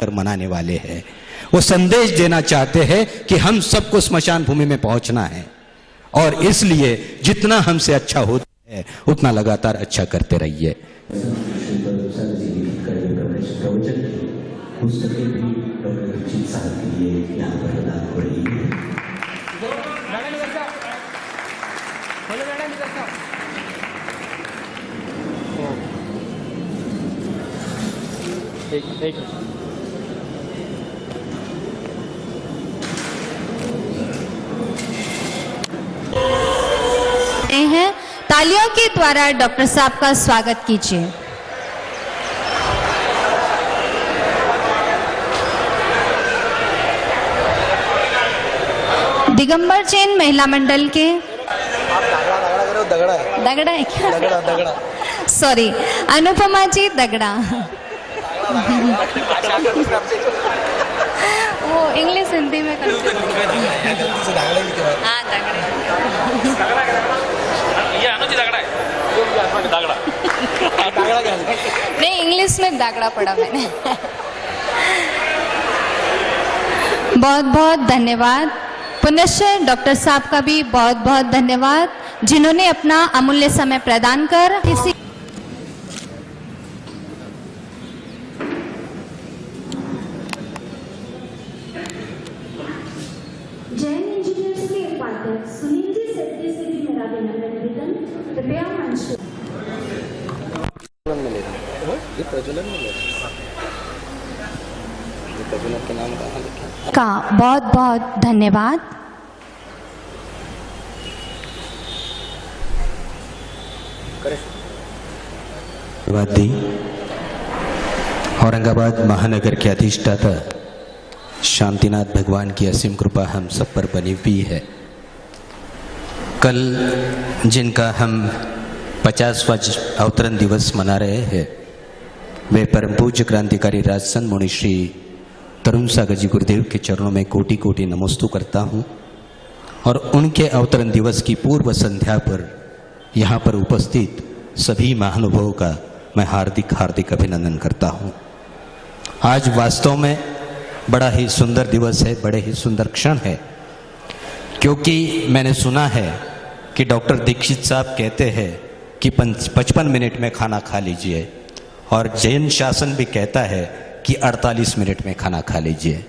कर मनाने वाले हैं। वो संदेश देना चाहते हैं कि हम सबको स्मशान भूमि में पहुंचना है और इसलिए जितना हमसे अच्छा होता है उतना लगातार अच्छा करते रहिए। हैं तालियों के द्वारा डॉक्टर साहब का स्वागत कीजिए। दिगंबर जैन महिला मंडल के दगड़ा है क्या? दगड़ा सॉरी, अनुपमा जी दगड़ा। वो इंग्लिश हिंदी में नहीं, इंग्लिश में दागड़ा पढ़ा मैंने। बहुत बहुत धन्यवाद। पुनश्च डॉक्टर साहब का भी बहुत बहुत धन्यवाद जिन्होंने अपना अमूल्य समय प्रदान कर इसी जैन इंजीनियर्स के उपाध्यक्ष सुनील जी सेट्टी से भी मेरा विनम्र निवेदन, कृपया मंच का बहुत बहुत धन्यवाद। दी औरंगाबाद महानगर के अधिष्ठाता शांतिनाथ भगवान की असीम कृपा हम सब पर बनी हुई है। कल जिनका हम 50वां अवतरण दिवस मना रहे हैं वे परम पूज्य क्रांतिकारी राजसंत मुनि श्री तरुण सागर जी गुरुदेव के चरणों में कोटि कोटि नमस्तु करता हूँ और उनके अवतरण दिवस की पूर्व संध्या पर यहाँ पर उपस्थित सभी महानुभावों का मैं हार्दिक हार्दिक अभिनंदन करता हूँ। आज वास्तव में बड़ा ही सुंदर दिवस है, बड़े ही सुंदर क्षण है, क्योंकि मैंने सुना है कि डॉक्टर दीक्षित साहब कहते हैं कि 55 मिनट में खाना खा लीजिए और जैन शासन भी कहता है कि 48 मिनट में खाना खा लीजिए।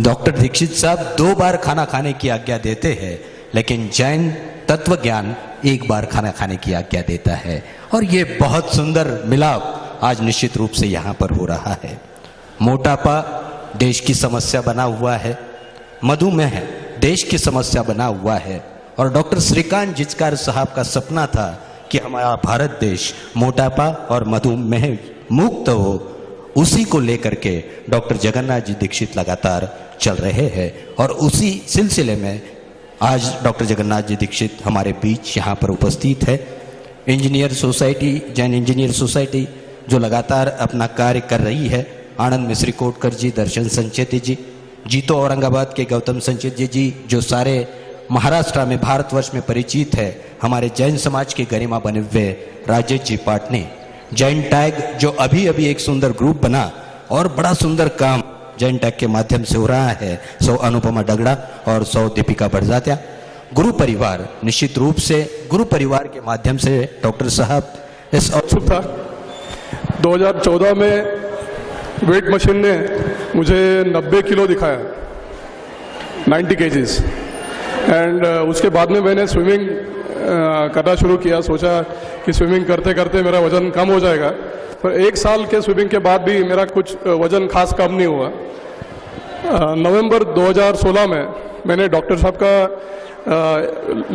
डॉक्टर दीक्षित साहब 2 बार खाना खाने की आज्ञा देते हैं, लेकिन जैन तत्व ज्ञान 1 बार खाना खाने की आज्ञा देता है और ये बहुत सुंदर मिलाप आज निश्चित रूप से यहाँ पर हो रहा है। मोटापा देश की समस्या बना हुआ है, मधुमेह देश की समस्या बना हुआ है और डॉक्टर श्रीकांत जिचकार साहब का सपना था कि हमारा भारत देश मोटापा और मधुमेह मुक्त हो, उसी को लेकर के डॉक्टर जगन्नाथ जी दीक्षित लगातार चल रहे हैं और उसी सिलसिले में आज डॉक्टर जगन्नाथ जी दीक्षित हमारे बीच यहाँ पर उपस्थित है। Engineer society, Jain engineer society जो लगातार अपना कार्य कर रही है, आनंद मिश्री कोटकर जी, दर्शन संचेती जी, जीतो औरंगाबाद के गौतम संचेती जी जो सारे महाराष्ट्र में भारतवर्ष में परिचित है, हमारे जैन समाज के गरिमा बने हुए राजेश जी पाटनी, जैन टैग जो अभी अभी एक सुंदर ग्रुप बना और बड़ा सुंदर काम जैन टैग के माध्यम से हो रहा है, सौ अनुपमा डगड़ा और सौ दीपिका बड़जात्या। गुरु परिवार, निश्चित रूप से गुरु परिवार के माध्यम से डॉक्टर साहब इस उत्सुक था। 2014 में वेट मशीन ने मुझे 90 किलो दिखाया, 90 केजीज, एंड उसके बाद में मैंने स्विमिंग करना शुरू किया। सोचा कि स्विमिंग करते करते मेरा वज़न कम हो जाएगा, पर 1 साल के स्विमिंग के बाद भी मेरा कुछ वज़न खास कम नहीं हुआ। नवंबर 2016 में मैंने डॉक्टर साहब का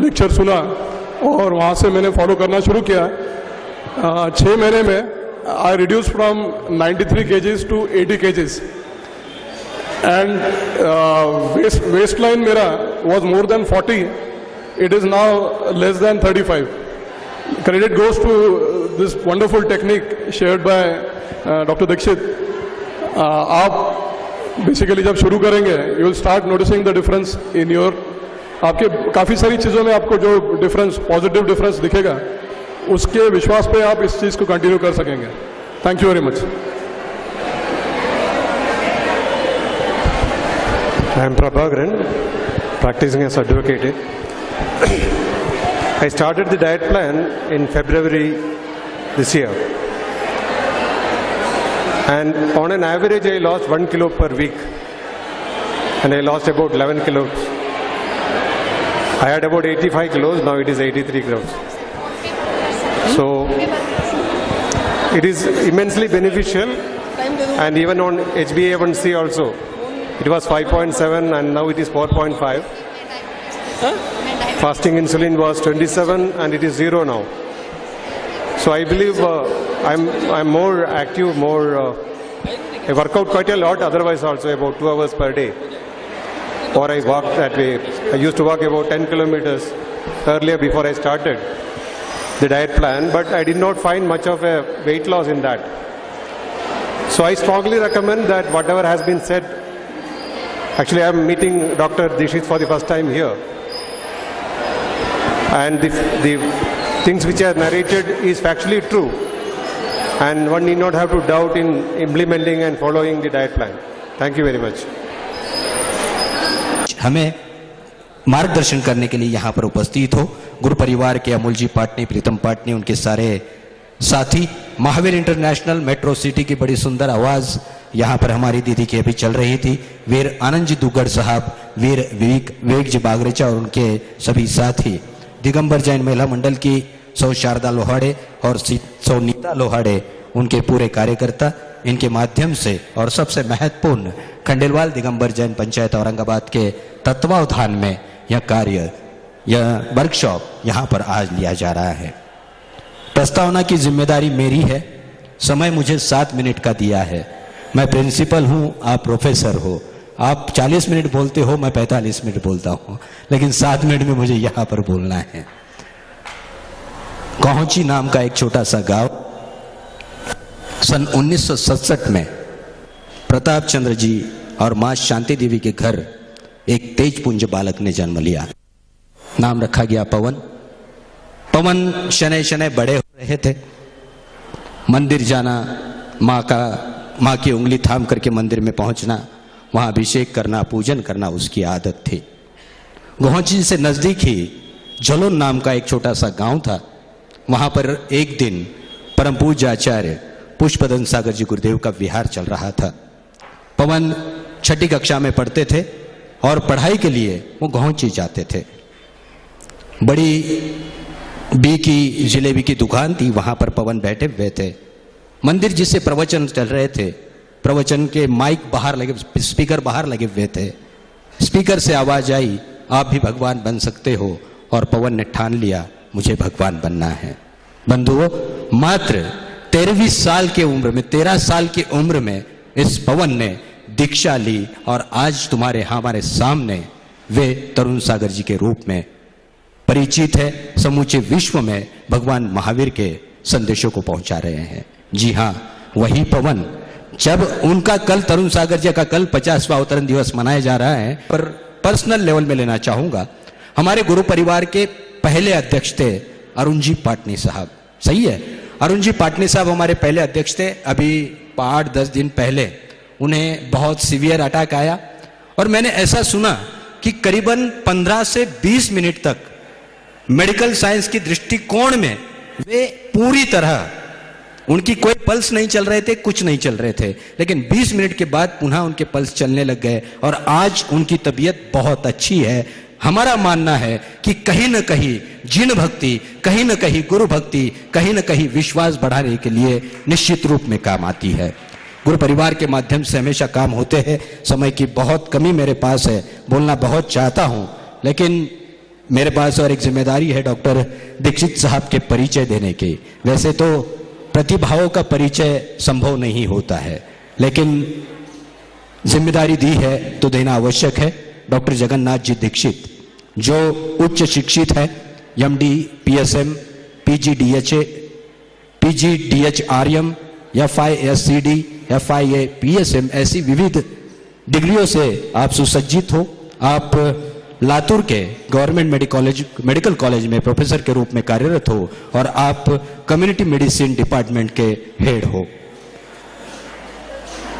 लेक्चर सुना और वहाँ से मैंने फॉलो करना शुरू किया। 6 महीने में I reduced from 93 kgs to 80 kgs, and waistline मेरा was more than 40. It is now less than 35. Credit goes to this wonderful technique shared by Dr. Dikshit. आप बेसिकली जब शुरू करेंगे you will start noticing the difference in your, आपके काफ़ी सारी चीज़ों में आपको जो डिफरेंस, पॉजिटिव डिफरेंस दिखेगा, उसके विश्वास पे आप इस चीज़ को कंटिन्यू कर सकेंगे। Thank you very much. I am Prabhakaran, practicing as advocate. I started the diet plan in February this year. And on an average, I lost 1 kilo per week. And I lost about 11 kilos. I had about 85 kilos, now it is 83 kilos. So, it is immensely beneficial. And even on HbA1c also, it was 5.7 and now it is 4.5. Fasting insulin was 27 and it is 0 now. So I believe I'm more active, I work out quite a lot, otherwise also about 2 hours per day. Or I walk that way. I used to walk about 10 kilometers earlier before I started the diet plan, but I did not find much of a weight loss in that. So I strongly recommend that whatever has been said, actually I am meeting Dr. Dikshit for the first time here. And the things which are narrated is factually true. And one need not have to doubt in implementing and following the diet plan. Thank you very much. हमें मार्गदर्शन करने के लिए यहाँ पर उपस्थित हो गुरु परिवार के अमूल जी पाटनी, प्रीतम पाटनी, उनके सारे साथी, महावीर इंटरनेशनल मेट्रो सिटी की बड़ी सुंदर आवाज यहाँ पर हमारी दीदी की अभी चल रही थी। वीर आनंद जी दुग्गड़ साहब, वीर विवेक जी बागरेचा और उनके सभी साथी, दिगंबर जैन महिला मंडल की सौ शारदा लोहाड़े और सौ नीता लोहाड़े, उनके पूरे कार्यकर्ता, इनके माध्यम से और सबसे महत्वपूर्ण खंडेलवाल दिगंबर जैन पंचायत औरंगाबाद के तत्वावधान में यह कार्य, यह वर्कशॉप यहाँ पर आज लिया जा रहा है। प्रस्तावना की जिम्मेदारी मेरी है। समय मुझे 7 मिनट का दिया है। मैं प्रिंसिपल हूँ, आप प्रोफेसर हो। आप 40 मिनट बोलते हो, मैं 45 मिनट बोलता हूँ, लेकिन 7 मिनट में मुझे यहाँ पर बोलना है। गौहची नाम का एक छोटा सा गांव, सन 1967 में प्रताप चंद्र जी और मां शांति देवी के घर एक तेजपुंज बालक ने जन्म लिया। नाम रखा गया पवन। पवन शनै शनै बड़े हो रहे थे। मंदिर जाना, मां की उंगली थाम करके मंदिर में पहुंचना, वहां अभिषेक करना, पूजन करना उसकी आदत थी। गोहची से नजदीक ही झलोन नाम का एक छोटा सा गांव था। वहां पर एक दिन परम पूज्य आचार्य पुष्पदन सागर जी गुरुदेव का विहार चल रहा था। पवन 6ठी कक्षा में पढ़ते थे और पढ़ाई के लिए वो गोहची जाते थे। बड़ी बी की जिलेबी की दुकान थी, वहां पर पवन बैठे हुए थे। मंदिर जिससे प्रवचन चल रहे थे, प्रवचन के माइक बाहर लगे, स्पीकर बाहर लगे हुए थे। स्पीकर से आवाज आई, आप भी भगवान बन सकते हो। और पवन ने ठान लिया, मुझे भगवान बनना है। बंधुओं, मात्र 13 साल की उम्र में, 13 साल की उम्र में इस पवन ने दीक्षा ली और आज तुम्हारे हमारे सामने वे तरुण सागर जी के रूप में परिचित है। समूचे विश्व में भगवान महावीर के संदेशों को पहुंचा रहे हैं। जी हाँ, वही पवन। जब उनका कल, तरुण सागर जी का कल 50वां अवतरण दिवस मनाया जा रहा है, पर पर्सनल लेवल में लेना चाहूंगा, हमारे गुरु परिवार के पहले अध्यक्ष थे अरुण जी पाटनी साहब। सही है, अरुण जी पाटनी साहब हमारे पहले अध्यक्ष थे। अभी 8-10 दिन पहले उन्हें बहुत सीवियर अटैक आया और मैंने ऐसा सुना कि करीबन 15 से 20 मिनट तक मेडिकल साइंस की दृष्टिकोण में वे पूरी तरह, उनकी कोई पल्स नहीं चल रहे थे, कुछ नहीं चल रहे थे, लेकिन 20 मिनट के बाद पुनः उनके पल्स चलने लग गए और आज उनकी तबीयत बहुत अच्छी है। हमारा मानना है कि कहीं न कहीं जिन भक्ति, कहीं न कहीं गुरु भक्ति, कहीं न कहीं विश्वास बढ़ाने के लिए निश्चित रूप में काम आती है। गुरु परिवार के माध्यम से हमेशा काम होते हैं। समय की बहुत कमी मेरे पास है, बोलना बहुत चाहता हूं, लेकिन मेरे पास और एक जिम्मेदारी है डॉक्टर दीक्षित साहब के परिचय देने की। वैसे तो प्रतिभाओं का परिचय संभव नहीं होता है, लेकिन जिम्मेदारी दी है तो देना आवश्यक है। डॉक्टर जगन्नाथ जी दीक्षित जो उच्च शिक्षित है, MD, PSM, PGDHA, PGDHRM, FISCD, FIA, PSM, ऐसी विविध डिग्रियों से आप सुसज्जित हो। आप लातूर के गवर्नमेंट मेडिकल कॉलेज में प्रोफेसर के रूप में कार्यरत हो और आप कम्युनिटी मेडिसिन डिपार्टमेंट के हेड हो।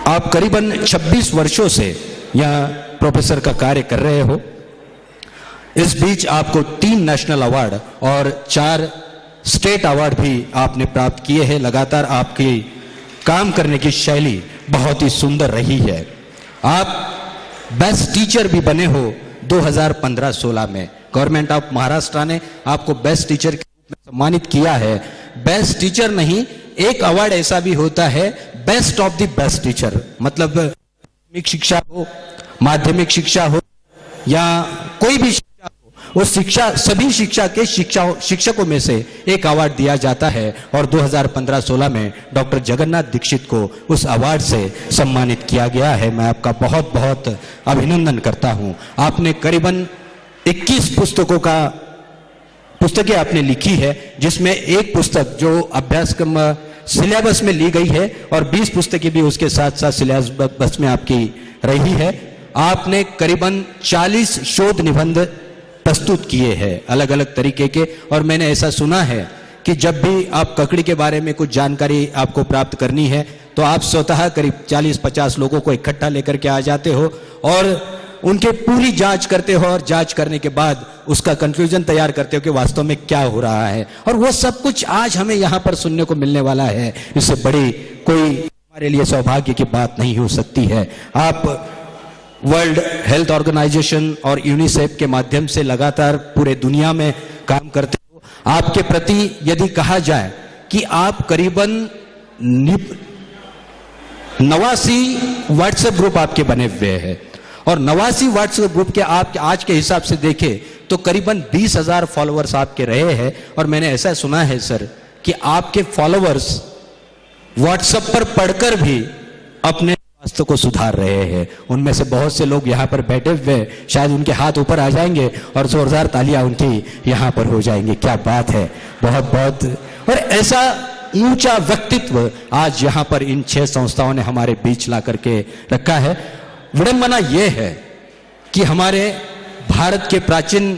आप करीबन 26 वर्षों से यहाँ प्रोफेसर का कार्य कर रहे हो। इस बीच आपको 3 नेशनल अवार्ड और 4 स्टेट अवार्ड भी आपने प्राप्त किए हैं। लगातार आपकी काम करने की शैली बहुत ही सुंदर रही है। आप बेस्ट टीचर भी बने हो 2015-16 में। गवर्नमेंट ऑफ महाराष्ट्र ने आपको बेस्ट टीचर के रूप में सम्मानित किया है। बेस्ट टीचर नहीं, एक अवार्ड ऐसा भी होता है best of the best teacher, मतलब प्राथमिक शिक्षा हो, माध्यमिक शिक्षा हो या कोई भी शिक्षा हो, उस शिक्षा सभी शिक्षा के शिक्षकों में से एक अवार्ड दिया जाता है। और 2015-16 में डॉक्टर जगन्नाथ दीक्षित को उस अवार्ड से सम्मानित किया गया है। मैं आपका बहुत बहुत अभिनंदन करता हूं। आपने करीबन 21 पुस्तकें आपने लिखी है, जिसमें एक पुस्तक जो अभ्यासक्रम सिलेबस में ली गई है और 20 पुस्तकें भी उसके साथ साथ सिलेबस में आपकी रही है। आपने करीबन 40 शोध निबंध प्रस्तुत किए हैं अलग अलग तरीके के। और मैंने ऐसा सुना है कि जब भी आप ककड़ी के बारे में कुछ जानकारी आपको प्राप्त करनी है तो आप स्वतः करीब 40-50 लोगों को इकट्ठा लेकर के आ जाते हो और उनके पूरी जांच करते हो और जांच करने के बाद उसका कंक्लूजन तैयार करते हो कि वास्तव में क्या हो रहा है। और वो सब कुछ आज हमें यहाँ पर सुनने को मिलने वाला है। इससे बड़ी कोई हमारे लिए सौभाग्य की बात नहीं हो सकती है। आप वर्ल्ड हेल्थ ऑर्गेनाइजेशन और यूनिसेफ के माध्यम से लगातार पूरे दुनिया में काम करते हो। आपके प्रति यदि कहा जाए कि आप करीबन 89 व्हाट्सएप ग्रुप आपके बने हुए हैं और 89 व्हाट्सएप ग्रुप के आप आज के हिसाब से देखें तो करीबन 20,000 फॉलोअर्स आपके रहे हैं। और मैंने ऐसा सुना है सर कि आपके फॉलोअर्स व्हाट्सएप पर पढ़कर भी अपने स्वास्थ्य को सुधार रहे हैं। उनमें से बहुत से लोग यहाँ पर बैठे हुए, शायद उनके हाथ ऊपर आ जाएंगे और जोरदार तालियां उनकी यहाँ पर हो जाएंगी। क्या बात है, बहुत बहुत। और ऐसा ऊंचा व्यक्तित्व आज यहाँ पर इन 6 संस्थाओं ने हमारे बीच ला करके रखा है। विडंबना यह है कि हमारे भारत के प्राचीन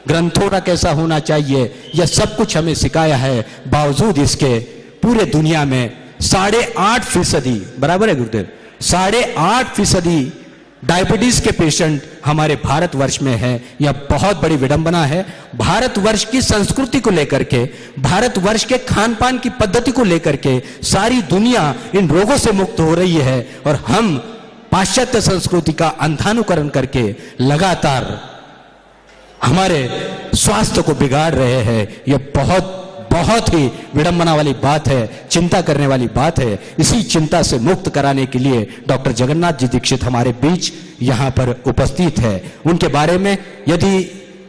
ग्रंथों का कैसा होना चाहिए यह सब कुछ हमें सिखाया है। बावजूद इसके पूरे दुनिया में 8.5%, बराबर है गुरुदेव, 8.5% डायबिटीज के पेशेंट हमारे भारतवर्ष में है। यह बहुत बड़ी विडंबना है। भारतवर्ष की संस्कृति को लेकर के, भारतवर्ष के खान पान की पद्धति को लेकर के सारी दुनिया इन रोगों से मुक्त हो रही है और हम पाश्चात्य संस्कृति का अंधानुकरण करके लगातार हमारे स्वास्थ्य को बिगाड़ रहे हैं। यह बहुत बहुत ही विडंबना वाली बात है, चिंता करने वाली बात है। इसी चिंता से मुक्त कराने के लिए डॉक्टर जगन्नाथ जी दीक्षित हमारे बीच यहाँ पर उपस्थित है। उनके बारे में यदि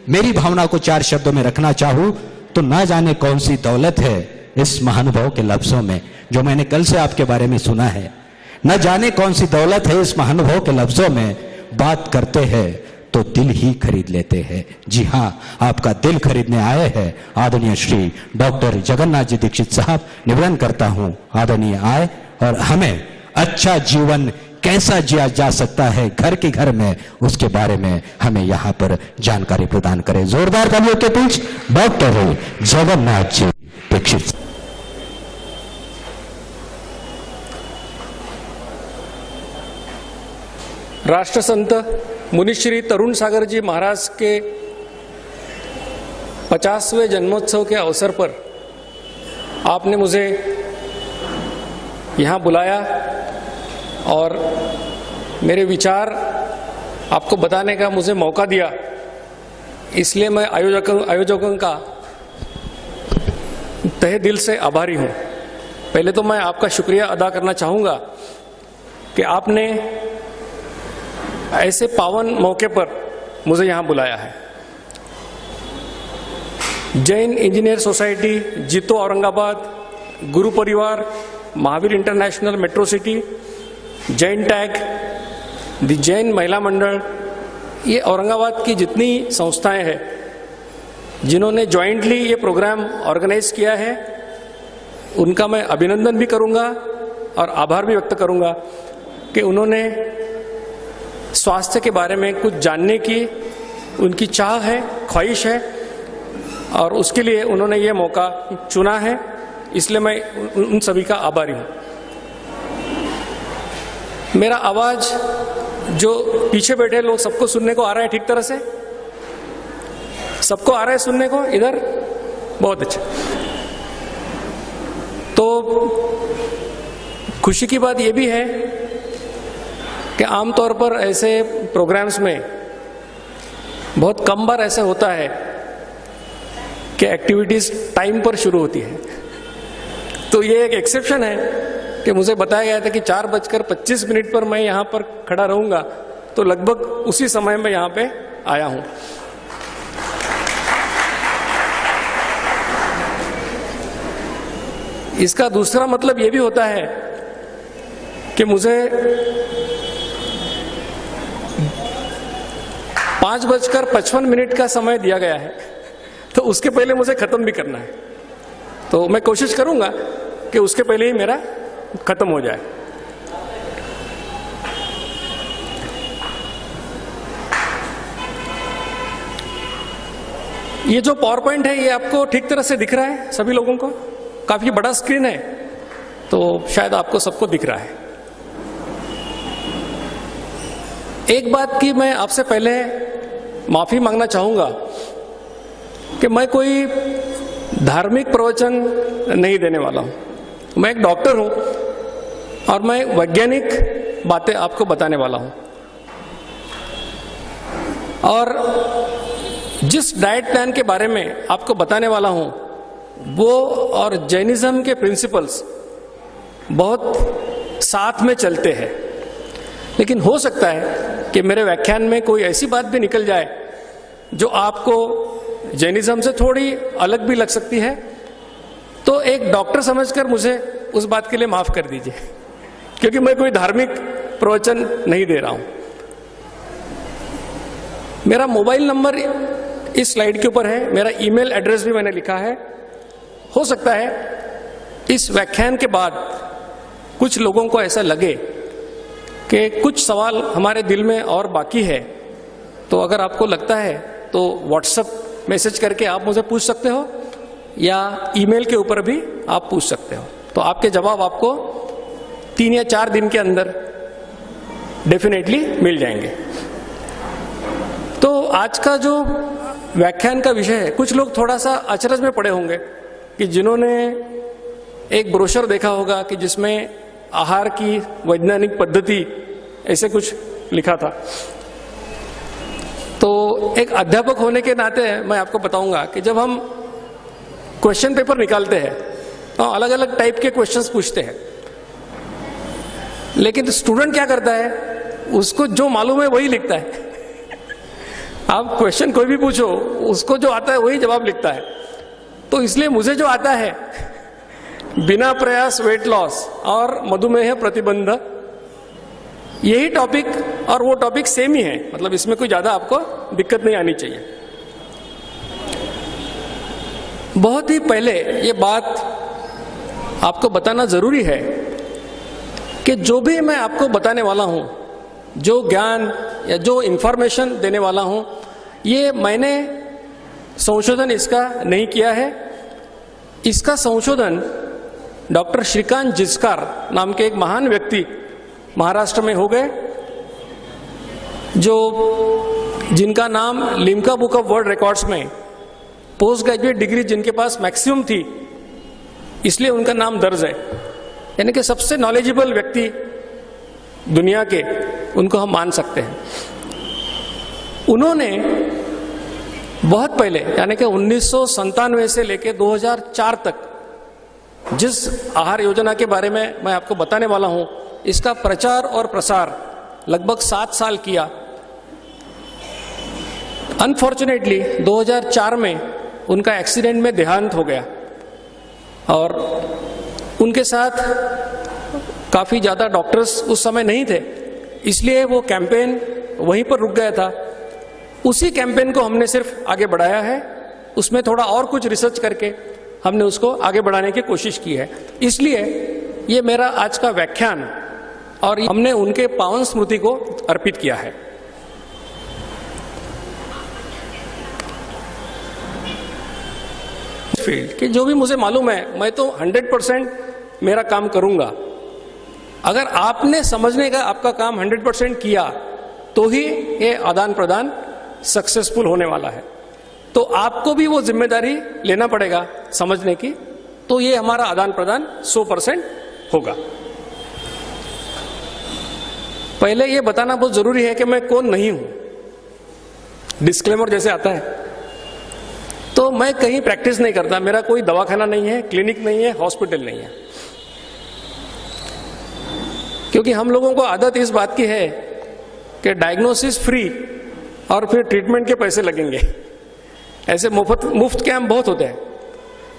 मेरी भावना को 4 शब्दों में रखना चाहूं तो ना जाने कौन सी दौलत है इस महानुभाव के लफ्जों में जो मैंने कल से आपके बारे में सुना है। न जाने कौन सी दौलत है इस महानुभाव के लफ्जों में, बात करते हैं तो दिल ही खरीद लेते हैं। जी हाँ, आपका दिल खरीदने आए हैं आदरणीय श्री डॉक्टर जगन्नाथ जी दीक्षित साहब। निवेदन करता हूं आदरणीय आए और हमें अच्छा जीवन कैसा जिया जा सकता है घर के घर में, उसके बारे में हमें यहाँ पर जानकारी प्रदान करें। जोरदार तालियों के बीच डॉक्टर जगन्नाथ जी दीक्षित। राष्ट्रसंत मुनिश्री तरुण सागर जी महाराज के 50वें जन्मोत्सव के अवसर पर आपने मुझे यहाँ बुलाया और मेरे विचार आपको बताने का मुझे मौका दिया। इसलिए मैं आयोजकों का तहे दिल से आभारी हूँ। पहले तो मैं आपका शुक्रिया अदा करना चाहूँगा कि आपने ऐसे पावन मौके पर मुझे यहाँ बुलाया है। जैन इंजीनियर सोसाइटी, जीतो औरंगाबाद, गुरु परिवार, Mahavir international metro city, Jain tag, the Jain महिला मंडल, ये औरंगाबाद की जितनी संस्थाएं हैं जिन्होंने जॉइंटली ये प्रोग्राम ऑर्गेनाइज किया है, उनका मैं अभिनंदन भी करूंगा और आभार भी व्यक्त करूंगा कि उन्होंने स्वास्थ्य के बारे में कुछ जानने की उनकी चाह है, ख्वाहिश है और उसके लिए उन्होंने ये मौका चुना है। इसलिए मैं उन सभी का आभारी हूँ। मेरा आवाज़ जो पीछे बैठे लोग, सबको सुनने को आ रहा है ठीक तरह से? सबको आ रहा है सुनने को इधर? बहुत अच्छा। तो खुशी की बात यह भी है कि आमतौर पर ऐसे प्रोग्राम्स में बहुत कम बार ऐसा होता है कि एक्टिविटीज टाइम पर शुरू होती है। तो ये एक एक्सेप्शन है कि मुझे बताया गया था कि 4:25 पर मैं यहाँ पर खड़ा रहूंगा, तो लगभग उसी समय में यहाँ पे आया हूँ। इसका दूसरा मतलब ये भी होता है कि मुझे 5:55 का समय दिया गया है, तो उसके पहले मुझे खत्म भी करना है। तो मैं कोशिश करूंगा कि उसके पहले ही मेरा खत्म हो जाए। ये जो पावर पॉइंट है ये आपको ठीक तरह से दिख रहा है सभी लोगों को? काफी बड़ा स्क्रीन है, तो शायद आपको सबको दिख रहा है। एक बात की मैं आपसे पहले माफी मांगना चाहूंगा कि मैं कोई धार्मिक प्रवचन नहीं देने वाला हूं। मैं एक डॉक्टर हूं और मैं वैज्ञानिक बातें आपको बताने वाला हूं। और जिस डाइट प्लान के बारे में आपको बताने वाला हूं वो और जैनिज्म के प्रिंसिपल्स बहुत साथ में चलते हैं। लेकिन हो सकता है कि मेरे व्याख्यान में कोई ऐसी बात भी निकल जाए जो आपको जैनिज्म से थोड़ी अलग भी लग सकती है, तो एक डॉक्टर समझकर मुझे उस बात के लिए माफ कर दीजिए, क्योंकि मैं कोई धार्मिक प्रवचन नहीं दे रहा हूं। मेरा मोबाइल नंबर इस स्लाइड के ऊपर है, मेरा ईमेल एड्रेस भी मैंने लिखा है। हो सकता है इस व्याख्यान के बाद कुछ लोगों को ऐसा लगे कि कुछ सवाल हमारे दिल में और बाकी है, तो अगर आपको लगता है तो व्हाट्सएप मैसेज करके आप मुझे पूछ सकते हो या ईमेल के ऊपर भी आप पूछ सकते हो। तो आपके जवाब आपको 3 या 4 दिन के अंदर डेफिनेटली मिल जाएंगे। तो आज का जो व्याख्यान का विषय है, कुछ लोग थोड़ा सा अचरज में पड़े होंगे कि जिन्होंने एक ब्रोशर देखा होगा कि जिसमें आहार की वैज्ञानिक पद्धति ऐसे कुछ लिखा था। तो एक अध्यापक होने के नाते मैं आपको बताऊंगा कि जब हम क्वेश्चन पेपर निकालते हैं तो अलग अलग टाइप के क्वेश्चंस पूछते हैं, लेकिन स्टूडेंट क्या करता है, उसको जो मालूम है वही लिखता है। आप क्वेश्चन कोई भी पूछो, उसको जो आता है वही जवाब लिखता है। तो इसलिए मुझे जो आता है, बिना प्रयास वेट लॉस और मधुमेह प्रतिबंध, यही टॉपिक और वो टॉपिक सेम ही है, मतलब इसमें कोई ज्यादा आपको दिक्कत नहीं आनी चाहिए। बहुत ही पहले ये बात आपको बताना जरूरी है कि जो भी मैं आपको बताने वाला हूं, जो ज्ञान या जो इंफॉर्मेशन देने वाला हूं, ये मैंने संशोधन इसका नहीं किया है। इसका संशोधन डॉक्टर श्रीकांत जिचकार नाम के एक महान व्यक्ति महाराष्ट्र में हो गए, जो जिनका नाम Limca book of world records में पोस्ट ग्रेजुएट डिग्री जिनके पास मैक्सिमम थी, इसलिए उनका नाम दर्ज है। यानी कि सबसे नॉलेजेबल व्यक्ति दुनिया के, उनको हम मान सकते हैं। उन्होंने बहुत पहले यानी कि 1997 से लेकर 2004 तक जिस आहार योजना के बारे में मैं आपको बताने वाला हूं, इसका प्रचार और प्रसार लगभग 7 साल किया। अनफॉर्चुनेटली 2004 में उनका एक्सीडेंट में देहांत हो गया और उनके साथ काफी ज्यादा डॉक्टर्स उस समय नहीं थे, इसलिए वो कैंपेन वहीं पर रुक गया था। उसी कैंपेन को हमने सिर्फ आगे बढ़ाया है, उसमें थोड़ा और कुछ रिसर्च करके हमने उसको आगे बढ़ाने की कोशिश की है। इसलिए ये मेरा आज का व्याख्यान और हमने उनके पावन स्मृति को अर्पित किया है। फील्ड कि जो भी मुझे मालूम है, मैं तो 100% मेरा काम करूंगा। अगर आपने समझने का आपका काम 100% किया तो ही ये आदान प्रदान सक्सेसफुल होने वाला है। तो आपको भी वो जिम्मेदारी लेना पड़ेगा समझने की, तो ये हमारा आदान प्रदान 100% होगा। पहले ये बताना बहुत जरूरी है कि मैं कौन नहीं हूं। डिस्क्लेमर जैसे आता है, तो मैं कहीं प्रैक्टिस नहीं करता, मेरा कोई दवाखाना नहीं है, क्लिनिक नहीं है, हॉस्पिटल नहीं है। क्योंकि हम लोगों को आदत इस बात की है कि डायग्नोसिस फ्री और फिर ट्रीटमेंट के पैसे लगेंगे, ऐसे मुफ्त कैंप बहुत होते हैं।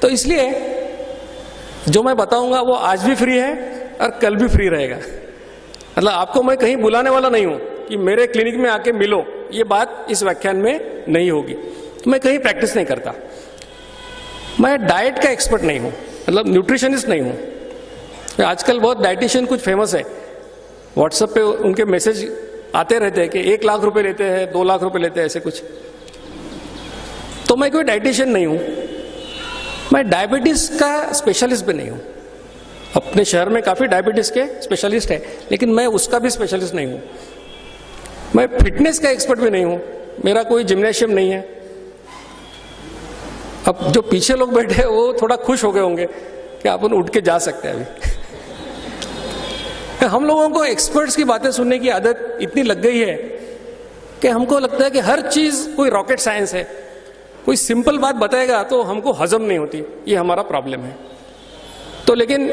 तो इसलिए जो मैं बताऊंगा वो आज भी फ्री है और कल भी फ्री रहेगा। मतलब आपको मैं कहीं बुलाने वाला नहीं हूं कि मेरे क्लिनिक में आके मिलो, ये बात इस व्याख्यान में नहीं होगी। तो मैं कहीं प्रैक्टिस नहीं करता। मैं डाइट का एक्सपर्ट नहीं हूं, मतलब न्यूट्रिशनिस्ट नहीं हूं। आजकल बहुत डाइटिशियन कुछ फेमस है, व्हाट्सएप पे उनके मैसेज आते रहते हैं कि 1 लाख रुपए लेते हैं, 2 लाख रुपए लेते हैं, ऐसे कुछ। तो मैं कोई डाइटिशियन नहीं हूं। मैं डायबिटीज का स्पेशलिस्ट भी नहीं हूं। अपने शहर में काफी डायबिटीज के स्पेशलिस्ट है, लेकिन मैं उसका भी स्पेशलिस्ट नहीं हूं। मैं फिटनेस का एक्सपर्ट भी नहीं हूं, मेरा कोई जिम्नेशियम नहीं है। अब जो पीछे लोग बैठे हैं वो थोड़ा खुश हो गए होंगे कि अपन उठ के जा सकते हैं अभी। हम लोगों को एक्सपर्ट्स की बातें सुनने की आदत इतनी लग गई है कि हमको लगता है कि हर चीज कोई रॉकेट साइंस है, कोई सिंपल बात बताएगा तो हमको हजम नहीं होती। ये हमारा प्रॉब्लम है। तो लेकिन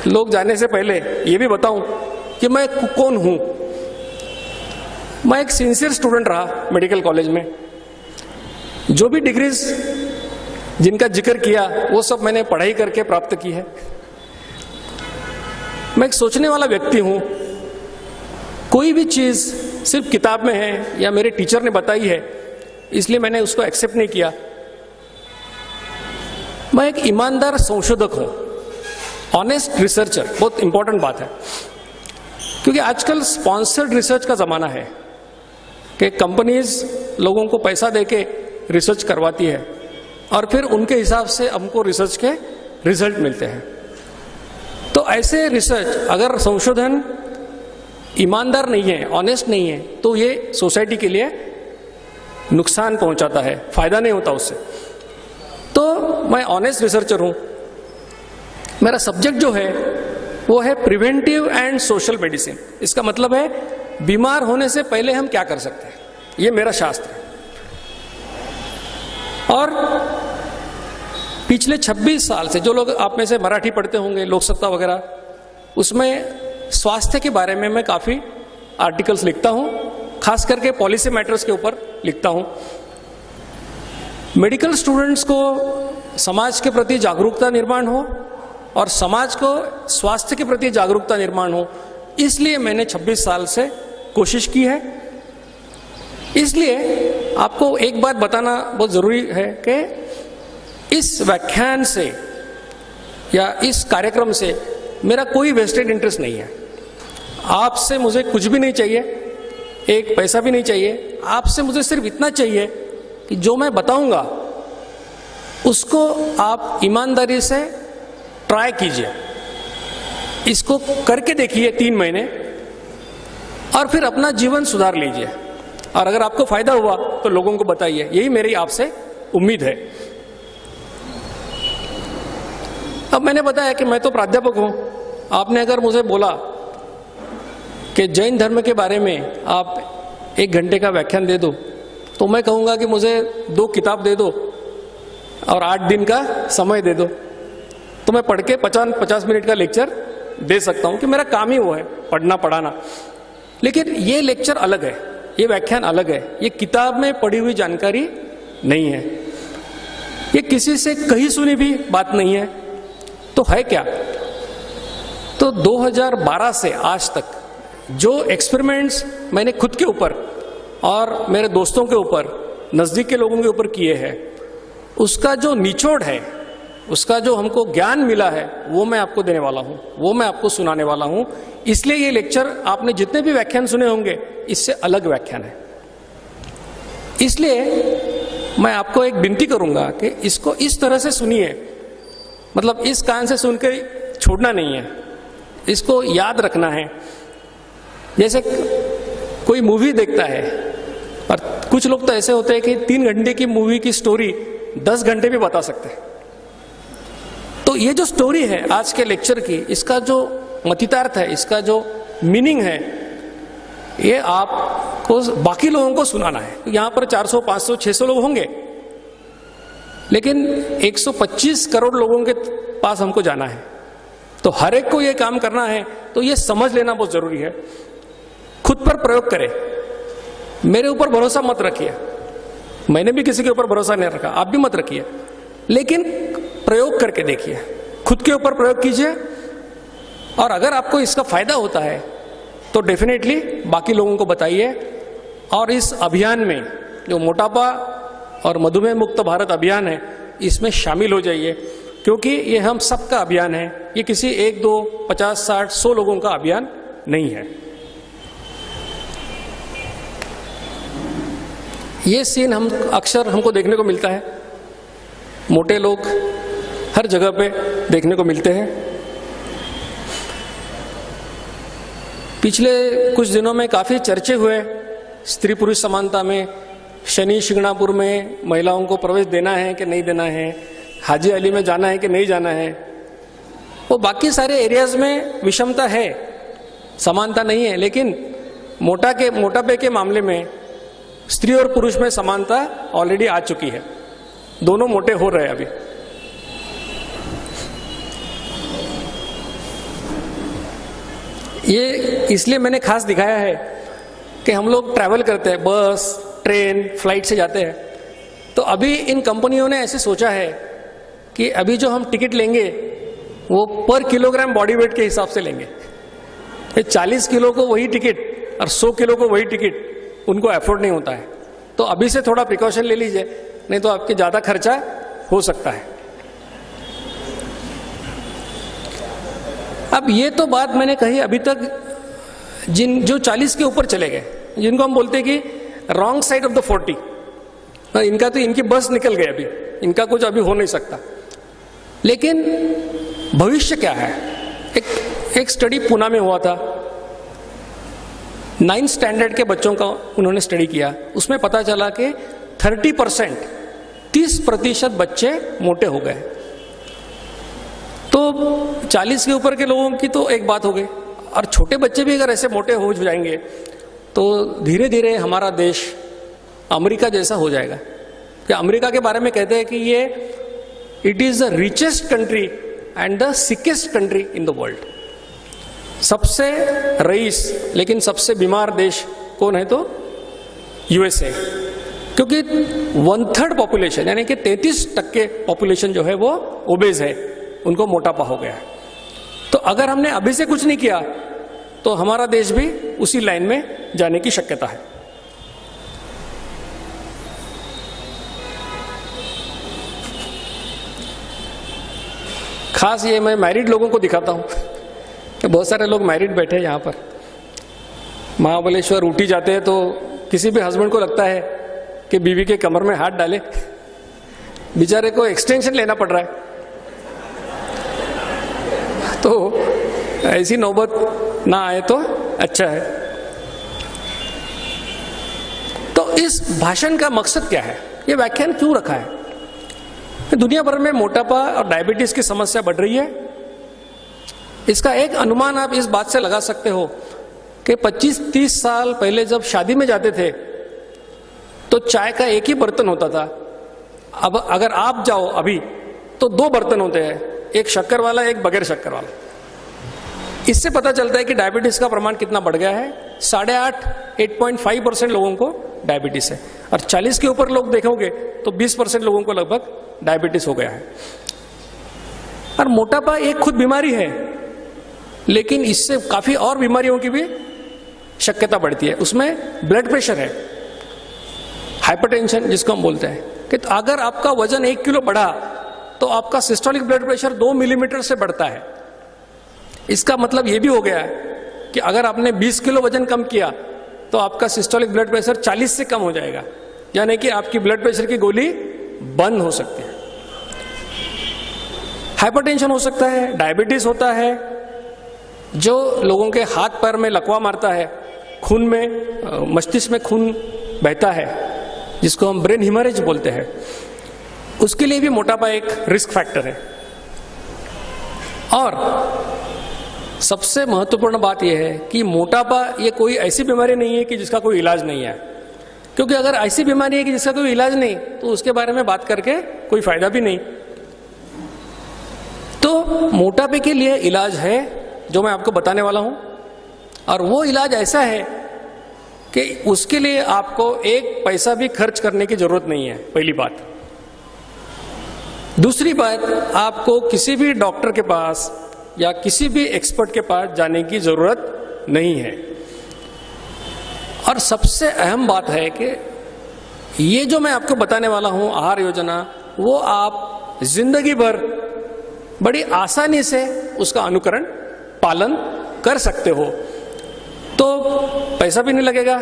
लोग जाने से पहले ये भी बताऊं कि मैं कौन हूं। मैं एक सिंसियर स्टूडेंट रहा मेडिकल कॉलेज में। जो भी डिग्रीज जिनका जिक्र किया वो सब मैंने पढ़ाई करके प्राप्त की है। मैं एक सोचने वाला व्यक्ति हूं। कोई भी चीज सिर्फ किताब में है या मेरे टीचर ने बताई है इसलिए मैंने उसको एक्सेप्ट नहीं किया। मैं एक ईमानदार संशोधक हूं, ऑनेस्ट रिसर्चर। बहुत इंपॉर्टेंट बात है, क्योंकि आजकल स्पॉन्सर्ड रिसर्च का जमाना है कि कंपनीज लोगों को पैसा देके रिसर्च करवाती है और फिर उनके हिसाब से हमको रिसर्च के रिजल्ट मिलते हैं। तो ऐसे रिसर्च, अगर संशोधन ईमानदार नहीं है, ऑनेस्ट नहीं है, तो ये सोसाइटी के लिए नुकसान पहुंचाता है, फायदा नहीं होता उससे। तो मैं ऑनेस्ट रिसर्चर हूं। मेरा सब्जेक्ट जो है वो है प्रिवेंटिव एंड सोशल मेडिसिन। इसका मतलब है बीमार होने से पहले हम क्या कर सकते हैं, ये मेरा शास्त्र है। और पिछले 26 साल से, जो लोग आप में से मराठी पढ़ते होंगे, लोक सत्ता वगैरह, उसमें स्वास्थ्य के बारे में मैं काफी आर्टिकल्स लिखता हूं, खास करके पॉलिसी मैटर्स के ऊपर लिखता हूं। मेडिकल स्टूडेंट्स को समाज के प्रति जागरूकता निर्माण हो और समाज को स्वास्थ्य के प्रति जागरूकता निर्माण हो, इसलिए मैंने 26 साल से कोशिश की है। इसलिए आपको एक बात बताना बहुत जरूरी है कि इस व्याख्यान से या इस कार्यक्रम से मेरा कोई वेस्टेड इंटरेस्ट नहीं है। आपसे मुझे कुछ भी नहीं चाहिए, एक पैसा भी नहीं चाहिए। आपसे मुझे सिर्फ इतना चाहिए कि जो मैं बताऊंगा उसको आप ईमानदारी से ट्राई कीजिए, इसको करके देखिए 3 महीने और फिर अपना जीवन सुधार लीजिए। और अगर आपको फायदा हुआ तो लोगों को बताइए। यही मेरी आपसे उम्मीद है। अब मैंने बताया कि मैं तो प्राध्यापक हूं। आपने अगर मुझे बोला कि जैन धर्म के बारे में आप 1 घंटे का व्याख्यान दे दो, तो मैं कहूंगा कि मुझे 2 किताब दे दो और 8 दिन का समय दे दो, तो मैं पढ़ के 50 मिनट का लेक्चर दे सकता हूं, कि मेरा काम ही वो है, पढ़ना पढ़ाना। लेकिन ये लेक्चर अलग है, ये व्याख्यान अलग है, ये किताब में पढ़ी हुई जानकारी नहीं है, ये किसी से कही सुनी भी बात नहीं है। तो है क्या? तो 2012 से आज तक जो एक्सपेरिमेंट्स मैंने खुद के ऊपर और मेरे दोस्तों के ऊपर, नजदीक के लोगों के ऊपर किए हैं, उसका जो निचोड़ है, उसका जो हमको ज्ञान मिला है, वो मैं आपको देने वाला हूं, वो मैं आपको सुनाने वाला हूं। इसलिए ये लेक्चर, आपने जितने भी व्याख्यान सुने होंगे, इससे अलग व्याख्यान है। इसलिए मैं आपको एक विनती करूंगा कि इसको इस तरह से सुनिए, मतलब इस कान से सुनकर छोड़ना नहीं है, इसको याद रखना है। जैसे कोई मूवी देखता है, और कुछ लोग तो ऐसे होते हैं कि 3 घंटे की मूवी की स्टोरी 10 घंटे भी बता सकते हैं। तो ये जो स्टोरी है आज के लेक्चर की, इसका जो मतितार्थ है, इसका जो मीनिंग है, ये आपको बाकी लोगों को सुनाना है। यहां पर 400, 500, 600 लोग होंगे, लेकिन 125 करोड़ लोगों के पास हमको जाना है। तो हर एक को ये काम करना है, तो ये समझ लेना बहुत जरूरी है। खुद पर प्रयोग करें। मेरे ऊपर भरोसा मत रखिए, मैंने भी किसी के ऊपर भरोसा नहीं रखा, आप भी मत रखिए, लेकिन प्रयोग करके देखिए, खुद के ऊपर प्रयोग कीजिए, और अगर आपको इसका फायदा होता है तो डेफिनेटली बाकी लोगों को बताइए। और इस अभियान में जो मोटापा और मधुमेह मुक्त भारत अभियान है, इसमें शामिल हो जाइए, क्योंकि ये हम सबका अभियान है, ये किसी 1, 2, 50, 60, 100 लोगों का अभियान नहीं है। ये सीन अक्सर हमको देखने को मिलता है, मोटे लोग हर जगह पे देखने को मिलते हैं। पिछले कुछ दिनों में काफी चर्चे हुए स्त्री पुरुष समानता में। शनि शिंगणापुर में महिलाओं को प्रवेश देना है कि नहीं देना है, हाजी अली में जाना है कि नहीं जाना है। वो बाकी सारे एरियाज में विषमता है, समानता नहीं है, लेकिन मोटापे के मामले में स्त्री और पुरुष में समानता ऑलरेडी आ चुकी है, दोनों मोटे हो रहे हैं अभी। ये इसलिए मैंने खास दिखाया है कि हम लोग ट्रैवल करते हैं, बस, ट्रेन, फ्लाइट से जाते हैं, तो अभी इन कंपनियों ने ऐसे सोचा है कि अभी जो हम टिकट लेंगे वो पर किलोग्राम बॉडी वेट के हिसाब से लेंगे। 40 किलो को वही टिकट और 100 किलो को वही टिकट उनको अफोर्ड नहीं होता है। तो अभी से थोड़ा प्रिकॉशन ले लीजिए, नहीं तो आपके ज्यादा खर्चा हो सकता है। अब ये तो बात मैंने कही अभी तक जो 40 के ऊपर चले गए, जिनको हम बोलते हैं कि रॉन्ग साइड ऑफ द 40, इनका तो इनकी बस निकल गई, अभी इनका कुछ अभी हो नहीं सकता। लेकिन भविष्य क्या है? एक स्टडी पुणे में हुआ था, 9th स्टैंडर्ड के बच्चों का उन्होंने स्टडी किया। उसमें पता चला कि 30% बच्चे मोटे हो गए। तो 40 के ऊपर के लोगों की तो एक बात हो गई, और छोटे बच्चे भी अगर ऐसे मोटे हो जाएंगे तो धीरे धीरे हमारा देश अमेरिका जैसा हो जाएगा। कि अमेरिका के बारे में कहते हैं कि ये it is the richest country and the सिकेस्ट country in the world. सबसे रईस लेकिन सबसे बीमार देश कौन है? तो यूएसए, क्योंकि 1/3 पॉपुलेशन यानी कि 33% पॉपुलेशन जो है वो ओबेज है, उनको मोटापा हो गया है। तो अगर हमने अभी से कुछ नहीं किया तो हमारा देश भी उसी लाइन में जाने की शक्यता है। खास ये मैं मैरिड लोगों को दिखाता हूं कि बहुत सारे लोग मैरिड बैठे हैं यहाँ पर। महाबलेश्वर, ऊटी जाते हैं तो किसी भी हस्बैंड को लगता है कि बीवी के कमर में हाथ डाले, बेचारे को एक्सटेंशन लेना पड़ रहा है। तो ऐसी नौबत ना आए तो अच्छा है। तो इस भाषण का मकसद क्या है? ये व्याख्यान क्यों रखा है? दुनिया भर में मोटापा और डायबिटीज की समस्या बढ़ रही है। इसका एक अनुमान आप इस बात से लगा सकते हो कि 25-30 साल पहले जब शादी में जाते थे तो चाय का एक ही बर्तन होता था। अब अगर आप जाओ अभी तो 2 बर्तन होते हैं, एक शक्कर वाला, एक बगैर शक्कर वाला। इससे पता चलता है कि डायबिटीज का प्रमाण कितना बढ़ गया है। 8.5% लोगों को डायबिटीज है, और 40 के ऊपर लोग देखोगे तो 20% लोगों को लगभग डायबिटीज हो गया है। और मोटापा एक खुद बीमारी है, लेकिन इससे काफी और बीमारियों की भी शक्यता बढ़ती है। उसमें ब्लड प्रेशर है, हाइपरटेंशन जिसको हम बोलते हैं, कि अगर आपका वजन 1 किलो बढ़ा तो आपका सिस्टोलिक ब्लड प्रेशर 2 मिलीमीटर से बढ़ता है। इसका मतलब यह भी हो गया है कि अगर आपने 20 किलो वजन कम किया तो आपका सिस्टोलिक ब्लड प्रेशर 40 से कम हो जाएगा, यानी कि आपकी ब्लड प्रेशर की गोली बंद हो सकती है। हाइपरटेंशन हो सकता है, डायबिटीज होता है, जो लोगों के हाथ पैर में लकवा मारता है, खून में मस्तिष्क में खून बहता है, जिसको हम ब्रेन हिमरेज बोलते हैं, उसके लिए भी मोटापा एक रिस्क फैक्टर है। और सबसे महत्वपूर्ण बात यह है कि मोटापा ये कोई ऐसी बीमारी नहीं है कि जिसका कोई इलाज नहीं है, क्योंकि अगर ऐसी बीमारी है कि जिसका कोई इलाज नहीं तो उसके बारे में बात करके कोई फायदा भी नहीं। तो मोटापे के लिए इलाज है जो मैं आपको बताने वाला हूं, और वो इलाज ऐसा है कि उसके लिए आपको एक पैसा भी खर्च करने की जरूरत नहीं है, पहली बात। दूसरी बात, आपको किसी भी डॉक्टर के पास या किसी भी एक्सपर्ट के पास जाने की जरूरत नहीं है। और सबसे अहम बात है कि ये जो मैं आपको बताने वाला हूं आहार योजना, वो आप जिंदगी भर बड़ी आसानी से उसका अनुकरण पालन कर सकते हो। तो पैसा भी नहीं लगेगा,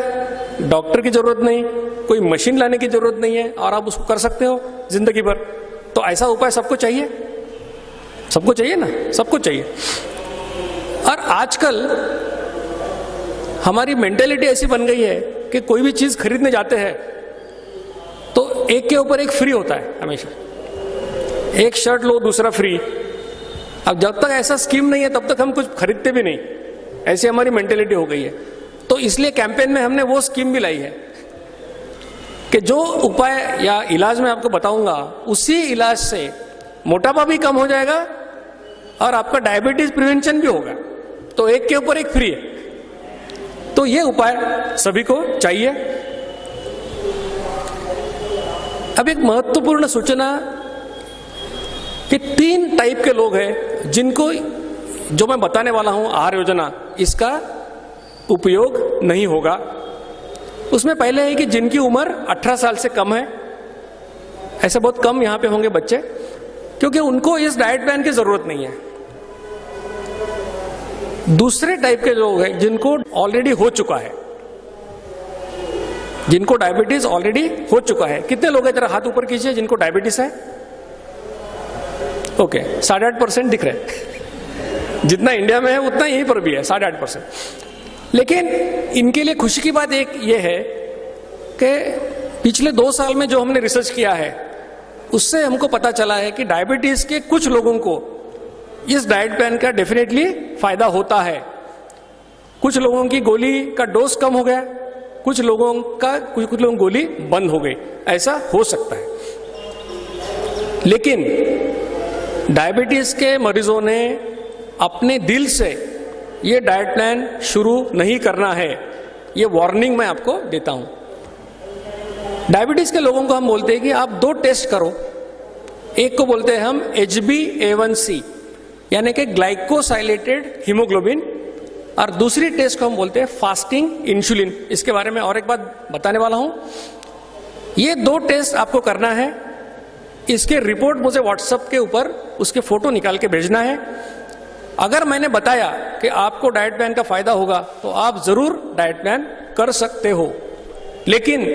डॉक्टर की जरूरत नहीं, कोई मशीन लाने की जरूरत नहीं है, और आप उसको कर सकते हो जिंदगी भर। तो ऐसा उपाय सबको चाहिए, सबको चाहिए ना, सबको चाहिए। और आजकल हमारी मेंटेलिटी ऐसी बन गई है कि कोई भी चीज खरीदने जाते हैं तो एक के ऊपर एक फ्री होता है हमेशा, एक शर्ट लो दूसरा फ्री। अब जब तक ऐसा स्कीम नहीं है तब तक हम कुछ खरीदते भी नहीं, ऐसी हमारी मेंटेलिटी हो गई है। तो इसलिए कैंपेन में हमने वो स्कीम भी लाई है कि जो उपाय या इलाज मैं आपको बताऊंगा, उसी इलाज से मोटापा भी कम हो जाएगा और आपका डायबिटीज प्रिवेंशन भी होगा। तो एक के ऊपर एक फ्री है। तो ये उपाय सभी को चाहिए। अब एक महत्वपूर्ण सूचना कि 3 टाइप के लोग हैं जिनको जो मैं बताने वाला हूं आहार योजना, इसका उपयोग नहीं होगा। उसमें पहले है कि जिनकी उम्र 18 साल से कम है, ऐसे बहुत कम यहां पे होंगे बच्चे, क्योंकि उनको इस डाइट प्लान की जरूरत नहीं है। दूसरे टाइप के लोग हैं जिनको ऑलरेडी हो चुका है, जिनको डायबिटीज ऑलरेडी हो चुका है। कितने लोग हैं जरा हाथ ऊपर कीजिए जिनको डायबिटीज है? ओके, 8.5% दिख रहे हैं। जितना इंडिया में है उतना यहीं पर भी है, 8.5%। लेकिन इनके लिए खुशी की बात एक ये है कि पिछले 2 साल में जो हमने रिसर्च किया है उससे हमको पता चला है कि डायबिटीज के कुछ लोगों को इस डाइट प्लान का डेफिनेटली फायदा होता है। कुछ लोगों की गोली का डोज कम हो गया, कुछ लोगों गोली बंद हो गई, ऐसा हो सकता है। लेकिन डायबिटीज के मरीजों ने अपने दिल से ये डाइट प्लान शुरू नहीं करना है, ये वार्निंग मैं आपको देता हूं। डायबिटीज के लोगों को हम बोलते हैं कि आप 2 टेस्ट करो। एक को बोलते हैं हम HbA1c यानी कि ग्लाइकोसाइलेटेड हीमोग्लोबिन, और दूसरी टेस्ट को हम बोलते हैं फास्टिंग इंसुलिन। इसके बारे में और एक बात बताने वाला हूं। ये 2 टेस्ट आपको करना है। इसके रिपोर्ट मुझे व्हाट्सएप के ऊपर उसके फोटो निकाल के भेजना है। अगर मैंने बताया कि आपको डाइट प्लान का फायदा होगा तो आप जरूर डाइट प्लान कर सकते हो, लेकिन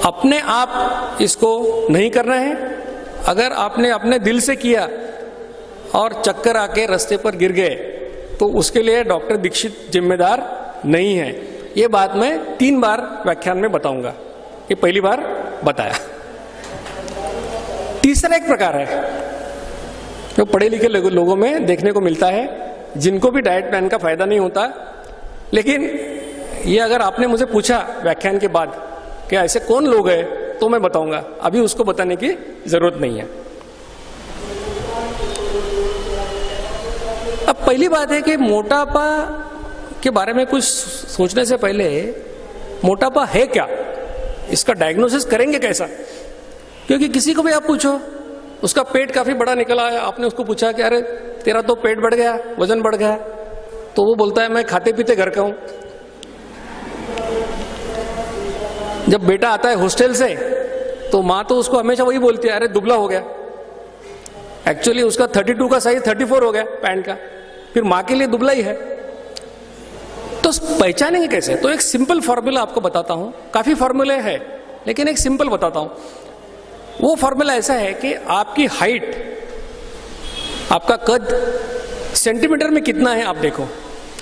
अपने आप इसको नहीं करना है। अगर आपने अपने दिल से किया और चक्कर आके रास्ते पर गिर गए तो उसके लिए डॉक्टर दीक्षित जिम्मेदार नहीं है। ये बात मैं 3 बार व्याख्यान में बताऊंगा, ये पहली बार बताया। तीसरा एक प्रकार है जो पढ़े लिखे लोगों में देखने को मिलता है, जिनको भी डाइट प्लान का फायदा नहीं होता। लेकिन ये अगर आपने मुझे पूछा व्याख्यान के बाद कि ऐसे कौन लोग हैं तो मैं बताऊंगा, अभी उसको बताने की जरूरत नहीं है। अब पहली बात है कि मोटापा के बारे में कुछ सोचने से पहले मोटापा है क्या, इसका डायग्नोसिस करेंगे कैसा। क्योंकि किसी को भी आप पूछो, उसका पेट काफी बड़ा निकला है, आपने उसको पूछा कि अरे तेरा तो पेट बढ़ गया, वजन बढ़ गया, तो वो बोलता है मैं खाते पीते घर का हूं। जब बेटा आता है हॉस्टल से तो माँ तो उसको हमेशा वही बोलती है, अरे दुबला हो गया। एक्चुअली उसका 32 का साइज 34 हो गया पैंट का, फिर माँ के लिए दुबला ही है। तो पहचानेंगे कैसे? तो एक सिंपल फॉर्मूला आपको बताता हूं, काफी फॉर्मूले हैं लेकिन एक सिंपल बताता हूं। वो फॉर्मूला ऐसा है कि आपकी हाइट, आपका कद सेंटीमीटर में कितना है आप देखो।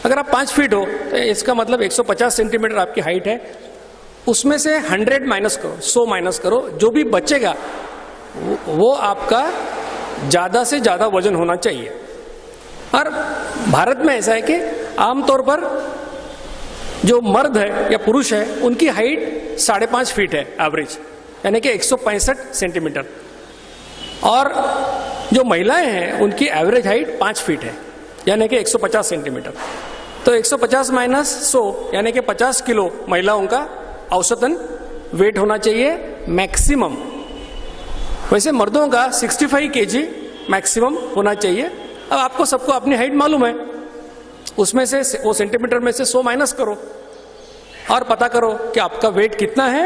अगर आप 5 फीट हो तो इसका मतलब 150 सेंटीमीटर आपकी हाइट है, उसमें से 100 माइनस करो, 100 माइनस करो, जो भी बचेगा वो आपका ज़्यादा से ज़्यादा वजन होना चाहिए। और भारत में ऐसा है कि आमतौर पर जो मर्द है या पुरुष है उनकी हाइट 5.5 फीट है एवरेज, यानी कि 165 सेंटीमीटर, और जो महिलाएं हैं उनकी एवरेज हाइट 5 फीट है, यानी कि 150 सेंटीमीटर। तो 150 माइनस 100 यानी कि 50 किलो महिलाओं का औसतन वेट होना चाहिए मैक्सिमम। वैसे मर्दों का 65 केजी मैक्सिमम होना चाहिए। अब आपको सबको अपनी हाइट मालूम है, उसमें से वो सेंटीमीटर में से 100 माइनस करो और पता करो कि आपका वेट कितना है,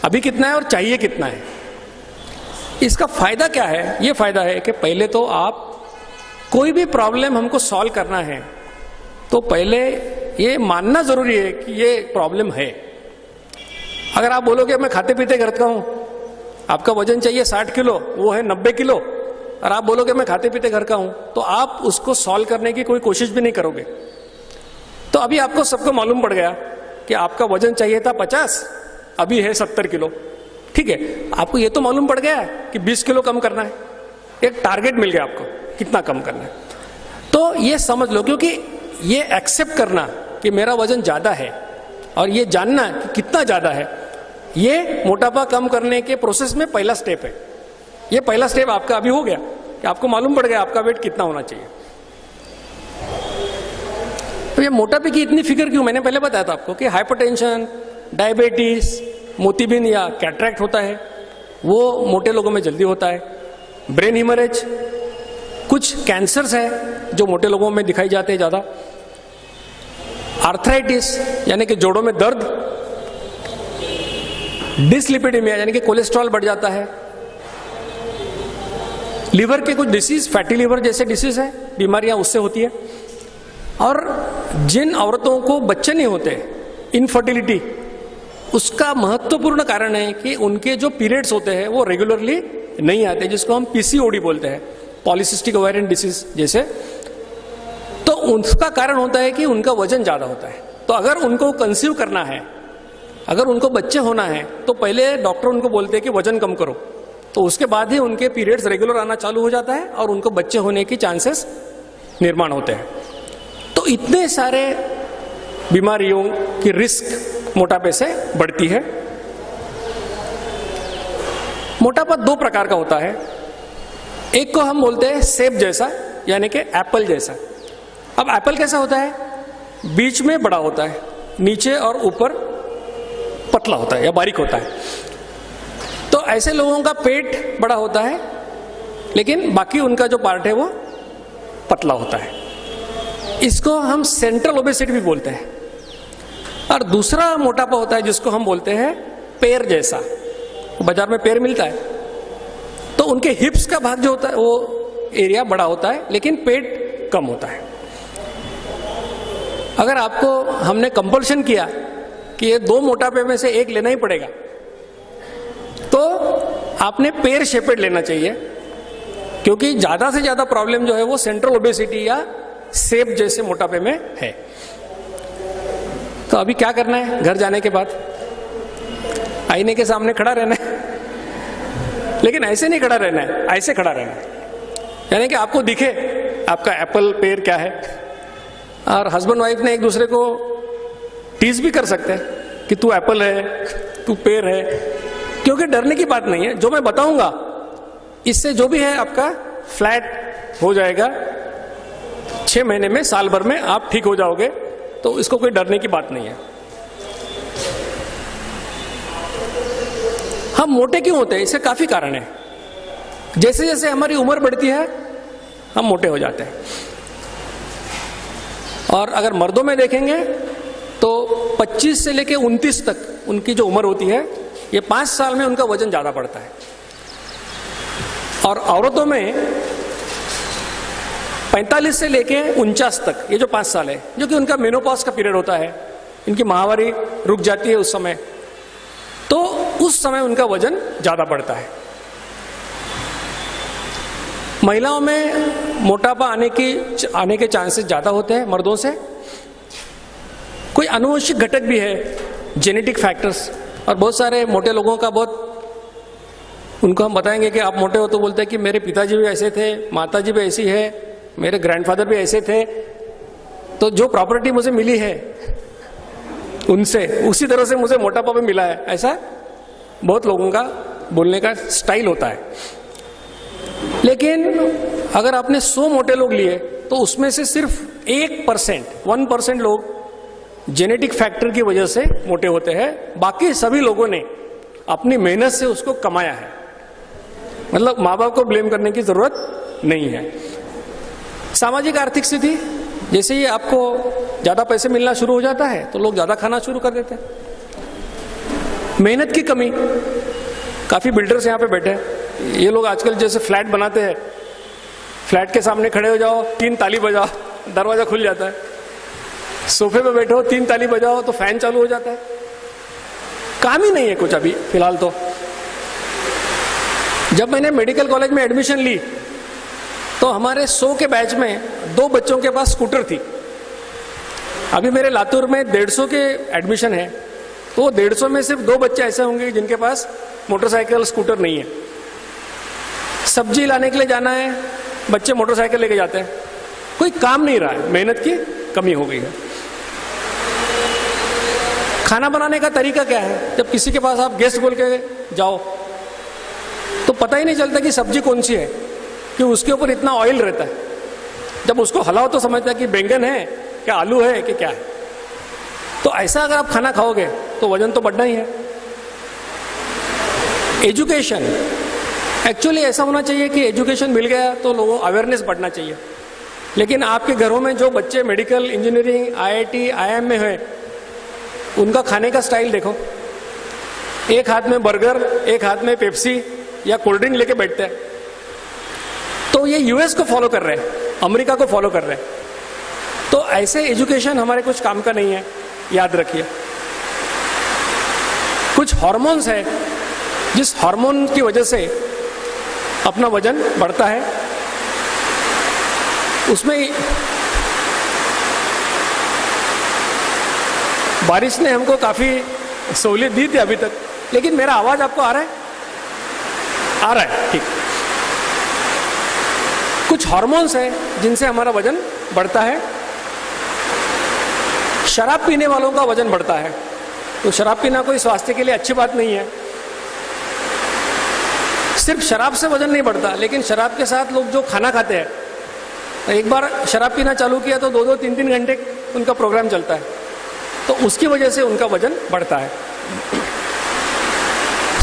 अभी कितना है और चाहिए कितना है। इसका फायदा क्या है? ये फायदा है कि पहले तो आप कोई भी प्रॉब्लम हमको सॉल्व करना है तो पहले ये मानना जरूरी है कि ये प्रॉब्लम है। अगर आप बोलोगे मैं खाते पीते करता हूं, आपका वजन चाहिए 60 किलो, वो है 90 किलो, और आप बोलोगे मैं खाते पीते घर का हूं, तो आप उसको सॉल्व करने की कोई कोशिश भी नहीं करोगे। तो अभी आपको सबको मालूम पड़ गया कि आपका वजन चाहिए था 50, अभी है 70 किलो। ठीक है, आपको ये तो मालूम पड़ गया कि 20 किलो कम करना है, एक टारगेट मिल गया आपको कितना कम करना है। तो ये समझ लो, क्योंकि ये एक्सेप्ट करना कि मेरा वजन ज्यादा है और ये जानना कि कितना ज्यादा है, ये मोटापा कम करने के प्रोसेस में पहला स्टेप है। ये पहला स्टेप आपका अभी हो गया कि आपको मालूम पड़ गया आपका वेट कितना होना चाहिए। तो ये मोटापे की इतनी फिक्र क्यों? मैंने पहले बताया था आपको कि हाइपरटेंशन, डायबिटीज, मोतियाबिंद या कैटरैक्ट होता है, वो मोटे लोगों में जल्दी होता है। ब्रेन हिमरेज, कुछ कैंसर्स है जो मोटे लोगों में दिखाई जाते हैं ज्यादा। आर्थराइटिस यानी कि जोड़ों में दर्द, डिसलिपिडेमिया यानी कि कोलेस्ट्रॉल बढ़ जाता है, लिवर के कुछ डिसीज, फैटी लिवर जैसे डिसीज है, बीमारियां उससे होती है। और जिन औरतों को बच्चे नहीं होते, इनफर्टिलिटी, उसका महत्वपूर्ण कारण है कि उनके जो पीरियड्स होते हैं वो रेगुलरली नहीं आते, जिसको हम पीसीओडी बोलते हैं, पॉलिसिस्टिक ओवेरियन डिसीज जैसे। तो उसका कारण होता है कि उनका वजन ज्यादा होता है। तो अगर उनको कंसीव करना है, अगर उनको बच्चे होना है, तो पहले डॉक्टर उनको बोलते हैं कि वजन कम करो, तो उसके बाद ही उनके पीरियड्स रेगुलर आना चालू हो जाता है और उनको बच्चे होने की चांसेस निर्माण होते हैं। तो इतने सारे बीमारियों की रिस्क मोटापे से बढ़ती है। मोटापा 2 प्रकार का होता है। एक को हम बोलते हैं सेब जैसा, यानी कि एप्पल जैसा। अब एप्पल कैसा होता है? बीच में बड़ा होता है, नीचे और ऊपर पतला होता है या बारीक होता है। तो ऐसे लोगों का पेट बड़ा होता है, लेकिन बाकी उनका जो पार्ट है वो पतला होता है। इसको हम सेंट्रल ओबेसिटी भी बोलते हैं। और दूसरा मोटापा होता है जिसको हम बोलते हैं पैर जैसा। बाजार में पैर मिलता है, तो उनके हिप्स का भाग जो होता है वो एरिया बड़ा होता है, लेकिन पेट कम होता है। अगर आपको हमने कंपल्शन किया कि ये 2 मोटापे में से एक लेना ही पड़ेगा, तो आपने पैर शेपेड लेना चाहिए, क्योंकि ज्यादा से ज्यादा प्रॉब्लम जो है वो सेंट्रल ओबेसिटी या सेब जैसे मोटापे में है। तो अभी क्या करना है? घर जाने के बाद आईने के सामने खड़ा रहना है, लेकिन ऐसे नहीं खड़ा रहना है, ऐसे खड़ा रहना है, यानी कि आपको दिखे आपका एप्पल पेयर क्या है। और हस्बैंड वाइफ ने एक दूसरे को टीज भी कर सकते हैं कि तू एप्पल है, तू पेयर है, क्योंकि डरने की बात नहीं है। जो मैं बताऊंगा इससे जो भी है आपका फ्लैट हो जाएगा, 6 महीने में, साल भर में आप ठीक हो जाओगे, तो इसको कोई डरने की बात नहीं है। हम मोटे क्यों होते हैं? इससे काफी कारण है। जैसे जैसे हमारी उम्र बढ़ती है हम मोटे हो जाते हैं। और अगर मर्दों में देखेंगे तो 25 से लेकर 29 तक उनकी जो उम्र होती है, ये 5 साल में उनका वजन ज्यादा बढ़ता है। और औरतों में 45 से लेके 49 तक, ये जो 5 साल है, जो कि उनका मेनोपॉज का पीरियड होता है, इनकी माहवारी रुक जाती है उस समय, तो उस समय उनका वजन ज्यादा बढ़ता है। महिलाओं में मोटापा आने के चांसेस ज़्यादा होते हैं मर्दों से। कोई आनुवंशिक घटक भी है, जेनेटिक फैक्टर्स, और बहुत सारे मोटे लोगों का उनको हम बताएंगे कि आप मोटे हो तो बोलते हैं कि मेरे पिताजी भी ऐसे थे, माताजी भी ऐसी है, मेरे ग्रैंडफादर भी ऐसे थे, तो जो प्रॉपर्टी मुझे मिली है उनसे उसी तरह से मुझे मोटापा भी मिला है। ऐसा बहुत लोगों का बोलने का स्टाइल होता है। लेकिन अगर आपने 100 मोटे लोग लिए तो उसमें से सिर्फ 1% लोग जेनेटिक फैक्टर की वजह से मोटे होते हैं, बाकी सभी लोगों ने अपनी मेहनत से उसको कमाया है। मतलब माँ बाप को ब्लेम करने की जरूरत नहीं है। सामाजिक आर्थिक स्थिति, जैसे ही आपको ज्यादा पैसे मिलना शुरू हो जाता है तो लोग ज्यादा खाना शुरू कर देते हैं। मेहनत की कमी, काफी बिल्डर्स यहाँ पे बैठे हैं, ये लोग आजकल जैसे फ्लैट बनाते हैं, फ्लैट के सामने खड़े हो जाओ, 3 ताली बजाओ, दरवाजा खुल जाता है। सोफे पे बैठो, 3 ताली बजाओ तो फैन चालू हो जाता है। काम ही नहीं है कुछ अभी फिलहाल तो। जब मैंने मेडिकल कॉलेज में एडमिशन ली तो हमारे 100 के बैच में 2 बच्चों के पास स्कूटर थी। अभी मेरे लातूर में 150 के एडमिशन है, तो 150 में सिर्फ 2 बच्चे ऐसे होंगे जिनके पास मोटरसाइकिल स्कूटर नहीं है। सब्जी लाने के लिए जाना है, बच्चे मोटरसाइकिल लेके जाते हैं। कोई काम नहीं रहा है, मेहनत की कमी हो गई है। खाना बनाने का तरीका क्या है? जब किसी के पास आप गेस्ट बोल के जाओ तो पता ही नहीं चलता कि सब्जी कौन सी है, कि उसके ऊपर इतना ऑयल रहता है। जब उसको हलाओ तो समझता है कि बैंगन है, क्या आलू है, कि क्या है। तो ऐसा अगर आप खाना खाओगे तो वजन तो बढ़ना ही है। एजुकेशन, एक्चुअली ऐसा होना चाहिए कि एजुकेशन मिल गया तो लोगों अवेयरनेस बढ़ना चाहिए। लेकिन आपके घरों में जो बच्चे मेडिकल, इंजीनियरिंग, IIT, IIM में हैं, उनका खाने का स्टाइल देखो। एक हाथ में बर्गर, एक हाथ में पेप्सी या कोल्ड ड्रिंक लेके बैठते हैं। तो ये US को फॉलो कर रहे हैं, अमेरिका को फॉलो कर रहे हैं। तो ऐसे एजुकेशन हमारे कुछ काम का नहीं है, याद रखिए। कुछ हार्मोन्स है, जिस हार्मोन की वजह से अपना वजन बढ़ता है। उसमें बारिश ने हमको काफी सहूलियत दी थी अभी तक, लेकिन मेरा आवाज आपको आ रहा है? आ रहा है, ठीक। कुछ हार्मोन्स है जिनसे हमारा वजन बढ़ता है। शराब पीने वालों का वजन बढ़ता है, तो शराब पीना कोई स्वास्थ्य के लिए अच्छी बात नहीं है। सिर्फ शराब से वजन नहीं बढ़ता, लेकिन शराब के साथ लोग जो खाना खाते हैं, एक बार शराब पीना चालू किया तो 2-2, 3-3 घंटे उनका प्रोग्राम चलता है, तो उसकी वजह से उनका वजन बढ़ता है।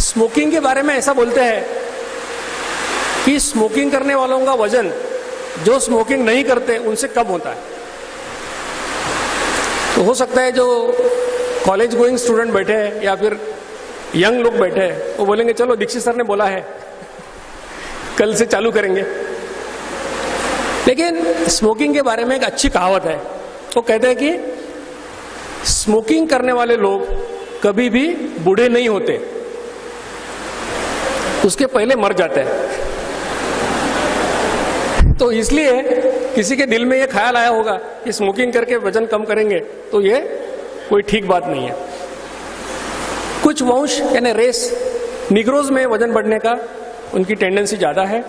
स्मोकिंग के बारे में ऐसा बोलते हैं कि स्मोकिंग करने वालों का वजन जो स्मोकिंग नहीं करते उनसे कम होता है। तो हो सकता है जो कॉलेज गोइंग स्टूडेंट बैठे हैं या फिर यंग लोग बैठे हैं, वो बोलेंगे चलो दीक्षित सर ने बोला है, कल से चालू करेंगे। लेकिन स्मोकिंग के बारे में एक अच्छी कहावत है, वो कहते हैं कि स्मोकिंग करने वाले लोग कभी भी बूढ़े नहीं होते, उसके पहले मर जाते हैं। तो इसलिए किसी के दिल में ये ख्याल आया होगा कि स्मोकिंग करके वजन कम करेंगे, तो ये कोई ठीक बात नहीं है। कुछ वंश यानी रेस, निग्रोज में वजन बढ़ने का उनकी टेंडेंसी ज्यादा है।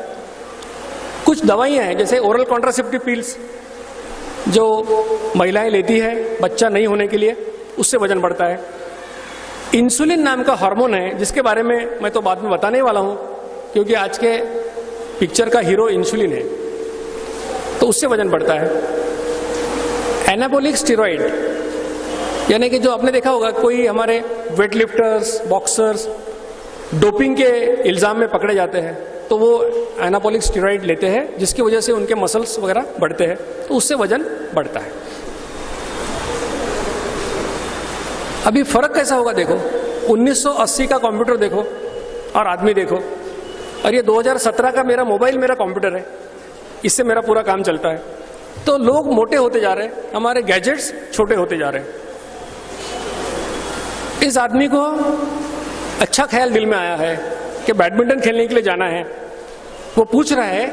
कुछ दवाइयां हैं जैसे ओरल कॉन्ट्रासेप्टिव पिल्स जो महिलाएं लेती है बच्चा नहीं होने के लिए, उससे वजन बढ़ता है। इंसुलिन नाम का हार्मोन है जिसके बारे में मैं तो बाद में बताने वाला हूं, क्योंकि आज के पिक्चर का हीरो इंसुलिन है, तो उससे वजन बढ़ता है। एनाबॉलिक स्टेरॉइड, यानी कि जो आपने देखा होगा कोई हमारे वेट लिफ्टर्स, बॉक्सर्स डोपिंग के इल्जाम में पकड़े जाते हैं, तो वो एनाबॉलिक स्टेरॉइड लेते हैं जिसकी वजह से उनके मसल्स वगैरह बढ़ते हैं, तो उससे वजन बढ़ता है। अभी फर्क कैसा होगा देखो, 1980 का कंप्यूटर देखो और आदमी देखो, और ये 2017 का मेरा मोबाइल मेरा कंप्यूटर है, इससे मेरा पूरा काम चलता है। तो लोग मोटे होते जा रहे हैं, हमारे गैजेट्स छोटे होते जा रहे हैं। इस आदमी को अच्छा ख्याल दिल में आया है कि बैडमिंटन खेलने के लिए जाना है। वो पूछ रहा है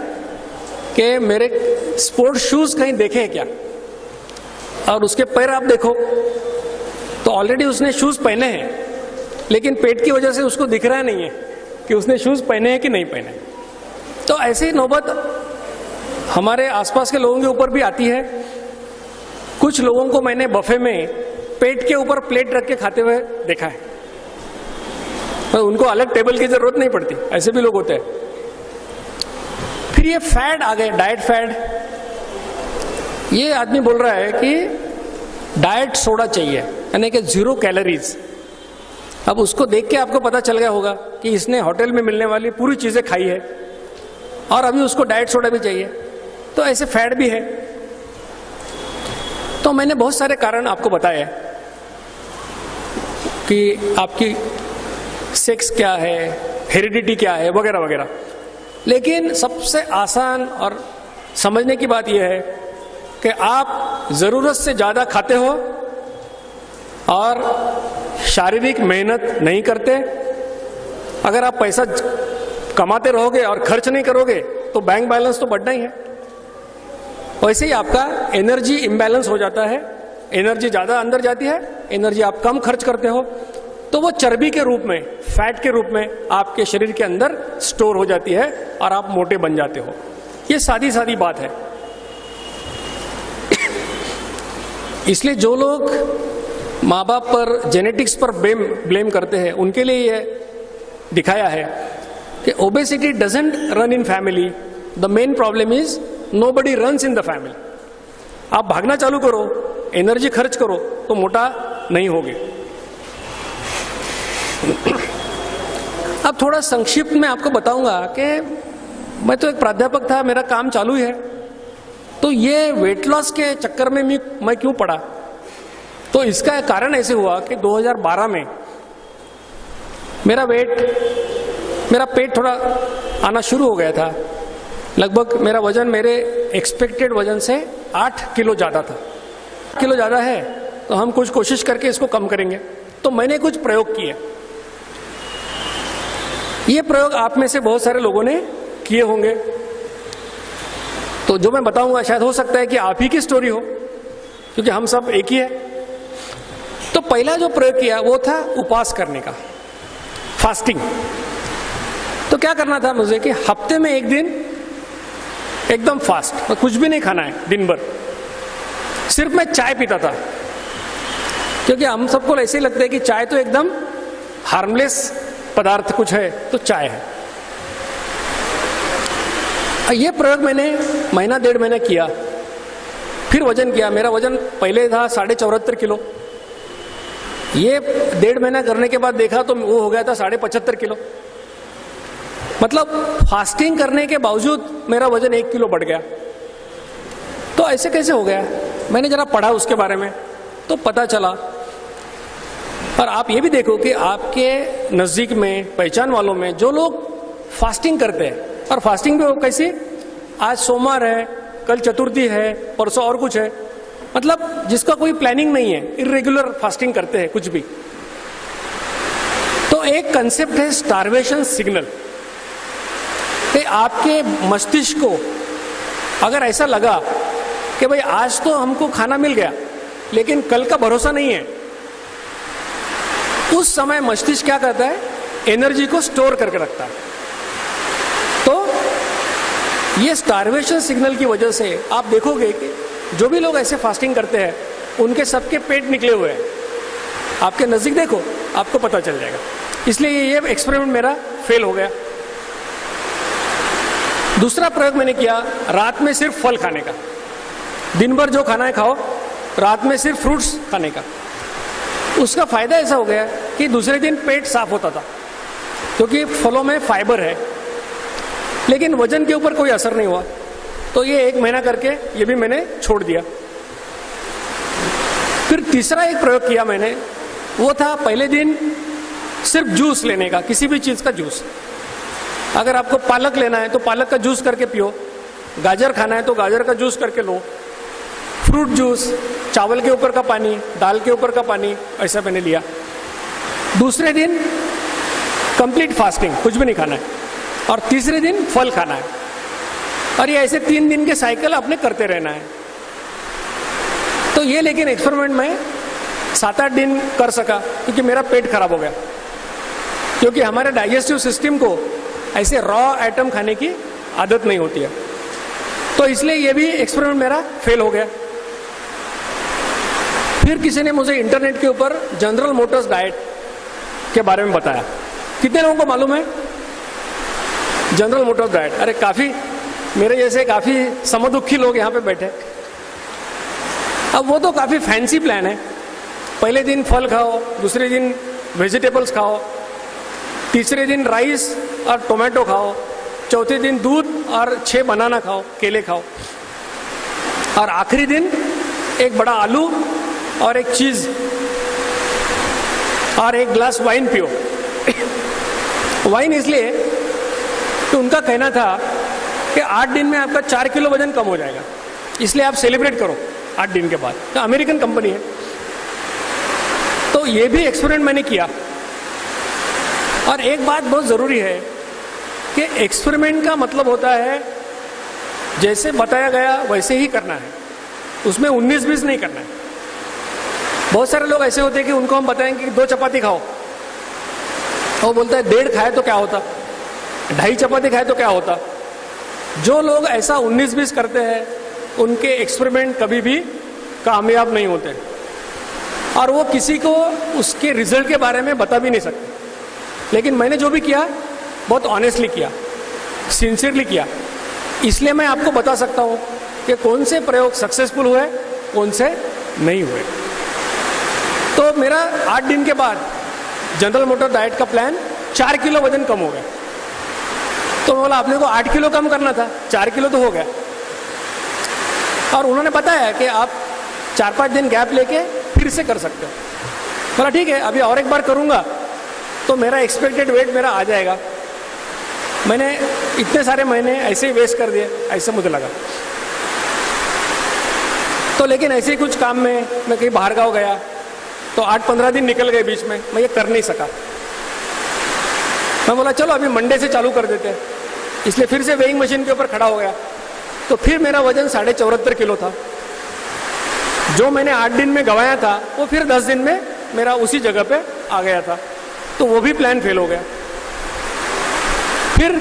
कि मेरे स्पोर्ट शूज कहीं देखे हैं क्या, और उसके पैर आप देखो तो ऑलरेडी उसने शूज पहने हैं, लेकिन पेट की वजह से उसको दिख रहा नहीं है कि उसने शूज पहने हैं कि नहीं पहने। तो ऐसी नौबत हमारे आसपास के लोगों के ऊपर भी आती है। कुछ लोगों को मैंने बफे में पेट के ऊपर प्लेट रख के खाते हुए देखा है, तो उनको अलग टेबल की जरूरत नहीं पड़ती, ऐसे भी लोग होते हैं। फिर ये फैड आ गए, डाइट फैड। ये आदमी बोल रहा है कि डाइट सोडा चाहिए, यानी कि 0 कैलोरीज। अब उसको देख के आपको पता चल गया होगा कि इसने होटल में मिलने वाली पूरी चीजें खाई है और अभी उसको डाइट सोडा भी चाहिए। तो ऐसे फैड भी है। तो मैंने बहुत सारे कारण आपको बताए कि आपकी सेक्स क्या है, हेरिडिटी क्या है, वगैरह वगैरह। लेकिन सबसे आसान और समझने की बात यह है कि आप जरूरत से ज्यादा खाते हो और शारीरिक मेहनत नहीं करते। अगर आप पैसा कमाते रहोगे और खर्च नहीं करोगे तो बैंक बैलेंस तो बढ़ना ही है। वैसे ही आपका एनर्जी इम्बैलेंस हो जाता है, एनर्जी ज्यादा अंदर जाती है, एनर्जी आप कम खर्च करते हो तो वो चर्बी के रूप में, फैट के रूप में आपके शरीर के अंदर स्टोर हो जाती है और आप मोटे बन जाते हो। ये सादी सादी बात है। इसलिए जो लोग माँ बाप पर, जेनेटिक्स पर ब्लेम करते हैं, उनके लिए ये दिखाया है कि obesity doesn't run in family, the main problem is nobody runs in the family. आप भागना चालू करो, एनर्जी खर्च करो तो मोटा नहीं होगे। अब थोड़ा संक्षिप्त में आपको बताऊंगा कि मैं तो एक प्राध्यापक था, मेरा काम चालू है, तो ये वेट लॉस के चक्कर में मैं क्यों पड़ा। तो इसका कारण ऐसे हुआ कि 2012 में मेरा पेट थोड़ा आना शुरू हो गया था। लगभग मेरा वजन मेरे एक्सपेक्टेड वजन से 8 किलो ज़्यादा था। किलो ज़्यादा है तो हम कुछ कोशिश करके इसको कम करेंगे। तो मैंने कुछ प्रयोग किए। ये प्रयोग आप में से बहुत सारे लोगों ने किए होंगे। तो जो मैं बताऊंगा शायद हो सकता है कि आप ही की स्टोरी हो, क्योंकि हम सब एक ही है। तो पहला जो प्रयोग किया वो था उपवास करने का, फास्टिंग। तो क्या करना था मुझे कि हफ्ते में एक दिन एकदम फास्ट, कुछ भी नहीं खाना है दिन भर। सिर्फ मैं चाय पीता था, क्योंकि हम सबको ऐसे ही लगता है कि चाय तो एकदम हार्मलेस पदार्थ कुछ है, तो चाय है। ये प्रयोग मैंने महीना 1.5 महीना किया, फिर वजन किया। मेरा वजन पहले था 74.5 किलो। ये 1.5 महीना करने के बाद देखा तो वो हो गया था 75.5 किलो। मतलब फास्टिंग करने के बावजूद मेरा वजन 1 किलो बढ़ गया। तो ऐसे कैसे हो गया? मैंने जरा पढ़ा उसके बारे में तो पता चला। और आप ये भी देखो कि आपके नजदीक में, पहचान वालों में जो लोग फास्टिंग करते हैं, और फास्टिंग भी कैसी, आज सोमवार है, कल चतुर्थी है, परसों और कुछ है, मतलब जिसका कोई प्लानिंग नहीं है, इर्रेगुलर फास्टिंग करते हैं कुछ भी। तो एक कंसेप्ट है स्टारवेशन सिग्नल। आपके मस्तिष्क को अगर ऐसा लगा कि भाई आज तो हमको खाना मिल गया लेकिन कल का भरोसा नहीं है, उस समय मस्तिष्क क्या करता है, एनर्जी को स्टोर करके रखता है। तो ये स्टारवेशन सिग्नल की वजह से आप देखोगे कि जो भी लोग ऐसे फास्टिंग करते हैं उनके सबके पेट निकले हुए हैं। आपके नजदीक देखो, आपको पता चल जाएगा। इसलिए ये एक्सपेरिमेंट मेरा फेल हो गया। दूसरा प्रयोग मैंने किया, रात में सिर्फ फल खाने का। दिन भर जो खाना है खाओ, रात में सिर्फ फ्रूट्स खाने का। उसका फायदा ऐसा हो गया कि दूसरे दिन पेट साफ होता था, क्योंकि फलों में फाइबर है। लेकिन वजन के ऊपर कोई असर नहीं हुआ। तो ये 1 महीना करके ये भी मैंने छोड़ दिया। फिर तीसरा एक प्रयोग किया मैंने, वो था पहले दिन सिर्फ जूस लेने का, किसी भी चीज का जूस। अगर आपको पालक लेना है तो पालक का जूस करके पियो, गाजर खाना है तो गाजर का जूस करके लो, फ्रूट जूस, चावल के ऊपर का पानी, दाल के ऊपर का पानी, ऐसा मैंने लिया। दूसरे दिन कंप्लीट फास्टिंग, कुछ भी नहीं खाना है, और तीसरे दिन फल खाना है। और ये ऐसे 3 दिन के साइकिल आपने करते रहना है। तो ये लेकिन एक्सपेरिमेंट में 7-8 दिन कर सका क्योंकि मेरा पेट खराब हो गया, क्योंकि हमारे डाइजेस्टिव सिस्टम को ऐसे रॉ आइटम खाने की आदत नहीं होती है। तो इसलिए ये भी एक्सपेरिमेंट मेरा फेल हो गया। फिर किसी ने मुझे इंटरनेट के ऊपर जनरल मोटर्स डाइट के बारे में बताया। कितने लोगों को मालूम है जनरल मोटर्स डाइट? अरे काफी, मेरे जैसे काफी समदुखी लोग यहाँ पे बैठे। अब वो तो काफी फैंसी प्लान है। पहले दिन फल खाओ, दूसरे दिन वेजिटेबल्स खाओ, तीसरे दिन राइस और टोमेटो खाओ, चौथे दिन दूध और 6 बनाना खाओ, केले खाओ, और आखिरी दिन एक बड़ा आलू और एक चीज और एक ग्लास वाइन पियो। वाइन इसलिए कि उनका कहना था कि 8 दिन में आपका 4 किलो वजन कम हो जाएगा, इसलिए आप सेलिब्रेट करो 8 दिन के बाद। तो अमेरिकन कंपनी है। तो ये भी एक्सपेरिमेंट मैंने किया। और एक बात बहुत जरूरी है कि एक्सपेरिमेंट का मतलब होता है जैसे बताया गया वैसे ही करना है, उसमें 19-20 नहीं करना है। बहुत सारे लोग ऐसे होते हैं कि उनको हम बताएंगे कि 2 चपाती खाओ, वो बोलता है 1.5 खाए तो क्या होता, 2.5 चपाती खाए तो क्या होता। जो लोग ऐसा 19-20 करते हैं उनके एक्सपेरिमेंट कभी भी कामयाब नहीं होते, और वो किसी को उसके रिजल्ट के बारे में बता भी नहीं सकते। लेकिन मैंने जो भी किया बहुत ऑनेस्टली किया, सिंसियरली किया, इसलिए मैं आपको बता सकता हूं कि कौन से प्रयोग सक्सेसफुल हुए, कौन से नहीं हुए। तो मेरा 8 दिन के बाद जनरल मोटर डाइट का प्लान 4 किलो वजन कम हो गया। तो मैं बोला आपने को 8 किलो कम करना था, 4 किलो तो हो गया। और उन्होंने बताया कि आप 4-5 दिन गैप लेके फिर से कर सकते हो। बोला ठीक है, अभी और एक बार करूंगा तो मेरा एक्सपेक्टेड वेट मेरा आ जाएगा। मैंने इतने सारे महीने ऐसे ही वेस्ट कर दिए, ऐसे मुझे लगा। तो लेकिन ऐसे ही कुछ काम में मैं कहीं बाहर गाँव गया तो 8-15 दिन निकल गए बीच में, मैं ये कर नहीं सका। मैं बोला चलो अभी मंडे से चालू कर देते हैं, इसलिए फिर से वेइंग मशीन के ऊपर खड़ा हो गया। तो फिर मेरा वजन 74.5 किलो था। जो मैंने 8 दिन में गंवाया था वो फिर 10 दिन में मेरा उसी जगह पे आ गया था। तो वो भी प्लान फेल हो गया। फिर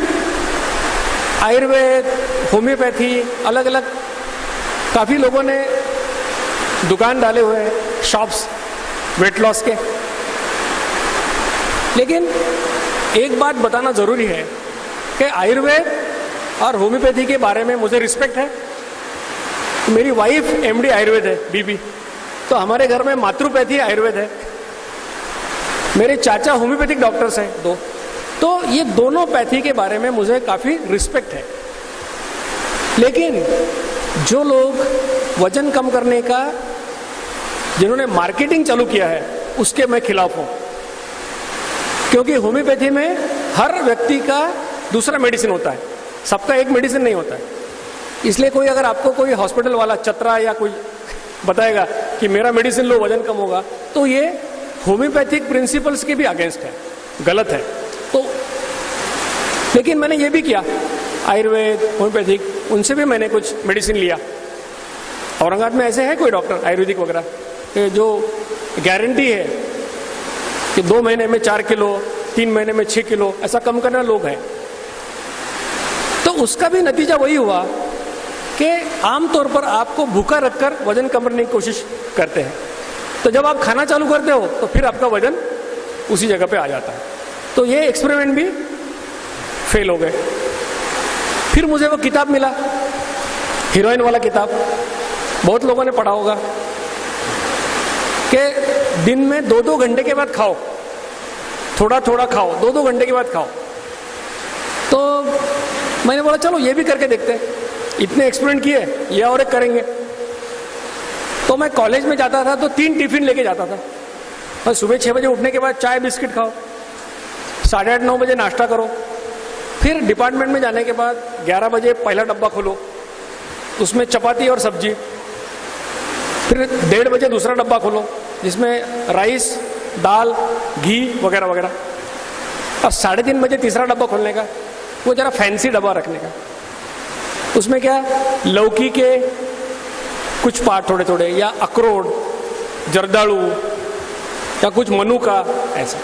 आयुर्वेद, होम्योपैथी, अलग अलग काफी लोगों ने दुकान डाले हुए हैं, शॉप्स वेट लॉस के। लेकिन एक बात बताना जरूरी है कि आयुर्वेद और होम्योपैथी के बारे में मुझे रिस्पेक्ट है। मेरी वाइफ एमडी आयुर्वेद है, बीबी, तो हमारे घर में मातृपैथी आयुर्वेद है। मेरे चाचा होम्योपैथिक डॉक्टर्स हैं 2, तो ये दोनों पैथी के बारे में मुझे काफी रिस्पेक्ट है। लेकिन जो लोग वजन कम करने का जिन्होंने मार्केटिंग चालू किया है उसके मैं खिलाफ हूं, क्योंकि होम्योपैथी में हर व्यक्ति का दूसरा मेडिसिन होता है, सबका एक मेडिसिन नहीं होता है। इसलिए कोई अगर आपको कोई हॉस्पिटल वाला चतरा या कोई बताएगा कि मेरा मेडिसिन लो वजन कम होगा, तो ये होम्योपैथिक प्रिंसिपल्स के भी अगेंस्ट है, गलत है। तो लेकिन मैंने ये भी किया, आयुर्वेद, होम्योपैथिक, उनसे भी मैंने कुछ मेडिसिन लिया। औरंगाबाद में ऐसे है कोई डॉक्टर आयुर्वेदिक वगैरह जो गारंटी है कि 2 महीने में 4 किलो, 3 महीने में 6 किलो ऐसा कम करना लोग हैं। तो उसका भी नतीजा वही हुआ कि आमतौर पर आपको भूखा रखकर वजन कम करने की कोशिश करते हैं। तो जब आप खाना चालू करते हो तो फिर आपका वजन उसी जगह पे आ जाता है। तो ये एक्सपेरिमेंट भी फेल हो गए। फिर मुझे वो किताब मिला, हीरोइन वाला किताब, बहुत लोगों ने पढ़ा होगा, कि दिन में 2-2 घंटे के बाद खाओ, थोड़ा थोड़ा खाओ, 2-2 घंटे के बाद खाओ। तो मैंने बोला चलो ये भी करके देखते हैं, इतने एक्सपेरिमेंट किए, ये और एक करेंगे। तो मैं कॉलेज में जाता था तो 3 टिफिन लेके जाता था। और सुबह 6 बजे उठने के बाद चाय बिस्किट खाओ, 8:30-9 बजे नाश्ता करो, फिर डिपार्टमेंट में जाने के बाद 11 बजे पहला डब्बा खोलो, उसमें चपाती और सब्जी, फिर 1:30 बजे दूसरा डब्बा खोलो जिसमें राइस, दाल, घी वगैरह वगैरह, और 3:30 बजे तीसरा डब्बा खोलने का, वो जरा फैंसी डब्बा रखने का। उसमें क्या, लौकी के कुछ पार्ट थोड़े थोड़े, या अखरोट, जर्दालू, या कुछ मनुका, ऐसा।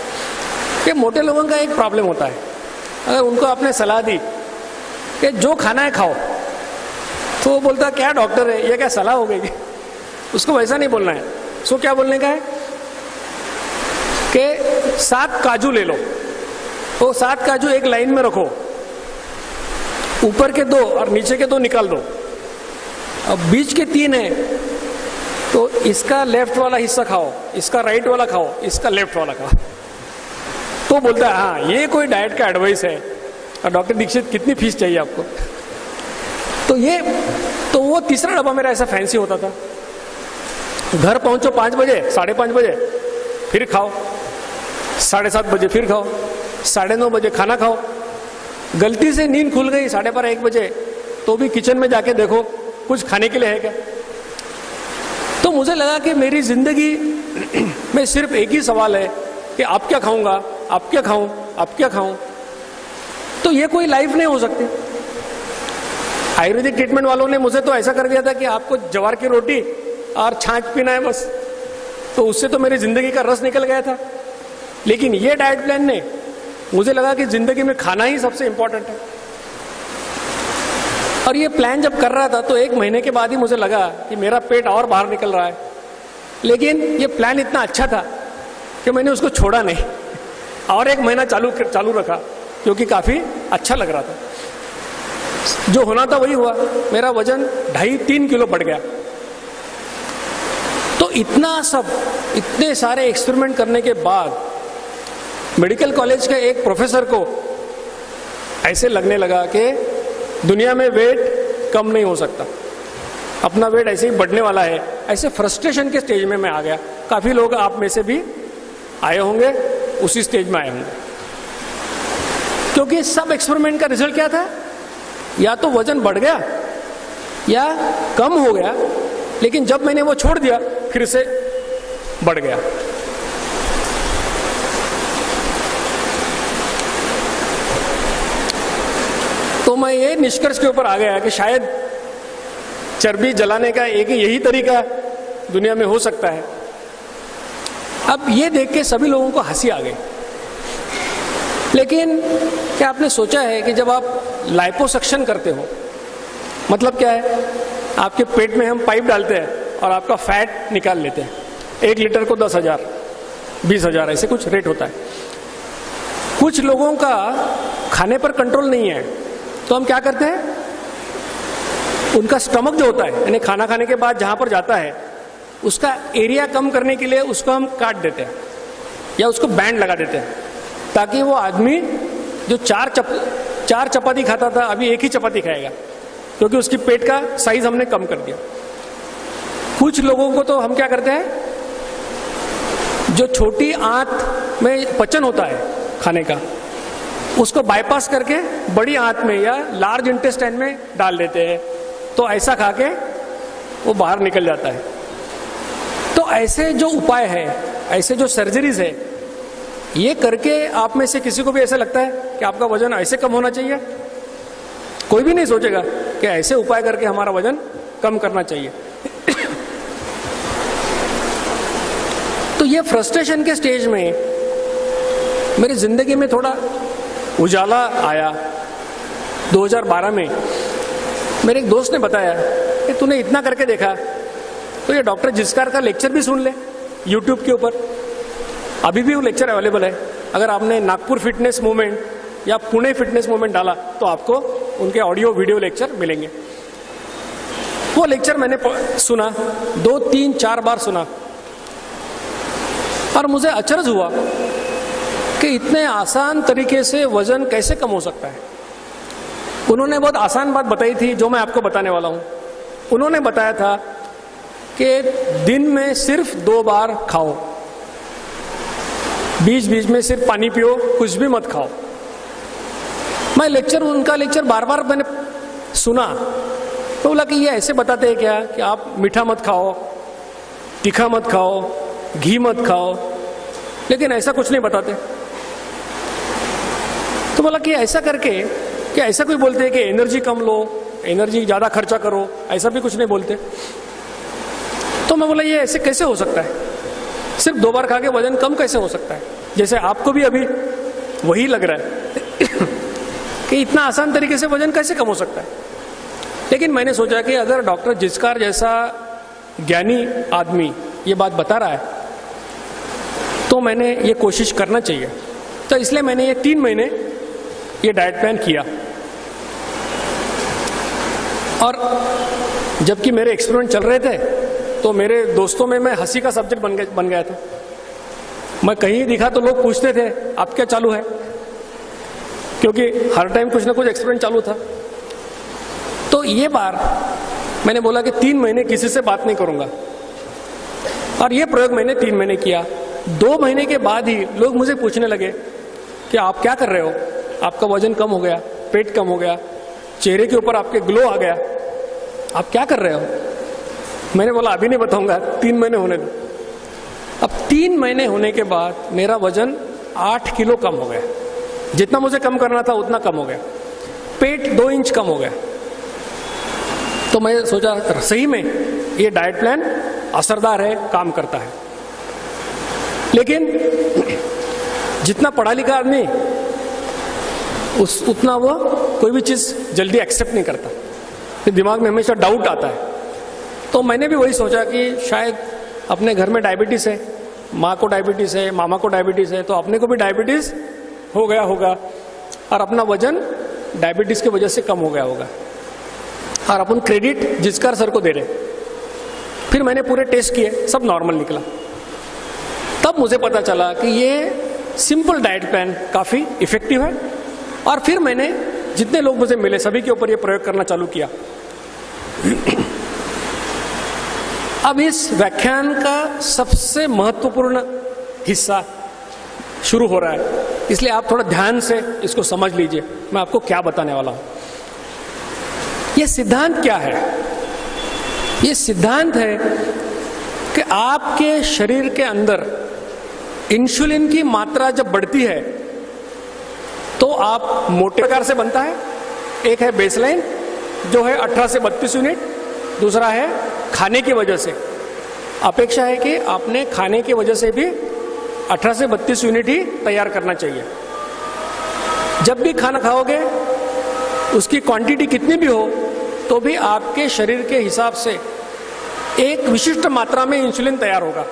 ये मोटे लोगों का एक प्रॉब्लम होता है, अगर उनको आपने सलाह दी कि जो खाना है खाओ, तो वो बोलता क्या डॉक्टर है, ये क्या सलाह हो गई? उसको वैसा नहीं बोलना है। उसको क्या बोलने का है कि 7 काजू ले लो, वो 7 काजू एक लाइन में रखो, ऊपर के 2 और नीचे के 2 निकाल दो, अब बीच के 3 है, तो इसका लेफ्ट वाला हिस्सा खाओ, इसका राइट वाला खाओ, इसका लेफ्ट वाला खाओ। तो बोलता है हाँ ये कोई डाइट का एडवाइस है। और डॉक्टर दीक्षित कितनी फीस चाहिए आपको? तो वो तीसरा डब्बा मेरा ऐसा फैंसी होता था। घर पहुंचो 5 बजे, 5:30 बजे, फिर खाओ, 7:30 बजे फिर खाओ, 9:30 बजे खाना खाओ। गलती से नींद खुल गई 12:30-1 बजे, तो भी किचन में जाके देखो कुछ खाने के लिए है क्या। तो मुझे लगा कि मेरी जिंदगी में सिर्फ एक ही सवाल है कि आप क्या खाऊंगा, आप क्या खाऊं, आप क्या खाऊं। तो ये कोई लाइफ नहीं हो सकती। आयुर्वेदिक ट्रीटमेंट वालों ने मुझे तो ऐसा कर दिया था कि आपको जवार की रोटी और छाछ पीना है बस, तो उससे तो मेरी जिंदगी का रस निकल गया था। लेकिन ये डाइट प्लान ने मुझे लगा कि जिंदगी में खाना ही सबसे इंपॉर्टेंट है। और ये प्लान जब कर रहा था तो 1 महीने के बाद ही मुझे लगा कि मेरा पेट और बाहर निकल रहा है। लेकिन ये प्लान इतना अच्छा था कि मैंने उसको छोड़ा नहीं और 1 महीना चालू रखा, क्योंकि काफी अच्छा लग रहा था। जो होना था वही हुआ, मेरा वजन 2.5-3 किलो बढ़ गया। तो इतने सारे एक्सपेरिमेंट करने के बाद मेडिकल कॉलेज के एक प्रोफेसर को ऐसे लगने लगा कि दुनिया में वेट कम नहीं हो सकता, अपना वेट ऐसे ही बढ़ने वाला है। ऐसे फ्रस्ट्रेशन के स्टेज में मैं आ गया। काफी लोग आप में से भी आए होंगे, उसी स्टेज में आए होंगे, क्योंकि सब एक्सपेरिमेंट का रिजल्ट क्या था, या तो वजन बढ़ गया या कम हो गया। लेकिन जब मैंने वो छोड़ दिया फिर से बढ़ गया। तो मैं ये निष्कर्ष के ऊपर आ गया कि शायद चर्बी जलाने का एक यही तरीका दुनिया में हो सकता है। अब ये देख के सभी लोगों को हंसी आ गई। लेकिन क्या आपने सोचा है कि जब आप लाइपोसक्शन करते हो, मतलब क्या है, आपके पेट में हम पाइप डालते हैं और आपका फैट निकाल लेते हैं। 1 लीटर को 10,000, 20,000 ऐसे कुछ रेट होता है। कुछ लोगों का खाने पर कंट्रोल नहीं है, तो हम क्या करते हैं, उनका स्टमक जो होता है, यानी खाना खाने के बाद जहां पर जाता है, उसका एरिया कम करने के लिए उसको हम काट देते हैं या उसको बैंड लगा देते हैं, ताकि वो आदमी जो 4 चपाती खाता था अभी 1 ही चपाती खाएगा, क्योंकि उसकी पेट का साइज हमने कम कर दिया। कुछ लोगों को तो हम क्या करते हैं, जो छोटी आंत में पचन होता है खाने का, उसको बाईपास करके बड़ी आंत में या लार्ज इंटेस्टाइन में डाल देते हैं, तो ऐसा खा के वो बाहर निकल जाता है। तो ऐसे जो उपाय है, ऐसे जो सर्जरीज है, ये करके आप में से किसी को भी ऐसा लगता है कि आपका वजन ऐसे कम होना चाहिए? कोई भी नहीं सोचेगा कि ऐसे उपाय करके हमारा वजन कम करना चाहिए। तो ये फ्रस्ट्रेशन के स्टेज में मेरी जिंदगी में थोड़ा उजाला आया। 2012 में मेरे एक दोस्त ने बताया कि तूने इतना करके देखा तो ये डॉक्टर जिस्कार का लेक्चर भी सुन ले यूट्यूब के ऊपर। अभी भी वो लेक्चर अवेलेबल है। अगर आपने नागपुर फिटनेस मूवमेंट या पुणे फिटनेस मूवमेंट डाला तो आपको उनके ऑडियो वीडियो लेक्चर मिलेंगे। वो लेक्चर मैंने सुना, 2, 3, 4 बार सुना, और मुझे अचरज हुआ कि इतने आसान तरीके से वजन कैसे कम हो सकता है। उन्होंने बहुत आसान बात बताई थी जो मैं आपको बताने वाला हूं। उन्होंने बताया था कि दिन में सिर्फ 2 बार खाओ, बीच बीच में सिर्फ पानी पियो, कुछ भी मत खाओ। मैं उनका लेक्चर बार बार मैंने सुना, तो बोला कि ये ऐसे बताते हैं क्या कि आप मीठा मत खाओ, तीखा मत खाओ, घी मत खाओ, लेकिन ऐसा कुछ नहीं बताते। तो बोला कि ऐसा करके क्या ऐसा कोई बोलते हैं कि एनर्जी कम लो, एनर्जी ज़्यादा खर्चा करो, ऐसा भी कुछ नहीं बोलते। तो मैं बोला ये ऐसे कैसे हो सकता है, सिर्फ 2 बार खा के वजन कम कैसे हो सकता है? जैसे आपको भी अभी वही लग रहा है कि इतना आसान तरीके से वजन कैसे कम हो सकता है। लेकिन मैंने सोचा कि अगर डॉक्टर जिचकार जैसा ज्ञानी आदमी ये बात बता रहा है तो मैंने ये कोशिश करना चाहिए। तो इसलिए मैंने ये 3 महीने ये डाइट प्लान किया। और जबकि मेरे एक्सपेरिमेंट चल रहे थे तो मेरे दोस्तों में मैं हंसी का सब्जेक्ट बन गया था। मैं कहीं दिखा तो लोग पूछते थे आप क्या चालू है, क्योंकि हर टाइम कुछ ना कुछ एक्सपेरिमेंट चालू था। तो ये बार मैंने बोला कि 3 महीने किसी से बात नहीं करूंगा, और ये प्रयोग मैंने 3 महीने किया। 2 महीने के बाद ही लोग मुझे पूछने लगे कि आप क्या कर रहे हो, आपका वजन कम हो गया, पेट कम हो गया, चेहरे के ऊपर आपके ग्लो आ गया, आप क्या कर रहे हो? मैंने बोला अभी नहीं बताऊंगा, 3 महीने होने दो। अब 3 महीने होने के बाद मेरा वजन 8 किलो कम हो गया, जितना मुझे कम करना था उतना कम हो गया, पेट 2 इंच कम हो गया। तो मैं सोचा सही में ये डाइट प्लान असरदार है, काम करता है। लेकिन जितना पढ़ा लिखा आदमी उतना वो कोई भी चीज जल्दी एक्सेप्ट नहीं करता, तो दिमाग में हमेशा डाउट आता है। तो मैंने भी वही सोचा कि शायद अपने घर में डायबिटीज है, माँ को डायबिटीज है, मामा को डायबिटीज है, तो अपने को भी डायबिटीज हो गया होगा और अपना वजन डायबिटीज की वजह से कम हो गया होगा, और अपन क्रेडिट जिचकार सर को दे रहे। फिर मैंने पूरे टेस्ट किए, सब नॉर्मल निकला। तब मुझे पता चला कि ये सिंपल डाइट प्लान काफी इफेक्टिव है। और फिर मैंने जितने लोग मुझे मिले सभी के ऊपर ये प्रयोग करना चालू किया। अब इस व्याख्यान का सबसे महत्वपूर्ण हिस्सा शुरू हो रहा है, इसलिए आप थोड़ा ध्यान से इसको समझ लीजिए। मैं आपको क्या बताने वाला हूं। ये सिद्धांत क्या है? ये सिद्धांत है कि आपके शरीर के अंदर इंसुलिन की मात्रा जब बढ़ती है तो आप मोटे प्रकार से बनता है। एक है बेसलाइन जो है 18 से 32 यूनिट, दूसरा है खाने की वजह से। अपेक्षा है कि आपने खाने की वजह से भी 18 से 32 यूनिट ही तैयार करना चाहिए। जब भी खाना खाओगे उसकी क्वांटिटी कितनी भी हो तो भी आपके शरीर के हिसाब से एक विशिष्ट मात्रा में इंसुलिन तैयार होगा।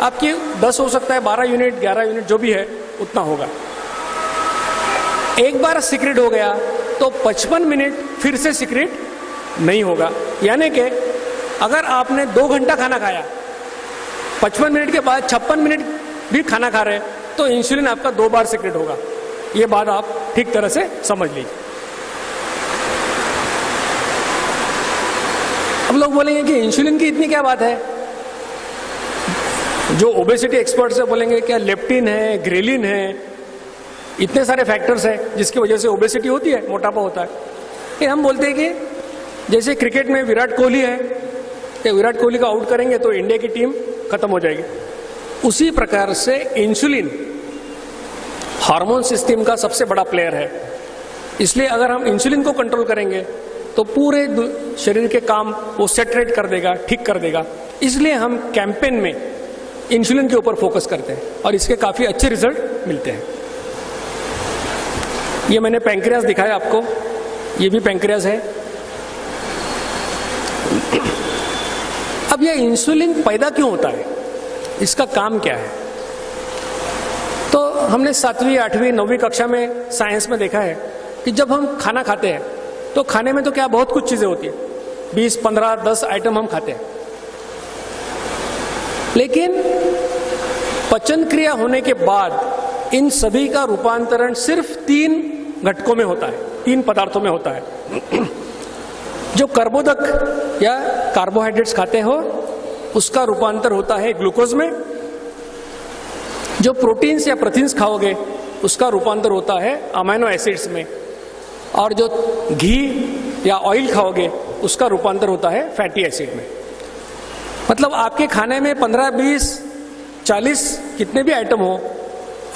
आपकी 10 हो सकता है, 12 यूनिट, 11 यूनिट, जो भी है उतना होगा। एक बार सीक्रेट हो गया तो 55 मिनट फिर से सीक्रेट नहीं होगा। यानी कि अगर आपने 2 घंटा खाना खाया, 55 मिनट के बाद 56 मिनट भी खाना खा रहे तो इंसुलिन आपका 2 बार सीक्रेट होगा। ये बात आप ठीक तरह से समझ लीजिए। अब लोग बोलेंगे कि इंसुलिन की इतनी क्या बात है। जो ओबेसिटी एक्सपर्ट्स है बोलेंगे क्या लेप्टिन है, ग्रेलिन है, इतने सारे फैक्टर्स हैं जिसकी वजह से ओबेसिटी होती है, मोटापा होता है। फिर हम बोलते हैं कि जैसे क्रिकेट में विराट कोहली है, कि विराट कोहली को आउट करेंगे तो इंडिया की टीम खत्म हो जाएगी। उसी प्रकार से इंसुलिन हार्मोन सिस्टम का सबसे बड़ा प्लेयर है। इसलिए अगर हम इंसुलिन को कंट्रोल करेंगे तो पूरे शरीर के काम वो सेटरेट कर देगा, ठीक कर देगा। इसलिए हम कैंपेन में इंसुलिन के ऊपर फोकस करते हैं और इसके काफी अच्छे रिजल्ट मिलते हैं। ये मैंने पैंक्रियास दिखाया आपको, ये भी पैंक्रियास है। अब ये इंसुलिन पैदा क्यों होता है, इसका काम क्या है? तो हमने 7वीं, 8वीं, 9वीं कक्षा में साइंस में देखा है कि जब हम खाना खाते हैं तो खाने में तो क्या बहुत कुछ चीजें होती है, 20, 15, 10 आइटम हम खाते हैं। लेकिन पचन क्रिया होने के बाद इन सभी का रूपांतरण सिर्फ 3 घटकों में होता है, 3 पदार्थों में होता है। जो कर्बोदक या कार्बोहाइड्रेट्स खाते हो उसका रूपांतर होता है ग्लूकोज में। जो प्रोटीन्स या प्रोटीन्स खाओगे उसका रूपांतर होता है अमीनो एसिड्स में। और जो घी या ऑयल खाओगे उसका रूपांतर होता है फैटी एसिड में। मतलब आपके खाने में 15, 20, 40 कितने भी आइटम हो,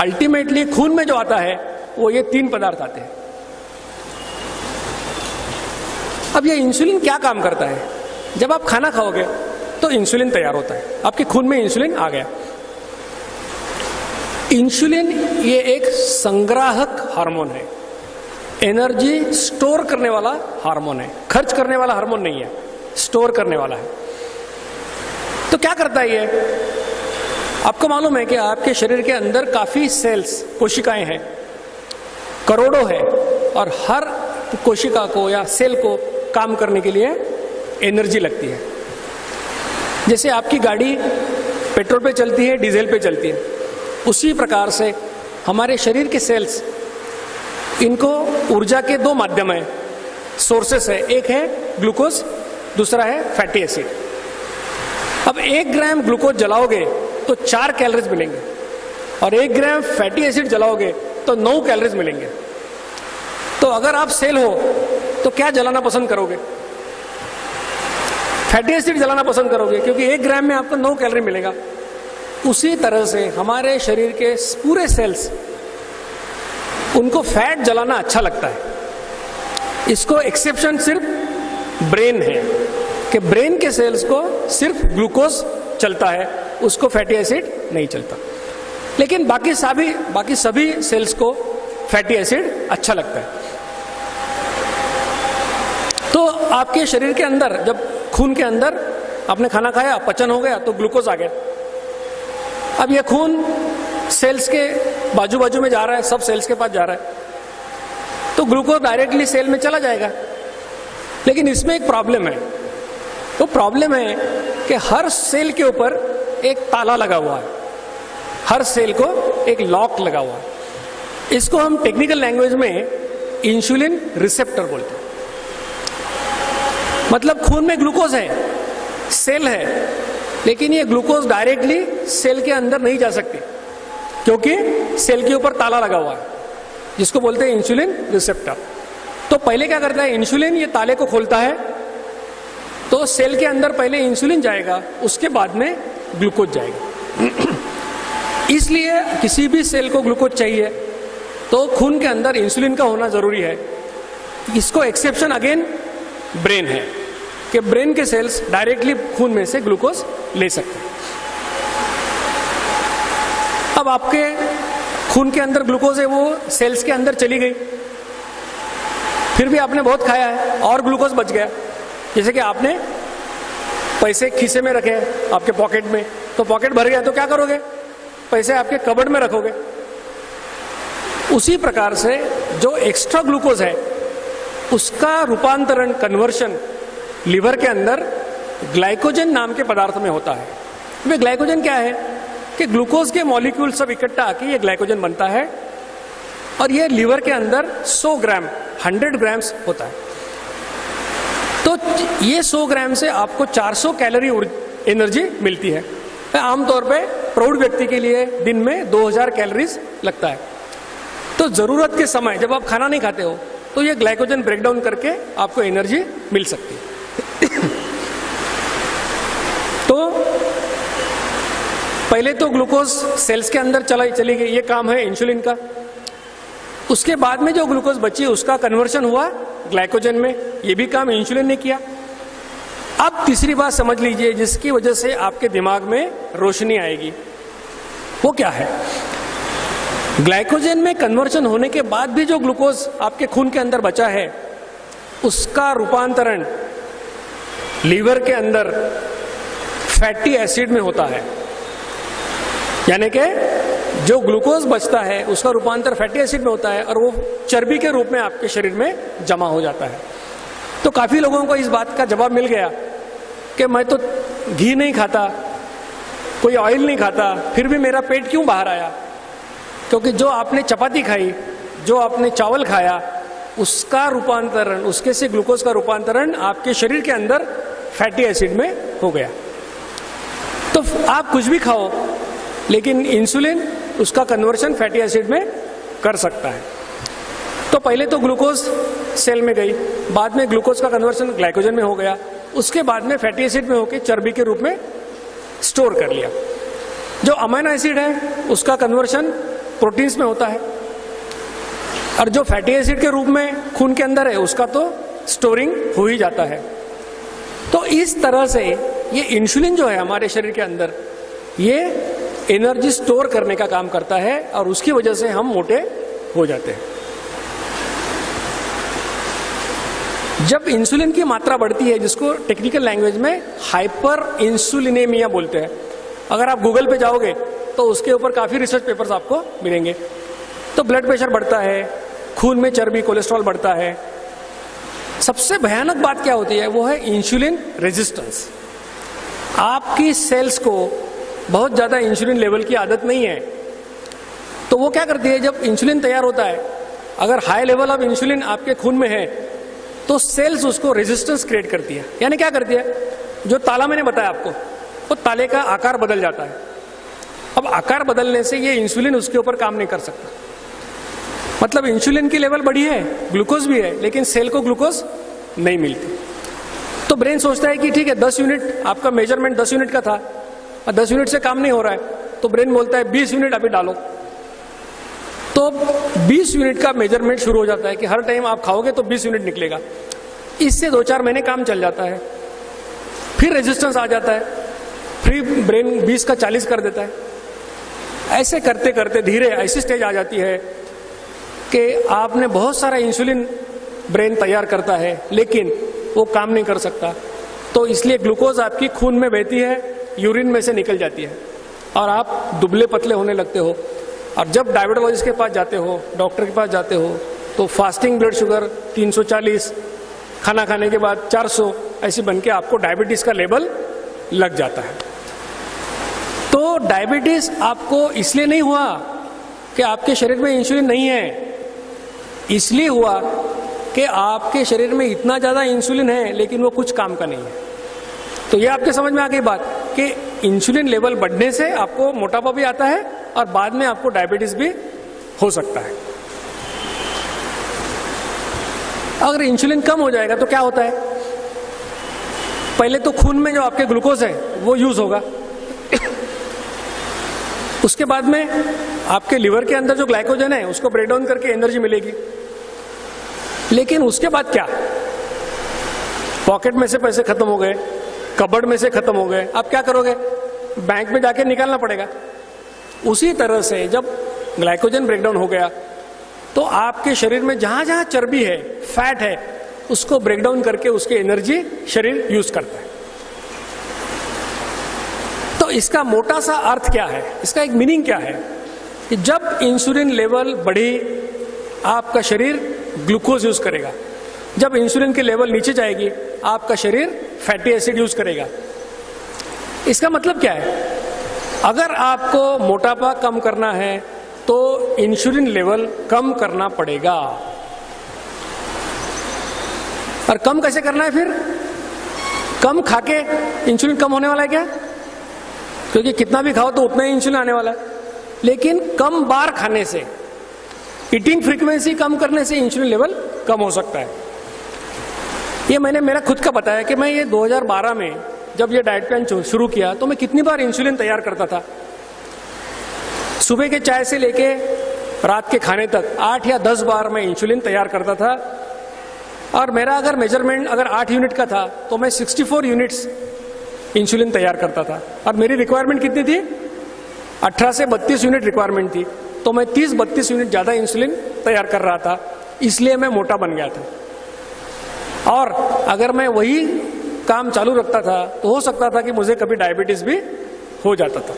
अल्टीमेटली खून में जो आता है वो ये 3 पदार्थ आते हैं। अब ये इंसुलिन क्या काम करता है? जब आप खाना खाओगे तो इंसुलिन तैयार होता है, आपके खून में इंसुलिन आ गया। इंसुलिन ये एक संग्राहक हार्मोन है, एनर्जी स्टोर करने वाला हार्मोन है, खर्च करने वाला हार्मोन नहीं है, स्टोर करने वाला है। तो क्या करता है ये? आपको मालूम है कि आपके शरीर के अंदर काफी सेल्स, कोशिकाएं हैं, करोड़ों है, और हर कोशिका को या सेल को काम करने के लिए एनर्जी लगती है। जैसे आपकी गाड़ी पेट्रोल पे चलती है, डीजल पे चलती है, उसी प्रकार से हमारे शरीर के सेल्स, इनको ऊर्जा के दो माध्यम है, सोर्सेस है। एक है ग्लूकोज, दूसरा है फैटी एसिड। अब 1 ग्राम ग्लूकोज जलाओगे तो 4 कैलोरीज मिलेंगे, और 1 ग्राम फैटी एसिड जलाओगे तो 9 कैलोरीज मिलेंगे। तो अगर आप सेल हो तो क्या जलाना पसंद करोगे? फैटी एसिड जलाना पसंद करोगे, क्योंकि 1 ग्राम में आपको 9 कैलोरी मिलेगा। उसी तरह से हमारे शरीर के पूरे सेल्स, उनको फैट जलाना अच्छा लगता है। इसको एक्सेप्शन सिर्फ ब्रेन है, कि ब्रेन के सेल्स को सिर्फ ग्लूकोज चलता है, उसको फैटी एसिड नहीं चलता। लेकिन बाकी सभी सेल्स को फैटी एसिड अच्छा लगता है। तो आपके शरीर के अंदर, जब खून के अंदर आपने खाना खाया, पचन हो गया, तो ग्लूकोज आ गया। अब यह खून सेल्स के बाजू बाजू में जा रहा है, सब सेल्स के पास जा रहा है, तो ग्लूकोज डायरेक्टली सेल में चला जाएगा। लेकिन इसमें एक प्रॉब्लम है। वो प्रॉब्लम है कि हर सेल के ऊपर एक ताला लगा हुआ है, हर सेल को एक लॉक लगा हुआ है। इसको हम टेक्निकल लैंग्वेज में इंसुलिन रिसेप्टर बोलते हैं। मतलब खून में ग्लूकोज है, सेल है, लेकिन ये ग्लूकोज डायरेक्टली सेल के अंदर नहीं जा सकती, क्योंकि सेल के ऊपर ताला लगा हुआ है, जिसको बोलते हैं इंसुलिन रिसेप्टर। तो पहले क्या करता है? इंसुलिन ये ताले को खोलता है, तो सेल के अंदर पहले इंसुलिन जाएगा, उसके बाद में ग्लूकोज जाएगा। इसलिए किसी भी सेल को ग्लूकोज चाहिए तो खून के अंदर इंसुलिन का होना जरूरी है। इसको एक्सेप्शन अगेन ब्रेन है, कि ब्रेन के सेल्स डायरेक्टली खून में से ग्लूकोज ले सकते हैं। अब आपके खून के अंदर ग्लूकोज है, वो सेल्स के अंदर चली गई, फिर भी आपने बहुत खाया है और ग्लूकोज बच गया। जैसे कि आपने पैसे खीसे में रखे हैं आपके पॉकेट में, तो पॉकेट भर गया, तो क्या करोगे? पैसे आपके कबर्ड में रखोगे। उसी प्रकार से जो एक्स्ट्रा ग्लूकोज है, उसका रूपांतरण, कन्वर्शन लीवर के अंदर ग्लाइकोजन नाम के पदार्थ में होता है। वे ग्लाइकोजन क्या है? कि ग्लूकोज के मॉलिक्यूल सब इकट्ठा आके ये ग्लाइकोजन बनता है, और ये लीवर के अंदर 100 ग्राम 100 ग्राम्स होता है। तो ये 100 ग्राम से आपको 400 कैलोरी एनर्जी मिलती है। आमतौर पे प्रौढ़ व्यक्ति के लिए दिन में 2000 कैलोरीज लगता है। तो जरूरत के समय जब आप खाना नहीं खाते हो, तो ये ग्लाइकोजन ब्रेकडाउन करके आपको एनर्जी मिल सकती है। तो पहले तो ग्लूकोज सेल्स के अंदर चली गई, ये काम है इंसुलिन का। उसके बाद में जो ग्लूकोज बची, उसका कन्वर्शन हुआ ग्लाइकोजन में, ये भी काम इंसुलिन ने किया। अब तीसरी बात समझ लीजिए, जिसकी वजह से आपके दिमाग में रोशनी आएगी, वो क्या है? ग्लाइकोजन में कन्वर्शन होने के बाद भी जो ग्लूकोज आपके खून के अंदर बचा है, उसका रूपांतरण लीवर के अंदर फैटी एसिड में होता है। यानी कि जो ग्लूकोज बचता है, उसका रूपांतर फैटी एसिड में होता है, और वो चर्बी के रूप में आपके शरीर में जमा हो जाता है। तो काफी लोगों को इस बात का जवाब मिल गया कि मैं तो घी नहीं खाता, कोई ऑयल नहीं खाता, फिर भी मेरा पेट क्यों बाहर आया? क्योंकि जो आपने चपाती खाई, जो आपने चावल खाया, उसका रूपांतरण, उसके से ग्लूकोज का रूपांतरण आपके शरीर के अंदर फैटी एसिड में हो गया। तो आप कुछ भी खाओ, लेकिन इंसुलिन उसका कन्वर्शन फैटी एसिड में कर सकता है। तो पहले तो ग्लूकोज सेल में गई, बाद में ग्लूकोज का कन्वर्शन ग्लाइकोजन में हो गया, उसके बाद में फैटी एसिड में होकर चर्बी के रूप में स्टोर कर लिया। जो अमीनो एसिड है, उसका कन्वर्शन प्रोटीन्स में होता है, और जो फैटी एसिड के रूप में खून के अंदर है, उसका तो स्टोरिंग हो ही जाता है। तो इस तरह से ये इंसुलिन जो है हमारे शरीर के अंदर, ये एनर्जी स्टोर करने का काम करता है और उसकी वजह से हम मोटे हो जाते हैं। जब इंसुलिन की मात्रा बढ़ती है, जिसको टेक्निकल लैंग्वेज में हाइपर इंसुलिनेमिया बोलते हैं, अगर आप गूगल पे जाओगे तो उसके ऊपर काफी रिसर्च पेपर्स आपको मिलेंगे। तो ब्लड प्रेशर बढ़ता है, खून में चर्बी, कोलेस्ट्रॉल बढ़ता है। सबसे भयानक बात क्या होती है, वो है इंसुलिन रेजिस्टेंस। आपकी सेल्स को बहुत ज्यादा इंसुलिन लेवल की आदत नहीं है, तो वो क्या करती है, जब इंसुलिन तैयार होता है, अगर हाई लेवल ऑफ इंसुलिन आपके खून में है तो सेल्स उसको रेजिस्टेंस क्रिएट करती है। यानी क्या करती है, जो ताला मैंने बताया आपको, वो ताले का आकार बदल जाता है। अब आकार बदलने से ये इंसुलिन उसके ऊपर काम नहीं कर सकता। मतलब इंसुलिन की लेवल बढ़ी है, ग्लूकोज भी है, लेकिन सेल को ग्लूकोज नहीं मिलती। तो ब्रेन सोचता है कि ठीक है, 10 यूनिट आपका मेजरमेंट 10 यूनिट का था और 10 यूनिट से काम नहीं हो रहा है, तो ब्रेन बोलता है 20 यूनिट अभी डालो। तो 20 यूनिट का मेजरमेंट शुरू हो जाता है कि हर टाइम आप खाओगे तो 20 यूनिट निकलेगा। इससे 2-4 महीने काम चल जाता है, फिर रेजिस्टेंस आ जाता है, फिर ब्रेन 20 का 40 कर देता है। ऐसे करते करते धीरे ऐसी स्टेज आ जाती है कि आपने बहुत सारा इंसुलिन ब्रेन तैयार करता है, लेकिन वो काम नहीं कर सकता। तो इसलिए ग्लूकोज आपकी खून में बहती है, यूरिन में से निकल जाती है और आप दुबले पतले होने लगते हो। और जब डायबिटोलॉजिस्ट के पास जाते हो, डॉक्टर के पास जाते हो, तो फास्टिंग ब्लड शुगर 340, खाना खाने के बाद 400, ऐसी बन के आपको डायबिटीज का लेवल लग जाता है। तो डायबिटीज आपको इसलिए नहीं हुआ कि आपके शरीर में इंसुलिन नहीं है, इसलिए हुआ कि आपके शरीर में इतना ज्यादा इंसुलिन है लेकिन वो कुछ काम का नहीं है। तो ये आपके समझ में आ गई बात कि इंसुलिन लेवल बढ़ने से आपको मोटापा भी आता है और बाद में आपको डायबिटीज भी हो सकता है। अगर इंसुलिन कम हो जाएगा तो क्या होता है, पहले तो खून में जो आपके ग्लूकोज है वो यूज होगा, उसके बाद में आपके लिवर के अंदर जो ग्लाइकोजन है उसको ब्रेक डाउन करके एनर्जी मिलेगी। लेकिन उसके बाद क्या, पॉकेट में से पैसे खत्म हो गए, कबर्ड में से खत्म हो गए, आप क्या करोगे, बैंक में जाके निकालना पड़ेगा। उसी तरह से जब ग्लाइकोजन ब्रेकडाउन हो गया तो आपके शरीर में जहां जहां चर्बी है, फैट है, उसको ब्रेकडाउन करके उसकी एनर्जी शरीर यूज करता है। तो इसका मोटा सा अर्थ क्या है, इसका एक मीनिंग क्या है कि जब इंसुलिन लेवल बढ़ी आपका शरीर ग्लूकोज यूज करेगा, जब इंसुलिन की लेवल नीचे जाएगी आपका शरीर फैटी एसिड यूज करेगा। इसका मतलब क्या है, अगर आपको मोटापा कम करना है तो इंसुलिन लेवल कम करना पड़ेगा। और कम कैसे करना है फिर, कम खाके इंसुलिन कम होने वाला है क्या, क्योंकि कितना भी खाओ तो उतना ही इंसुलिन आने वाला है। लेकिन कम बार खाने से, ईटिंग फ्रीक्वेंसी कम करने से इंसुलिन लेवल कम हो सकता है। ये मैंने मेरा खुद का बताया कि मैं ये 2012 में जब ये डाइट प्लान शुरू किया तो मैं कितनी बार इंसुलिन तैयार करता था। सुबह के चाय से लेके रात के खाने तक 8 या 10 बार मैं इंसुलिन तैयार करता था। और मेरा अगर मेजरमेंट अगर 8 यूनिट का था तो मैं 64 यूनिट्स इंसुलिन तैयार करता था। और मेरी रिक्वायरमेंट कितनी थी, 18 से 32 यूनिट रिक्वायरमेंट थी, तो मैं 30-32 यूनिट ज्यादा इंसुलिन तैयार कर रहा था, इसलिए मैं मोटा बन गया था। और अगर मैं वही काम चालू रखता था तो हो सकता था कि मुझे कभी डायबिटीज भी हो जाता था।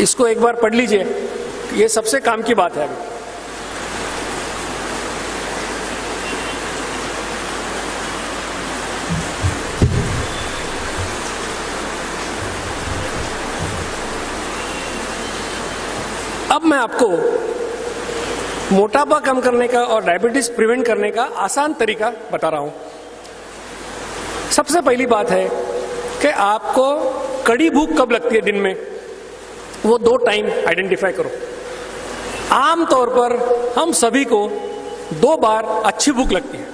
इसको एक बार पढ़ लीजिए, ये सबसे काम की बात है। अभी अब मैं आपको मोटापा कम करने का और डायबिटीज प्रिवेंट करने का आसान तरीका बता रहा हूं। सबसे पहली बात है कि आपको कड़ी भूख कब लगती है दिन में, वो 2 टाइम आइडेंटिफाई करो। आम तौर पर हम सभी को 2 बार अच्छी भूख लगती है।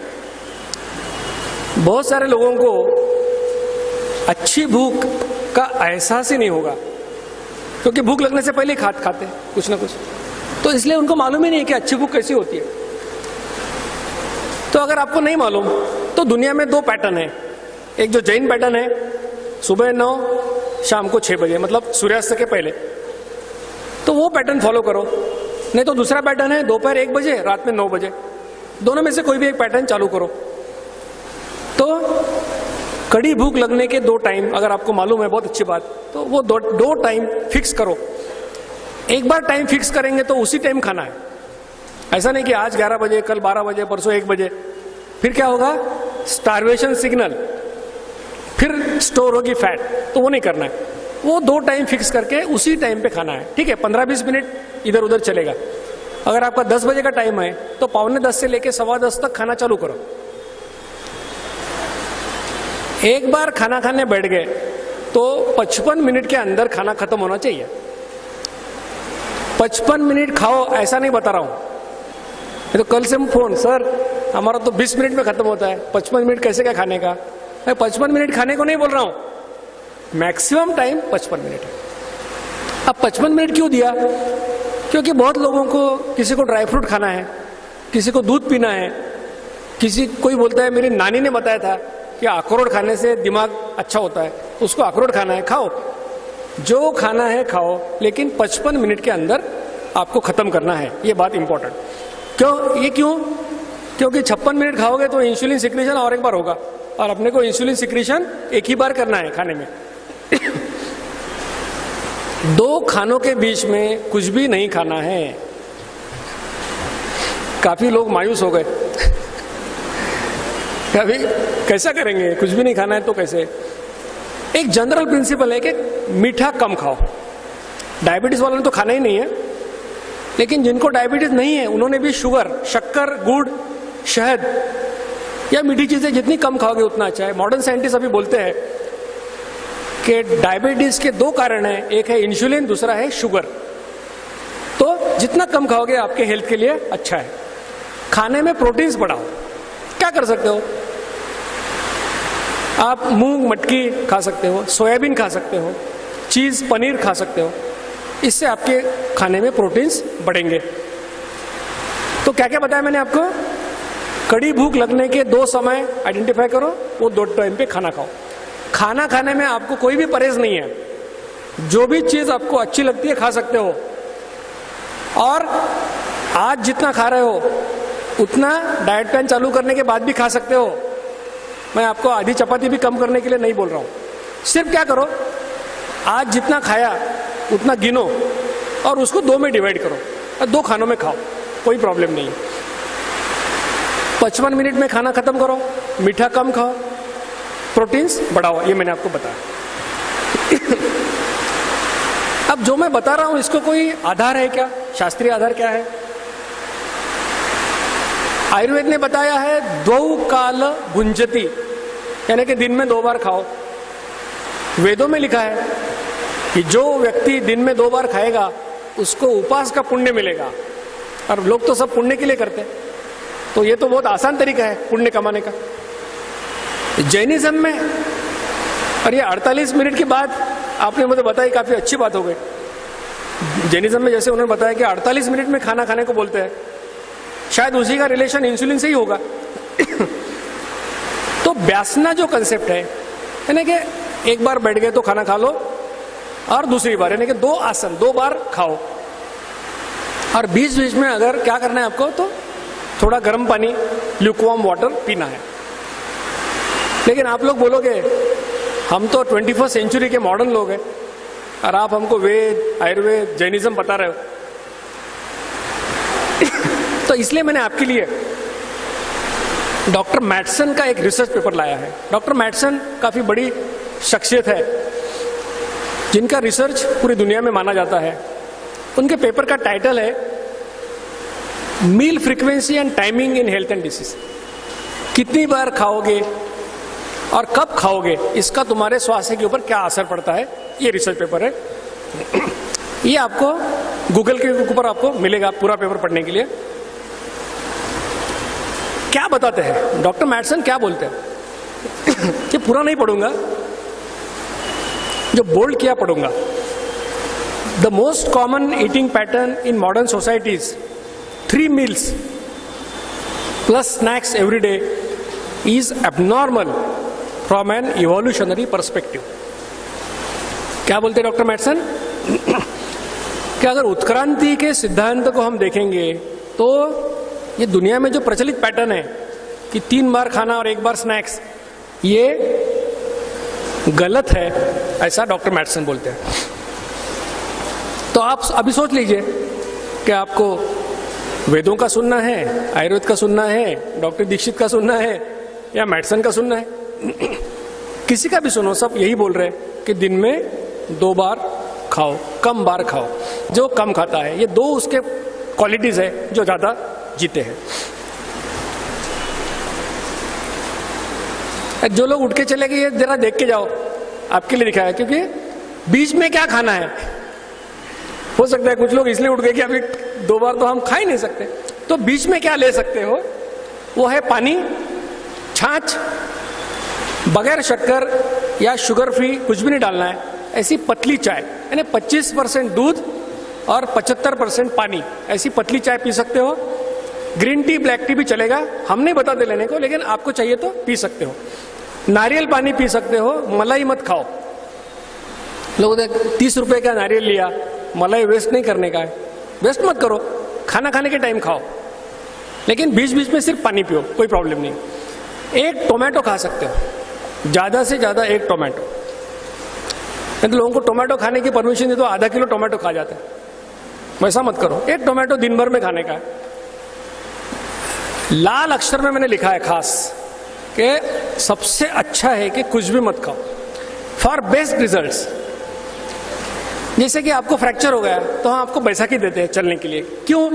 बहुत सारे लोगों को अच्छी भूख का एहसास ही नहीं होगा। क्योंकि भूख लगने से पहले ही खाते हैं कुछ ना कुछ, तो इसलिए उनको मालूम ही नहीं है कि अच्छी भूख कैसी होती है। तो अगर आपको नहीं मालूम तो दुनिया में 2 पैटर्न है। एक जो जैन पैटर्न है, सुबह 9 शाम को 6 बजे, मतलब सूर्यास्त के पहले, तो वो पैटर्न फॉलो करो। नहीं तो दूसरा पैटर्न है दोपहर 1 बजे रात में 9 बजे, दोनों में से कोई भी एक पैटर्न चालू करो। तो कड़ी भूख लगने के 2 टाइम अगर आपको मालूम है, बहुत अच्छी बात, तो वो 2 टाइम फिक्स करो। एक बार टाइम फिक्स करेंगे तो उसी टाइम खाना है। ऐसा नहीं कि आज 11 बजे, कल 12 बजे, परसों 1 बजे, फिर क्या होगा, स्टारवेशन सिग्नल, फिर स्टोर होगी फैट, तो वो नहीं करना है। वो 2 टाइम फिक्स करके उसी टाइम पे खाना है, ठीक है। 15-20 मिनट इधर उधर चलेगा। अगर आपका 10 बजे का टाइम है तो 9:45 से लेके 10:15 तक खाना चालू करो। एक बार खाना खाने बैठ गए तो 55 मिनट के अंदर खाना खत्म होना चाहिए। 55 मिनट खाओ ऐसा नहीं बता रहा हूं। तो कल से फोन, सर हमारा तो 20 मिनट में खत्म होता है, 55 मिनट कैसे क्या खाने का? मैं 55 मिनट खाने को नहीं बोल रहा हूं, मैक्सिमम टाइम 55 मिनट है। अब 55 मिनट क्यों दिया? क्योंकि बहुत लोगों को, किसी को ड्राई फ्रूट खाना है, किसी को दूध पीना है, कोई बोलता है मेरी नानी ने बताया था कि अखरोट खाने से दिमाग अच्छा होता है, उसको अखरोट खाना है, खाओ, जो खाना है खाओ, लेकिन 55 मिनट के अंदर आपको खत्म करना है। ये बात इंपॉर्टेंट क्यों? क्योंकि 56 मिनट खाओगे तो इंसुलिन सिक्रीशन और एक बार होगा, और अपने को इंसुलिन सिक्रीशन एक ही बार करना है खाने में। 2 खानों के बीच में कुछ भी नहीं खाना है। काफी लोग मायूस हो गए कभी कैसा करेंगे, कुछ भी नहीं खाना है तो कैसे? एक जनरल प्रिंसिपल है कि मीठा कम खाओ। डायबिटीज वालों ने तो खाना ही नहीं है, लेकिन जिनको डायबिटीज नहीं है उन्होंने भी शुगर, शक्कर, गुड़, शहद या मीठी चीजें जितनी कम खाओगे उतना अच्छा है। मॉडर्न साइंटिस्ट अभी बोलते हैं कि डायबिटीज के 2 कारण हैं, एक है इंसुलिन, दूसरा है शुगर। तो जितना कम खाओगे आपके हेल्थ के लिए अच्छा है। खाने में प्रोटीन्स बढ़ाओ। क्या कर सकते हो आप? मूंग मटकी खा सकते हो, सोयाबीन खा सकते हो, चीज पनीर खा सकते हो। इससे आपके खाने में प्रोटीन्स बढ़ेंगे। तो क्या क्या बताया मैंने आपको? कड़ी भूख लगने के 2 समय आइडेंटिफाई करो, वो 2 टाइम पे खाना खाओ। खाना खाने में आपको कोई भी परहेज नहीं है, जो भी चीज आपको अच्छी लगती है खा सकते हो, और आज जितना खा रहे हो उतना डाइट प्लान चालू करने के बाद भी खा सकते हो। मैं आपको आधी चपाती भी कम करने के लिए नहीं बोल रहा हूं। सिर्फ क्या करो, आज जितना खाया उतना गिनो और उसको 2 में डिवाइड करो और 2 खानों में खाओ, कोई प्रॉब्लम नहीं। 55 मिनट में खाना खत्म करो, मीठा कम खाओ, प्रोटीन्स बढ़ाओ। ये मैंने आपको बताया। अब जो मैं बता रहा हूं इसको कोई आधार है क्या? शास्त्रीय आधार क्या है? आयुर्वेद ने बताया है 2 काल भुंजति, यानी कि दिन में 2 बार खाओ। वेदों में लिखा है कि जो व्यक्ति दिन में 2 बार खाएगा उसको उपास का पुण्य मिलेगा। और लोग तो सब पुण्य के लिए करते हैं, तो ये तो बहुत आसान तरीका है पुण्य कमाने का। जैनिज्म में, और ये 48 मिनट के बाद आपने मुझे बताया, काफी अच्छी बात हो गई। जैनिज्म में जैसे उन्होंने बताया कि 48 मिनट में खाना खाने को बोलते हैं, शायद उसी का रिलेशन इंसुलिन से ही होगा। तो व्यासना जो कंसेप्ट है, यानी कि एक बार बैठ गए तो खाना खा लो, और दूसरी बार यानी कि 2 आसन 2 बार खाओ, और बीच बीच में अगर क्या करना है आपको तो थोड़ा गर्म पानी, ल्यूकवार्म वाटर पीना है। लेकिन आप लोग बोलोगे हम तो 21st सेंचुरी के मॉडर्न लोग हैं और आप हमको वेद, आयुर्वेद, जैनिज्म बता रहे हो। तो इसलिए मैंने आपके लिए डॉक्टर मैटसन का एक रिसर्च पेपर लाया है। डॉक्टर मैटसन काफी बड़ी शख्सियत है जिनका रिसर्च पूरी दुनिया में माना जाता है। उनके पेपर का टाइटल है meal frequency and timing in health and disease. कितनी बार खाओगे और कब खाओगे, इसका तुम्हारे स्वास्थ्य के ऊपर क्या असर पड़ता है, ये रिसर्च पेपर है। ये आपको गूगल के ऊपर आपको मिलेगा पूरा पेपर पढ़ने के लिए। क्या बताते हैं डॉक्टर मैटसन, क्या बोलते हैं? ये पूरा नहीं पढ़ूंगा, जो बोल्ड किया पढ़ूंगा। The most common eating pattern in modern societies, 3 meals plus snacks every day, is abnormal from an evolutionary perspective. क्या बोलते हैं डॉक्टर मैटसन? कि अगर उत्क्रांति के सिद्धांत को हम देखेंगे तो ये दुनिया में जो प्रचलित पैटर्न है कि 3 बार खाना और 1 बार स्नैक्स, ये गलत है, ऐसा डॉक्टर मैटसन बोलते हैं। तो आप अभी सोच लीजिए कि आपको वेदों का सुनना है, आयुर्वेद का सुनना है, डॉक्टर दीक्षित का सुनना है या मैटसन का सुनना है। किसी का भी सुनो, सब यही बोल रहे हैं कि दिन में 2 बार खाओ, कम बार खाओ। जो कम खाता है, ये 2 उसके क्वालिटीज है जो ज्यादा जीते हैं। जो लोग उठ के चले गए, ये जरा देख के जाओ, आपके लिए लिखा है, क्योंकि बीच में क्या खाना है। हो सकता है कुछ लोग इसलिए उठ गए कि अभी 2 बार तो हम खा ही नहीं सकते, तो बीच में क्या ले सकते हो, वो है पानी, छाछ, बगैर शक्कर या शुगर फ्री कुछ भी नहीं डालना है, ऐसी पतली चाय, यानी 25% दूध और 75% पानी, ऐसी पतली चाय पी सकते हो। ग्रीन टी, ब्लैक टी भी चलेगा, हम नहीं बताते लेने को, लेकिन आपको चाहिए तो पी सकते हो। नारियल पानी पी सकते हो, मलाई मत खाओ। लोगों ने 30 रुपए का नारियल लिया, मलाई वेस्ट नहीं करने का है, वेस्ट मत करो, खाना खाने के टाइम खाओ, लेकिन बीच बीच में सिर्फ पानी पियो, कोई प्रॉब्लम नहीं। 1 टोमेटो खा सकते हो, ज्यादा से ज्यादा 1 टोमेटो। नहीं तो लोगों को टोमेटो खाने की परमिशन दे तो आधा किलो टोमेटो खा जाते हैं, वैसा मत करो। 1 टोमेटो दिन भर में खाने का है। लाल अक्षर में मैंने लिखा है खास कि सबसे अच्छा है कि कुछ भी मत खाओ फॉर बेस्ट रिजल्ट्स। जैसे कि आपको फ्रैक्चर हो गया तो हम आपको बैसाखी देते हैं चलने के लिए, क्यों?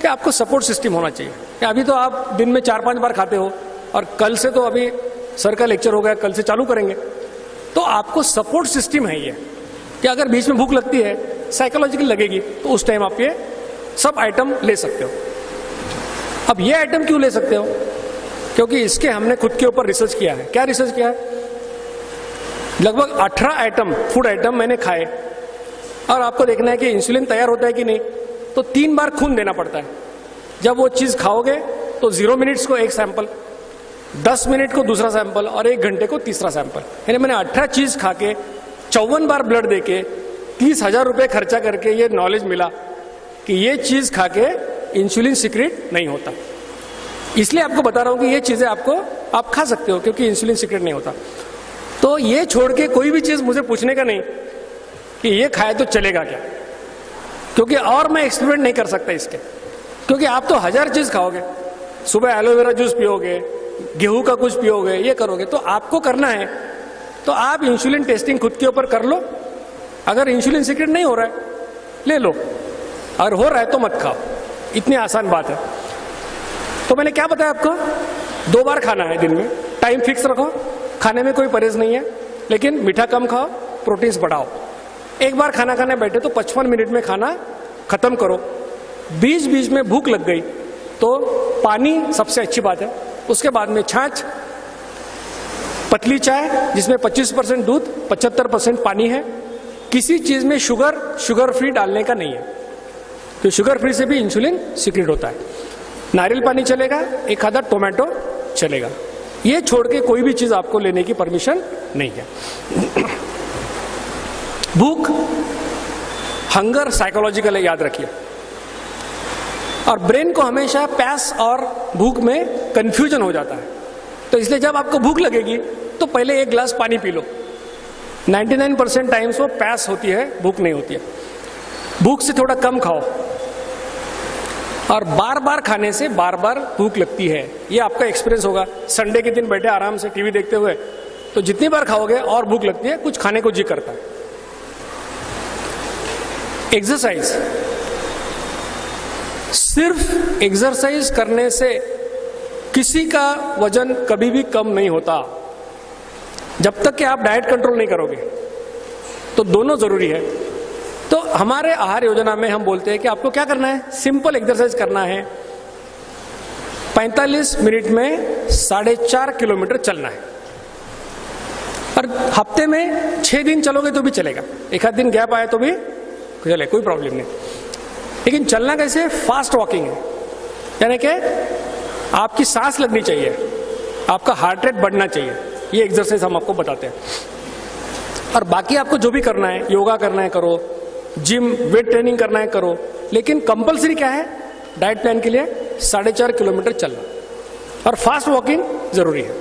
कि आपको सपोर्ट सिस्टम होना चाहिए। कि अभी तो आप दिन में 4-5 बार खाते हो और कल से तो अभी सर का लेक्चर हो गया, कल से चालू करेंगे, तो आपको सपोर्ट सिस्टम है ये कि अगर बीच में भूख लगती है, साइकोलॉजिकल लगेगी, तो उस टाइम आप ये सब आइटम ले सकते हो। अब ये आइटम क्यों ले सकते हो? क्योंकि इसके हमने खुद के ऊपर रिसर्च किया है। क्या रिसर्च किया है? लगभग 18 आइटम, फूड आइटम मैंने खाए, और आपको देखना है कि इंसुलिन तैयार होता है कि नहीं। तो 3 बार खून देना पड़ता है। जब वो चीज खाओगे तो 0 मिनट्स को 1 सैंपल, 10 मिनट को दूसरा सैंपल और 1 घंटे को तीसरा सैंपल। यानी मैंने 18 चीज खा के 54 बार ब्लड देके 30,000 रुपए खर्चा करके ये नॉलेज मिला कि ये चीज खा के इंसुलिन सीक्रेट नहीं होता। इसलिए आपको बता रहा हूं कि ये चीजें आप खा सकते हो, क्योंकि इंसुलिन सीक्रेट नहीं होता। तो ये छोड़ के कोई भी चीज मुझे पूछने का नहीं कि ये खाए तो चलेगा क्या, क्योंकि और मैं एक्सपेरिमेंट नहीं कर सकता इसके। क्योंकि आप तो 1000 चीज खाओगे, सुबह एलोवेरा जूस पियोगे, गेहूं का कुछ पियोगे, ये करोगे, तो आपको करना है तो आप इंसुलिन टेस्टिंग खुद के ऊपर कर लो। अगर इंसुलिन सीक्रेट नहीं हो रहा है ले लो, अगर हो रहा है तो मत खाओ। इतनी आसान बात है। तो मैंने क्या बताया आपको, 2 बार खाना है दिन में, टाइम फिक्स रखो, खाने में कोई परहेज नहीं है, लेकिन मीठा कम खाओ, प्रोटीन्स बढ़ाओ। 1 बार खाना खाने बैठे तो 55 मिनट में खाना खत्म करो। बीच बीच में भूख लग गई तो पानी सबसे अच्छी बात है, उसके बाद में छाछ, पतली चाय जिसमें 25% दूध 75% पानी है। किसी चीज में शुगर फ्री डालने का नहीं है, तो शुगर फ्री से भी इंसुलिन सीक्रेट होता है। नारियल पानी चलेगा, 1 आधा टोमेटो चलेगा। ये छोड़ के कोई भी चीज आपको लेने की परमिशन नहीं है। भूख, हंगर साइकोलॉजिकल है, याद रखिए। और ब्रेन को हमेशा प्यास और भूख में कंफ्यूजन हो जाता है। तो इसलिए जब आपको भूख लगेगी तो पहले 1 गिलास पानी पी लो। 99% टाइम्स वो प्यास होती है, भूख नहीं होती है। भूख से थोड़ा कम खाओ, और बार बार खाने से बार बार भूख लगती है। ये आपका एक्सपीरियंस होगा। संडे के दिन बैठे आराम से टीवी देखते हुए, तो जितनी बार खाओगे और भूख लगती है, कुछ खाने को जी करता है। एक्सरसाइज, सिर्फ एक्सरसाइज करने से किसी का वजन कभी भी कम नहीं होता, जब तक कि आप डाइट कंट्रोल नहीं करोगे। तो दोनों जरूरी है। तो हमारे आहार योजना में हम बोलते हैं कि आपको क्या करना है, सिंपल एक्सरसाइज करना है। 45 मिनट में 4.5 किलोमीटर चलना है, और हफ्ते में 6 दिन चलोगे तो भी चलेगा, 1 आध दिन गैप आए तो भी चले, कोई प्रॉब्लम नहीं। लेकिन चलना कैसे? फास्ट वॉकिंग है, यानी कि आपकी सांस लगनी चाहिए, आपका हार्ट रेट बढ़ना चाहिए, ये एक्सरसाइज हम आपको बताते हैं। और बाकी आपको जो भी करना है, योगा करना है करो, जिम वेट ट्रेनिंग करना है करो, लेकिन कंपलसरी क्या है डाइट प्लान के लिए? 4.5 किलोमीटर चलना और फास्ट वॉकिंग जरूरी है।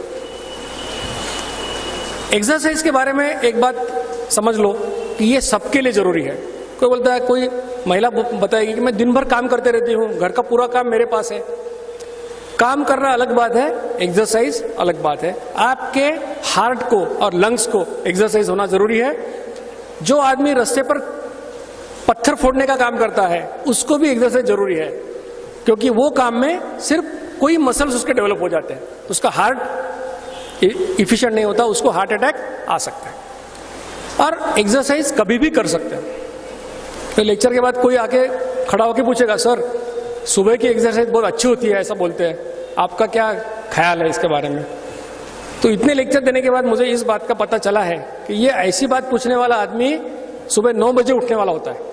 एक्सरसाइज के बारे में एक बात समझ लो कि ये सबके लिए जरूरी है। कोई बोलता है, कोई महिला बताएगी कि मैं दिन भर काम करते रहती हूँ, घर का पूरा काम मेरे पास है। काम करना अलग बात है, एक्सरसाइज अलग बात है। आपके हार्ट को और लंग्स को एक्सरसाइज होना जरूरी है। जो आदमी रास्ते पर पत्थर फोड़ने का काम करता है उसको भी एक्सरसाइज जरूरी है, क्योंकि वो काम में सिर्फ कोई मसल्स उसके डेवलप हो जाते हैं, उसका हार्ट इफिशिएंट नहीं होता, उसको हार्ट अटैक आ सकता है। और एक्सरसाइज कभी भी कर सकते हैं। तो लेक्चर के बाद कोई आके खड़ा होकर पूछेगा, सर सुबह की एक्सरसाइज बहुत अच्छी होती है ऐसा बोलते हैं, आपका क्या ख्याल है इसके बारे में? तो इतने लेक्चर देने के बाद मुझे इस बात का पता चला है कि ये ऐसी बात पूछने वाला आदमी सुबह 9 बजे उठने वाला होता है।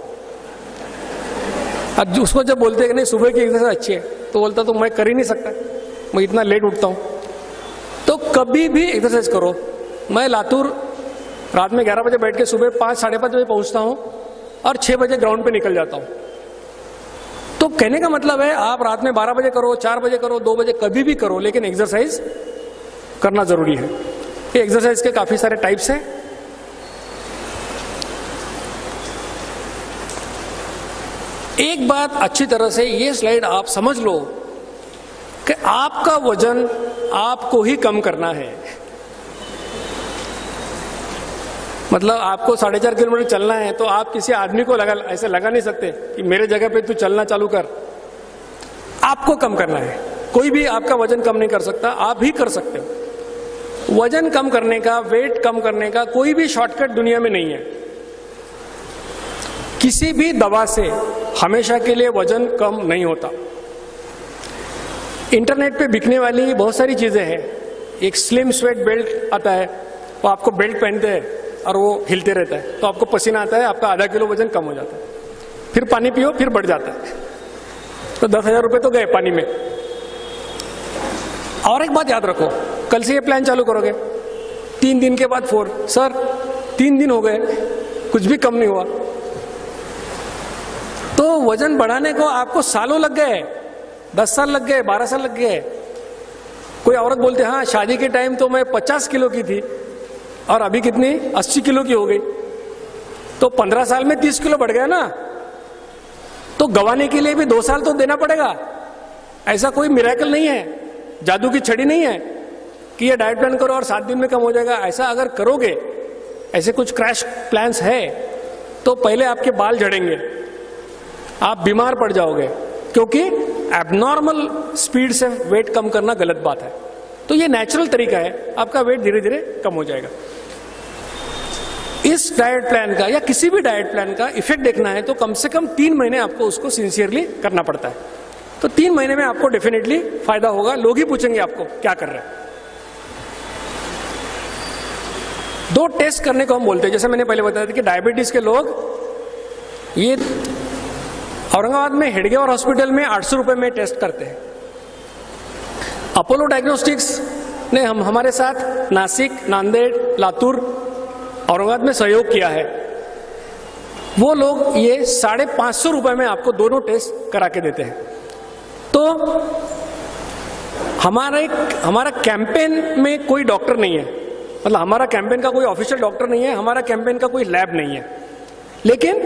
अब उसको जब बोलते हैं कि नहीं सुबह की एक्सरसाइज अच्छी है, तो बोलता तो मैं कर ही नहीं सकता, मैं इतना लेट उठता हूँ। तो कभी भी एक्सरसाइज करो। मैं लातूर रात में 11 बजे बैठ के सुबह 5 साढ़े 5 बजे पहुँचता हूँ और 6 बजे ग्राउंड पे निकल जाता हूँ। तो कहने का मतलब है आप रात में 12 बजे करो, 4 बजे करो, 2 बजे कभी भी करो, लेकिन एक्सरसाइज करना जरूरी है। ये एक्सरसाइज के काफी सारे टाइप्स हैं। एक बात अच्छी तरह से ये स्लाइड आप समझ लो कि आपका वजन आपको ही कम करना है। मतलब आपको 4.5 किलोमीटर चलना है तो आप किसी आदमी को ऐसे लगा नहीं सकते कि मेरे जगह पे तू चलना चालू कर। आपको कम करना है, कोई भी आपका वजन कम नहीं कर सकता, आप ही कर सकते हो। वजन कम करने का, वेट कम करने का कोई भी शॉर्टकट दुनिया में नहीं है। किसी भी दवा से हमेशा के लिए वजन कम नहीं होता। इंटरनेट पे बिकने वाली बहुत सारी चीजें हैं। एक स्लिम स्वेट बेल्ट आता है, वो आपको बेल्ट पहनते हैं और वो हिलते रहता है, तो आपको पसीना आता है, आपका आधा किलो वजन कम हो जाता है। फिर पानी पियो, फिर बढ़ जाता है, तो 10,000 रुपए तो गए पानी में। और एक बात याद रखो, कल से ये प्लान चालू करोगे, 3 दिन के बाद 4, सर 3 दिन हो गए कुछ भी कम नहीं हुआ। तो वजन बढ़ाने को आपको सालों लग गए, 10 साल लग गए, 12 साल लग गए। कोई औरत बोलते हाँ शादी के टाइम तो मैं 50 किलो की थी और अभी कितनी 80 किलो की हो गई, तो 15 साल में 30 किलो बढ़ गया ना। तो गंवाने के लिए भी 2 साल तो देना पड़ेगा। ऐसा कोई मिरेकल नहीं है, जादू की छड़ी नहीं है कि ये डाइट प्लान करो और 7 दिन में कम हो जाएगा। ऐसा अगर करोगे, ऐसे कुछ क्रैश प्लान्स है, तो पहले आपके बाल झड़ेंगे, आप बीमार पड़ जाओगे, क्योंकि एबनॉर्मल स्पीड से वेट कम करना गलत बात है। तो ये नेचुरल तरीका है, आपका वेट धीरे धीरे कम हो जाएगा। इस डाइट प्लान का या किसी भी डाइट प्लान का इफेक्ट देखना है तो कम से कम 3 महीने आपको उसको सिंसियरली करना पड़ता है। तो 3 महीने में आपको डेफिनेटली फायदा होगा। लोग ही पूछेंगे आपको क्या कर रहे हैं। 2 टेस्ट करने को हम बोलते हैं, जैसे मैंने पहले बताया था कि डायबिटीज के लोग, ये औरंगाबाद में हेडगेवार हॉस्पिटल में 800 रुपए में टेस्ट करते हैं। अपोलो डायग्नोस्टिक्स ने हमारे साथ नासिक, नांदेड़, लातूर, औरंगाबाद में सहयोग किया है। वो लोग ये 550 रुपए में आपको दोनों टेस्ट करा के देते हैं। तो हमारा कैंपेन में कोई डॉक्टर नहीं है, मतलब हमारा कैंपेन का कोई ऑफिशियल डॉक्टर नहीं है, हमारा कैंपेन का कोई लैब नहीं है। लेकिन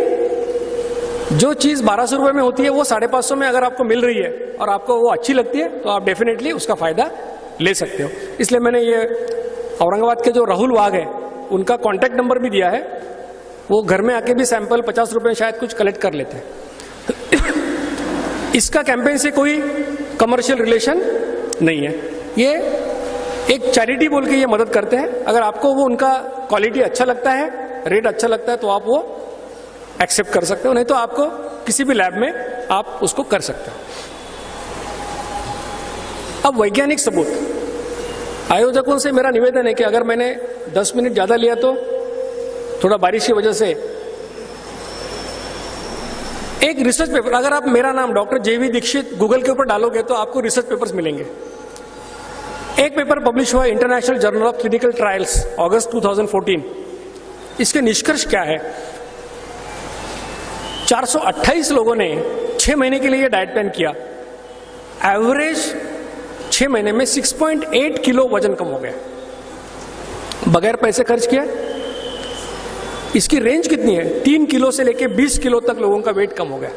जो चीज 1200 रुपए में होती है वो 550 में अगर आपको मिल रही है और आपको वो अच्छी लगती है तो आप डेफिनेटली उसका फायदा ले सकते हो। इसलिए मैंने ये औरंगाबाद के जो राहुल वाघ है उनका कॉन्टैक्ट नंबर भी दिया है। वो घर में आके भी सैंपल 50 रुपए शायद कुछ कलेक्ट कर लेते हैं। इसका कैंपेन से कोई कमर्शियल रिलेशन नहीं है। ये एक चैरिटी बोल के ये मदद करते हैं। अगर आपको वो उनका क्वालिटी अच्छा लगता है, रेट अच्छा लगता है, तो आप वो एक्सेप्ट कर सकते हो, नहीं तो आपको किसी भी लैब में आप उसको कर सकते हो। अब वैज्ञानिक सबूत, आयोजकों से मेरा निवेदन है कि अगर मैंने 10 मिनट ज्यादा लिया तो थोड़ा बारिश की वजह से एक रिसर्च पेपर, अगर आप मेरा नाम डॉक्टर जेवी दीक्षित गूगल के ऊपर डालोगे तो आपको रिसर्च पेपर्स मिलेंगे। एक पेपर पब्लिश हुआ international journal of clinical trials August 2014। इसके निष्कर्ष क्या है? 428 लोगों ने 6 महीने के लिए डाइट प्लान किया। एवरेज 6 महीने में 6.8 किलो वजन कम हो गया बगैर पैसे खर्च किया। इसकी रेंज कितनी है? 3 किलो से लेके 20 किलो तक लोगों का वेट कम हो गया।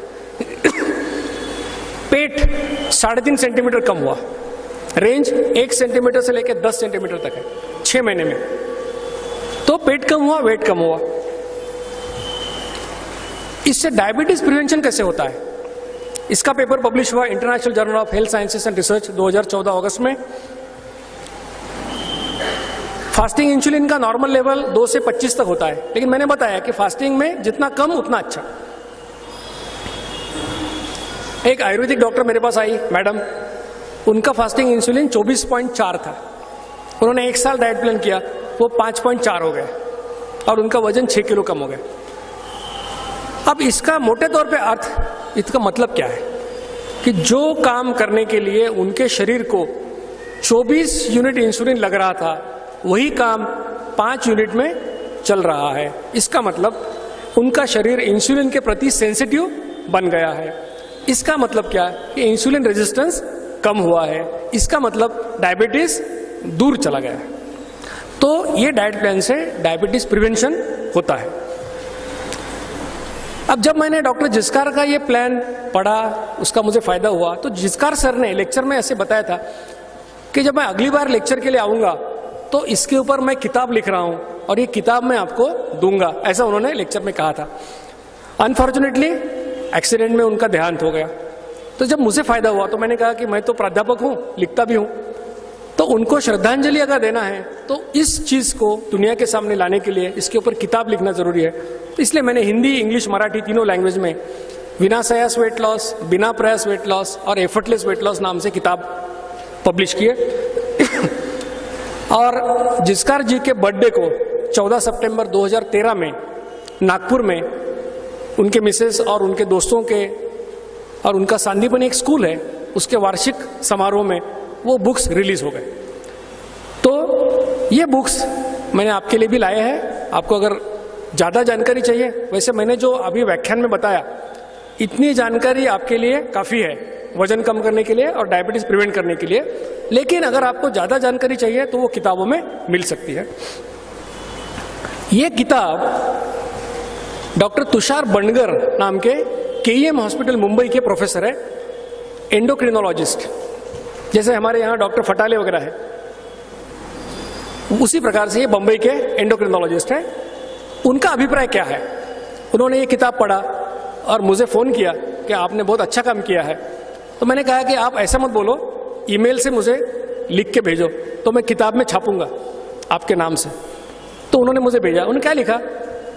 पेट 3.5 सेंटीमीटर कम हुआ। रेंज 1 सेंटीमीटर से लेके 10 सेंटीमीटर तक है 6 महीने में। तो पेट कम हुआ, वेट कम हुआ। इससे डायबिटीज प्रिवेंशन कैसे होता है? इसका पेपर पब्लिश हुआ international journal of health sciences and research 2014 अगस्त में। फास्टिंग इंसुलिन का नॉर्मल लेवल 2 से 25 तक होता है, लेकिन मैंने बताया कि फास्टिंग में जितना कम उतना अच्छा। एक आयुर्वेदिक डॉक्टर मेरे पास आई, मैडम, उनका फास्टिंग इंसुलिन 24.4 था। उन्होंने 1 साल डाइट प्लान किया, वो 5.4 हो गया और उनका वजन 6 किलो कम हो गया। अब इसका मोटे तौर पे अर्थ, इसका मतलब क्या है कि जो काम करने के लिए उनके शरीर को 24 यूनिट इंसुलिन लग रहा था, वही काम 5 यूनिट में चल रहा है। इसका मतलब उनका शरीर इंसुलिन के प्रति सेंसिटिव बन गया है। इसका मतलब क्या है कि इंसुलिन रेजिस्टेंस कम हुआ है। इसका मतलब डायबिटीज दूर चला गया है। तो ये डाइट प्लान से डायबिटीज प्रिवेंशन होता है। अब जब मैंने डॉक्टर जिस्कार का ये प्लान पढ़ा, उसका मुझे फायदा हुआ, तो जिस्कार सर ने लेक्चर में ऐसे बताया था कि जब मैं अगली बार लेक्चर के लिए आऊंगा तो इसके ऊपर मैं किताब लिख रहा हूं और ये किताब मैं आपको दूंगा, ऐसा उन्होंने लेक्चर में कहा था। अनफॉर्चुनेटली एक्सीडेंट में उनका देहांत हो गया। तो जब मुझे फायदा हुआ तो मैंने कहा कि मैं तो प्राध्यापक हूं, लिखता भी हूं, तो उनको श्रद्धांजलि अगर देना है तो इस चीज को दुनिया के सामने लाने के लिए इसके ऊपर किताब लिखना जरूरी है। तो इसलिए मैंने हिंदी, इंग्लिश, मराठी तीनों लैंग्वेज में विनाशयास वेट लॉस, बिना प्रयास वेट लॉस और एफर्टलेस वेट लॉस नाम से किताब पब्लिश किए। और जिस्कार जी के बर्थडे को 14 सितंबर 2013 में नागपुर में उनके मिसेस और उनके दोस्तों के और उनका सांदीपनी एक स्कूल है, उसके वार्षिक समारोह में वो बुक्स रिलीज हो गए। तो ये बुक्स मैंने आपके लिए भी लाए हैं। आपको अगर ज़्यादा जानकारी चाहिए, वैसे मैंने जो अभी व्याख्यान में बताया, इतनी जानकारी आपके लिए काफ़ी है वजन कम करने के लिए और डायबिटीज प्रिवेंट करने के लिए। लेकिन अगर आपको ज़्यादा जानकारी चाहिए तो वो किताबों में मिल सकती है। ये किताब डॉक्टर तुषार बंडगर नाम के केईएम हॉस्पिटल मुंबई के प्रोफेसर है, एंडोक्रिनोलॉजिस्ट। जैसे हमारे यहाँ डॉक्टर फटाले वगैरह है, उसी प्रकार से ये बंबई के एंडोक्रिनोलॉजिस्ट है। उनका अभिप्राय क्या है? उन्होंने ये किताब पढ़ा और मुझे फ़ोन किया कि आपने बहुत अच्छा काम किया है। तो मैंने कहा कि आप ऐसा मत बोलो, ईमेल से मुझे लिख के भेजो तो मैं किताब में छापूंगा आपके नाम से। तो उन्होंने मुझे भेजा। उन्होंने क्या लिखा?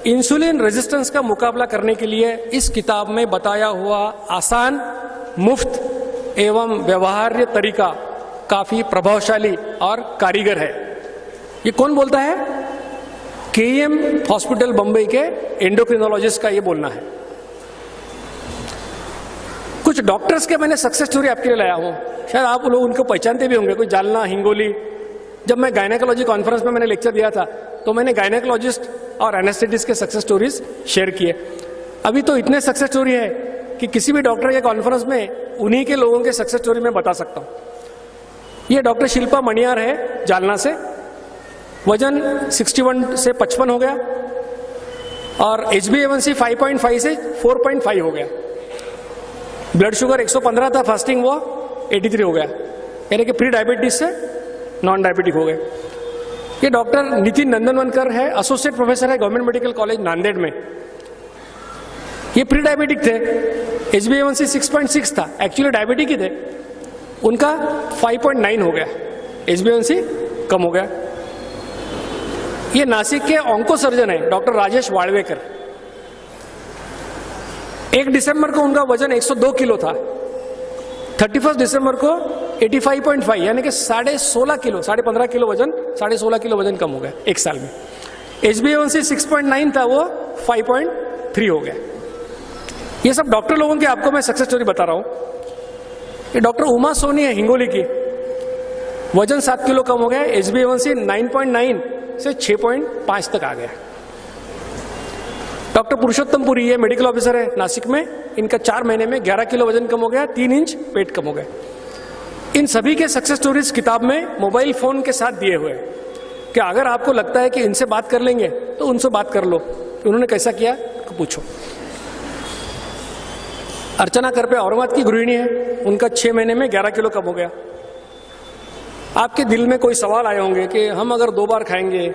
इंसुलिन रेजिस्टेंस का मुकाबला करने के लिए इस किताब में बताया हुआ आसान, मुफ्त एवं व्यवहार्य तरीका काफी प्रभावशाली और कारीगर है। ये कौन बोलता है? केईएम हॉस्पिटल बंबई के एंडोक्रिनोलॉजिस्ट का ये बोलना है। कुछ डॉक्टर्स के मैंने सक्सेस स्टोरी आपके लिए लाया हूं, शायद आप लोग उनको पहचानते भी होंगे। कोई जालना, हिंगोली। जब मैं गायनेकोलॉजी कॉन्फ्रेंस में मैंने लेक्चर दिया था तो मैंने गायनेकोलॉजिस्ट और एनेस्थेटिस्ट के सक्सेस स्टोरीज शेयर किए। अभी तो इतने सक्सेस स्टोरी है कि किसी भी डॉक्टर के कॉन्फ्रेंस में उन्हीं के लोगों के सक्सेस स्टोरी में बता सकता हूं। ये डॉक्टर शिल्पा मणियार है जालना से। वजन 61 से 55 हो गया और HbA1c 5.5 से 4.5 हो गया। ब्लड शुगर 115 था, फास्टिंग वो 83 हो गया, यानी कि प्री डायबिटीज से नॉन डायबिटिक हो गए। ये डॉक्टर नितिन नंदनवनकर है, एसोसिएट प्रोफेसर है गवर्नमेंट मेडिकल कॉलेज नांदेड़ में। ये प्री डायबिटिक थे, HbA1c 6.6 था, एक्चुअली डायबिटिक ही थे। उनका 5.9 हो गया, HbA1c कम हो गया। ये नासिक के ऑन्को सर्जन है डॉक्टर राजेश वाळवेकर। 1 दिसंबर को उनका वजन 102 किलो था, 31 दिसंबर को 85.5 यानी कि 16.5 किलो, 15.5 किलो वजन, 16.5 किलो वजन कम हो गया 1 साल में। HbA1c 6.9 था, वो 5.3 हो गया। ये सब डॉक्टर लोगों की आपको मैं सक्सेस स्टोरी बता रहा हूं। ये डॉक्टर उमा सोनी है हिंगोली की, वजन 7 किलो कम हो गया, HbA1c 9.9 से 6.5 तक आ गया। डॉक्टर पुरुषोत्तम पुरी है, मेडिकल ऑफिसर है नासिक में, इनका 4 महीने में 11 किलो वजन कम हो गया, 3 इंच पेट कम हो गया। इन सभी के सक्सेस स्टोरीज किताब में मोबाइल फोन के साथ दिए हुए हैं कि अगर आपको लगता है कि इनसे बात कर लेंगे तो उनसे बात कर लो, उन्होंने कैसा किया तो पूछो। अर्चना करपे औरंगाबाद की गृहिणी है, उनका 6 महीने में 11 किलो कम हो गया। आपके दिल में कोई सवाल आए होंगे कि हम अगर 2 बार खाएंगे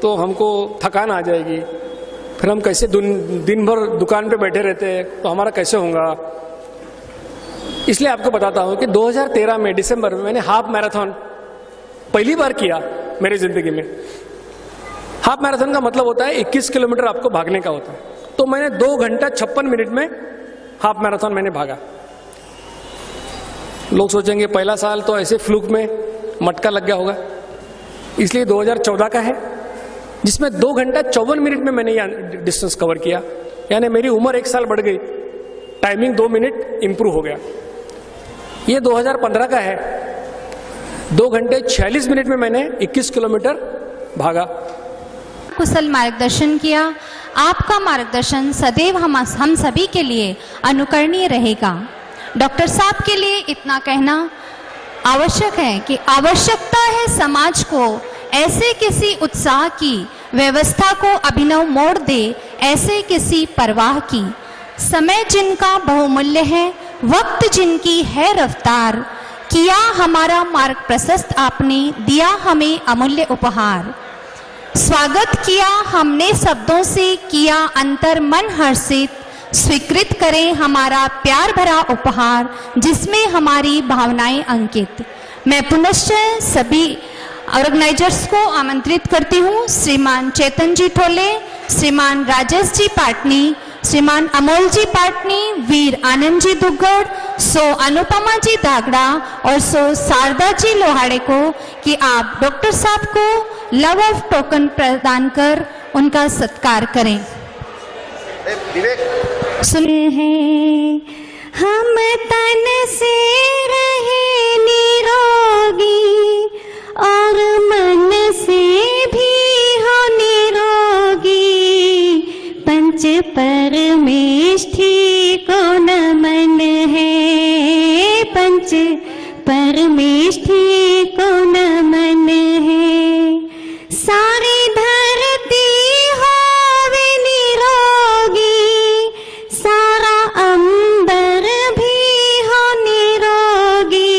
तो हमको थकान आ जाएगी, फिर हम कैसे दिन भर दुकान पे बैठे रहते हैं तो हमारा कैसे होगा। इसलिए आपको बताता हूं कि 2013 में दिसंबर में मैंने हाफ मैराथन पहली बार किया मेरी जिंदगी में। हाफ मैराथन का मतलब होता है 21 किलोमीटर आपको भागने का होता है। तो मैंने 2 घंटा 56 मिनट में हाफ मैराथन मैंने भागा। लोग सोचेंगे पहला साल तो ऐसे फ्लूक में मटका लग गया होगा, इसलिए 2014 का है जिसमें 2 घंटा 54 मिनट में मैंने यह डिस्टेंस कवर किया, यानी मेरी उम्र 1 साल बढ़ गई, टाइमिंग 2 मिनट इंप्रूव हो गया। ये 2015 का है, 2 घंटे 46 मिनट में मैंने 21 किलोमीटर भागा। कुशल मार्गदर्शन किया। आपका मार्गदर्शन सदैव हम सभी के लिए अनुकरणीय रहेगा। डॉक्टर साहब के लिए इतना कहना आवश्यक है कि आवश्यकता है समाज को ऐसे किसी उत्साह की व्यवस्था को अभिनव मोड़ दे, ऐसे किसी परवाह की। समय जिनका बहुमूल्य है, वक्त जिनकी है रफ्तार, किया हमारा मार्ग प्रशस्त आपने, दिया हमें अमूल्य उपहार। स्वागत किया हमने शब्दों से, किया अंतर मन हर्षित, स्वीकृत करें हमारा प्यार भरा उपहार जिसमें हमारी भावनाएं अंकित। मैं पुनश्च सभी ऑर्गेनाइजर्स को आमंत्रित करती हूँ, श्रीमान चेतन जी ठोले, श्रीमान राजेश जी पाटनी, श्रीमान अमोल जी पाटनी, वीर आनंद जी दुग्गड़, सो अनुपमा जी दागड़ा और सो शारदा जी लोहाड़े को कि आप डॉक्टर साहब को लव ऑफ टोकन प्रदान कर उनका सत्कार करें। सुने हैं हम तन से रहे निरोगी और मन से भी हो निरोगी, पंच परमेष्ठी को नमन है, पंच परमेष्ठी को नमन है। सारी धरती होवे निरोगी, सारा अंबर भी हो निरोगी,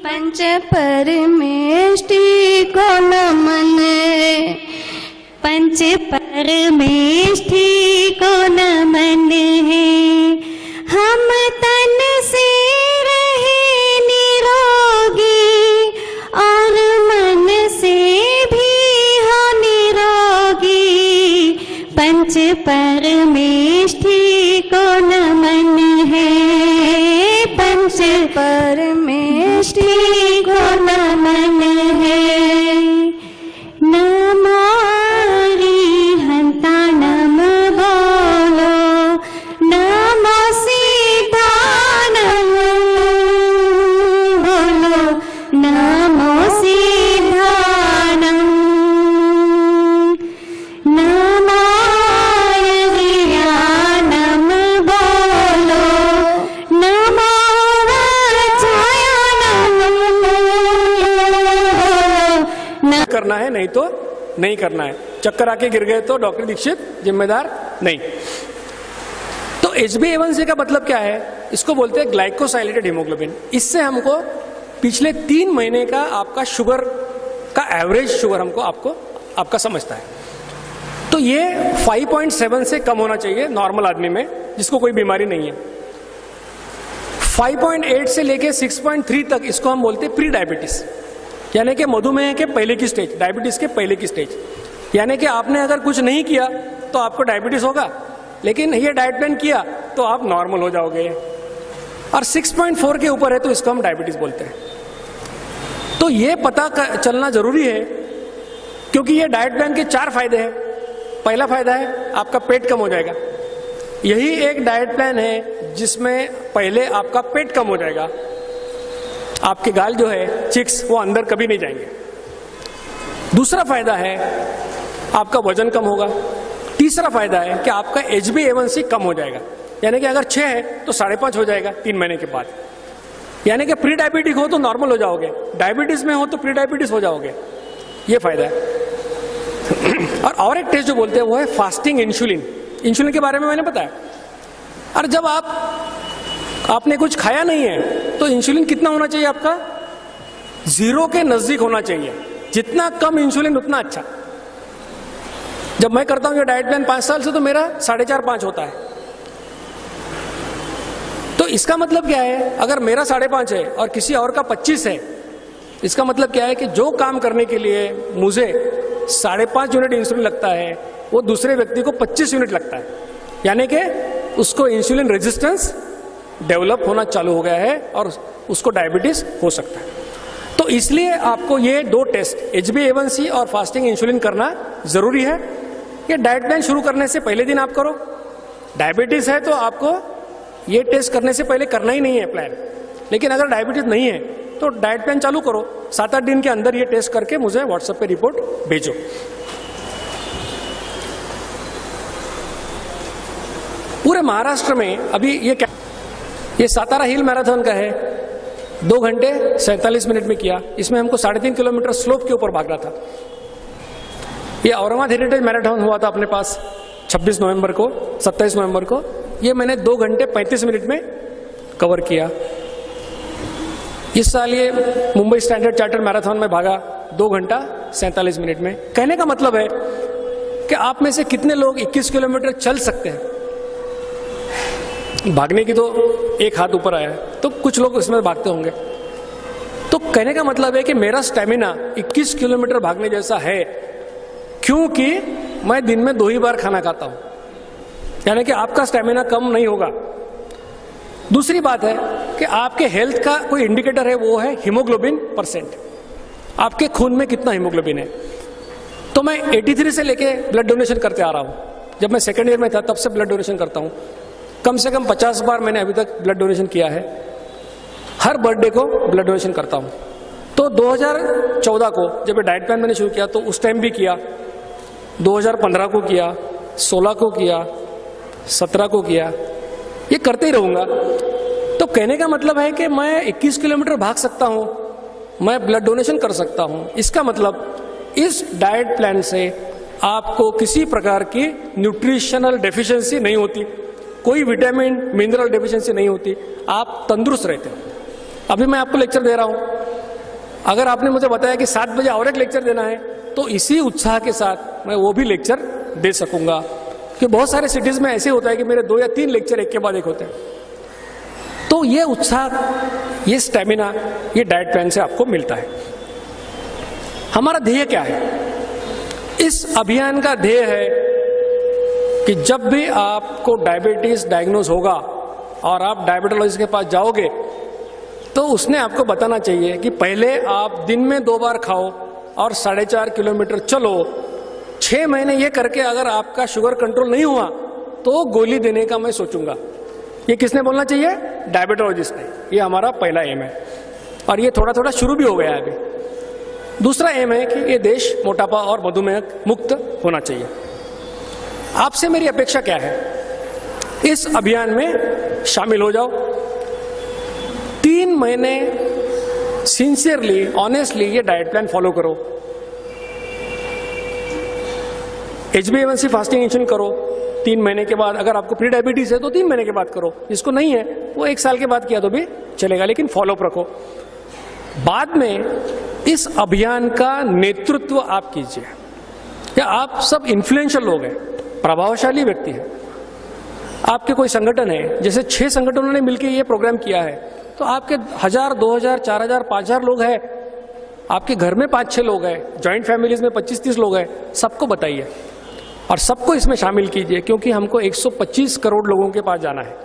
पंच परमेष्ठी को नमन, पंच परमेष्ठी को नमन है। हम तन से रहे निरोगी और मन से भी हो निरोगी, पंच परमेष्ठी को नमन है, पंच परमेष्ठी को नमन है। नमारी हंता नम बोलो, नमो सिद्धानम बोलो, नमो सिद्धानम, नमाय ज्ञानम बोलो, नमो वाचायनम बोलो। करना है नहीं तो नहीं करना है, चक्कर आके गिर गए तो डॉक्टर दीक्षित जिम्मेदार नहीं। तो HbA1c का मतलब क्या है? इसको बोलते हैं ग्लाइकोसाइलेटेड हीमोग्लोबिन। इससे हमको पिछले 3 महीने का आपका शुगर का एवरेज शुगर हमको आपका समझता है। तो ये 5.7 से कम होना चाहिए नॉर्मल आदमी में जिसको कोई बीमारी नहीं है। 5.8 से लेके 6.3 तक इसको हम बोलते हैं प्री डायबिटीज, यानी कि मधुमेह के पहले की स्टेज, डायबिटीज के पहले की स्टेज। यानी कि आपने अगर कुछ नहीं किया तो आपको डायबिटीज होगा, लेकिन ये डाइट प्लान किया तो आप नॉर्मल हो जाओगे। और 6.4 के ऊपर है तो इसको हम डायबिटीज बोलते हैं। तो ये पता चलना जरूरी है, क्योंकि ये डाइट प्लान के 4 फायदे हैं। पहला फायदा है आपका पेट कम हो जाएगा, यही एक डाइट प्लान है जिसमें पहले आपका पेट कम हो जाएगा, आपके गाल जो है चिक्स वो अंदर कभी नहीं जाएंगे। दूसरा फायदा है आपका वजन कम होगा। तीसरा फायदा है कि आपका HbA1c कम हो जाएगा, यानी कि अगर 6 है तो 5.5 हो जाएगा 3 महीने के बाद। यानी कि प्री डायबिटिक हो तो नॉर्मल हो जाओगे, डायबिटीज में हो तो प्री डायबिटीज हो जाओगे, ये फायदा है। और एक टेस्ट जो बोलते हैं वो है फास्टिंग इंसुलिन। इंसुलिन के बारे में मैंने बताया। और जब आपने कुछ खाया नहीं है तो इंसुलिन कितना होना चाहिए आपका? 0 के नजदीक होना चाहिए। जितना कम इंसुलिन उतना अच्छा। जब मैं करता हूं ये डाइट प्लान 5 साल से तो मेरा 4.5-5 होता है। तो इसका मतलब क्या है? अगर मेरा 5.5 है और किसी और का 25 है, इसका मतलब क्या है कि जो काम करने के लिए मुझे 5.5 यूनिट इंसुलिन लगता है वो दूसरे व्यक्ति को 25 यूनिट लगता है, यानी कि उसको इंसुलिन रेजिस्टेंस डेवलप होना चालू हो गया है और उसको डायबिटीज हो सकता है। तो इसलिए आपको ये 2 टेस्ट HbA1c और फास्टिंग इंसुलिन करना जरूरी है। ये डाइट प्लान शुरू करने से पहले दिन आप करो। डायबिटीज है तो आपको ये टेस्ट करने से पहले करना ही नहीं है प्लान। लेकिन अगर डायबिटीज नहीं है तो डाइट प्लान चालू करो। 7-8 दिन के अंदर ये टेस्ट करके मुझे व्हाट्सएप पे रिपोर्ट भेजो। पूरे महाराष्ट्र में अभी ये सातारा हिल मैराथन का है, 2 घंटे 47 मिनट में किया। इसमें हमको 3.5 किलोमीटर स्लोप के ऊपर भागना था। ये औरंगाबाद हेरिटेज मैराथन हुआ था अपने पास 26 नवंबर को, 27 नवंबर को। ये मैंने 2 घंटे 35 मिनट में कवर किया। इस साल ये मुंबई स्टैंडर्ड चार्टर्ड मैराथन में भागा 2 घंटा 47 मिनट में। कहने का मतलब है कि आप में से कितने लोग 21 किलोमीटर चल सकते हैं? भागने की तो एक हाथ ऊपर आया है, तो कुछ लोग इसमें भागते होंगे। तो कहने का मतलब है कि मेरा स्टेमिना 21 किलोमीटर भागने जैसा है, क्योंकि मैं दिन में 2 ही बार खाना खाता हूं। यानी कि आपका स्टेमिना कम नहीं होगा। दूसरी बात है कि आपके हेल्थ का कोई इंडिकेटर है, वो है हीमोग्लोबिन %। आपके खून में कितना हीमोग्लोबिन है। तो मैं 83 से लेके ब्लड डोनेशन करते आ रहा हूं। जब मैं सेकेंड ईयर में था तब से ब्लड डोनेशन करता हूं। कम से कम 50 बार मैंने अभी तक ब्लड डोनेशन किया है। हर बर्थडे को ब्लड डोनेशन करता हूं। तो 2014 को जब डाइट प्लान मैंने शुरू किया तो उस टाइम भी किया, 2015 को किया, 16 को किया, 17 को किया, ये करते ही रहूंगा। तो कहने का मतलब है कि मैं 21 किलोमीटर भाग सकता हूं, मैं ब्लड डोनेशन कर सकता हूं। इसका मतलब इस डाइट प्लान से आपको किसी प्रकार की न्यूट्रिशनल डेफिशिएंसी नहीं होती, कोई विटामिन मिनरल डेफिशिएंसी नहीं होती, आप तंदुरुस्त रहते हो। अभी मैं आपको लेक्चर दे रहा हूं। अगर आपने मुझे बताया कि 7 बजे और एक लेक्चर देना है तो इसी उत्साह के साथ मैं वो भी लेक्चर दे सकूंगा। कि बहुत सारे सिटीज में ऐसे होता है कि मेरे 2 या 3 लेक्चर एक के बाद एक होते हैं। तो ये उत्साह, ये स्टेमिना, ये डाइट प्लान से आपको मिलता है। हमारा ध्येय क्या है? इस अभियान का ध्येय है कि जब भी आपको डायबिटीज डायग्नोज होगा और आप डायबिटोलॉजिस्ट के पास जाओगे तो उसने आपको बताना चाहिए कि पहले आप दिन में 2 बार खाओ और 4.5 किलोमीटर चलो। 6 महीने ये करके अगर आपका शुगर कंट्रोल नहीं हुआ तो गोली देने का मैं सोचूंगा। ये किसने बोलना चाहिए? डायबिटोलॉजिस्ट ने। ये हमारा पहला एम है और ये थोड़ा थोड़ा शुरू भी हो गया है अभी। दूसरा एम है कि ये देश मोटापा और मधुमेह मुक्त होना चाहिए। आपसे मेरी अपेक्षा क्या है? इस अभियान में शामिल हो जाओ। 3 महीने सिंसियरली, ऑनेस्टली ये डाइट प्लान फॉलो करो। HbA1c फास्टिंग इंसुलिन करो। 3 महीने के बाद, अगर आपको प्री डायबिटीज है तो 3 महीने के बाद करो। जिसको नहीं है वो 1 साल के बाद किया तो भी चलेगा, लेकिन फॉलोअप रखो। बाद में इस अभियान का नेतृत्व आप कीजिए। या आप सब इन्फ्लुएंशियल लोग हैं, प्रभावशाली व्यक्ति हैं। आपके कोई संगठन है, जैसे 6 संगठनों ने मिलकर ये प्रोग्राम किया है, तो आपके 1000, 2000, 4000, 5000 लोग हैं। आपके घर में 5-6 लोग हैं, जॉइंट फैमिलीज में 25-30 लोग हैं। सबको बताइए और सबको इसमें शामिल कीजिए, क्योंकि हमको 125 करोड़ लोगों के पास जाना है।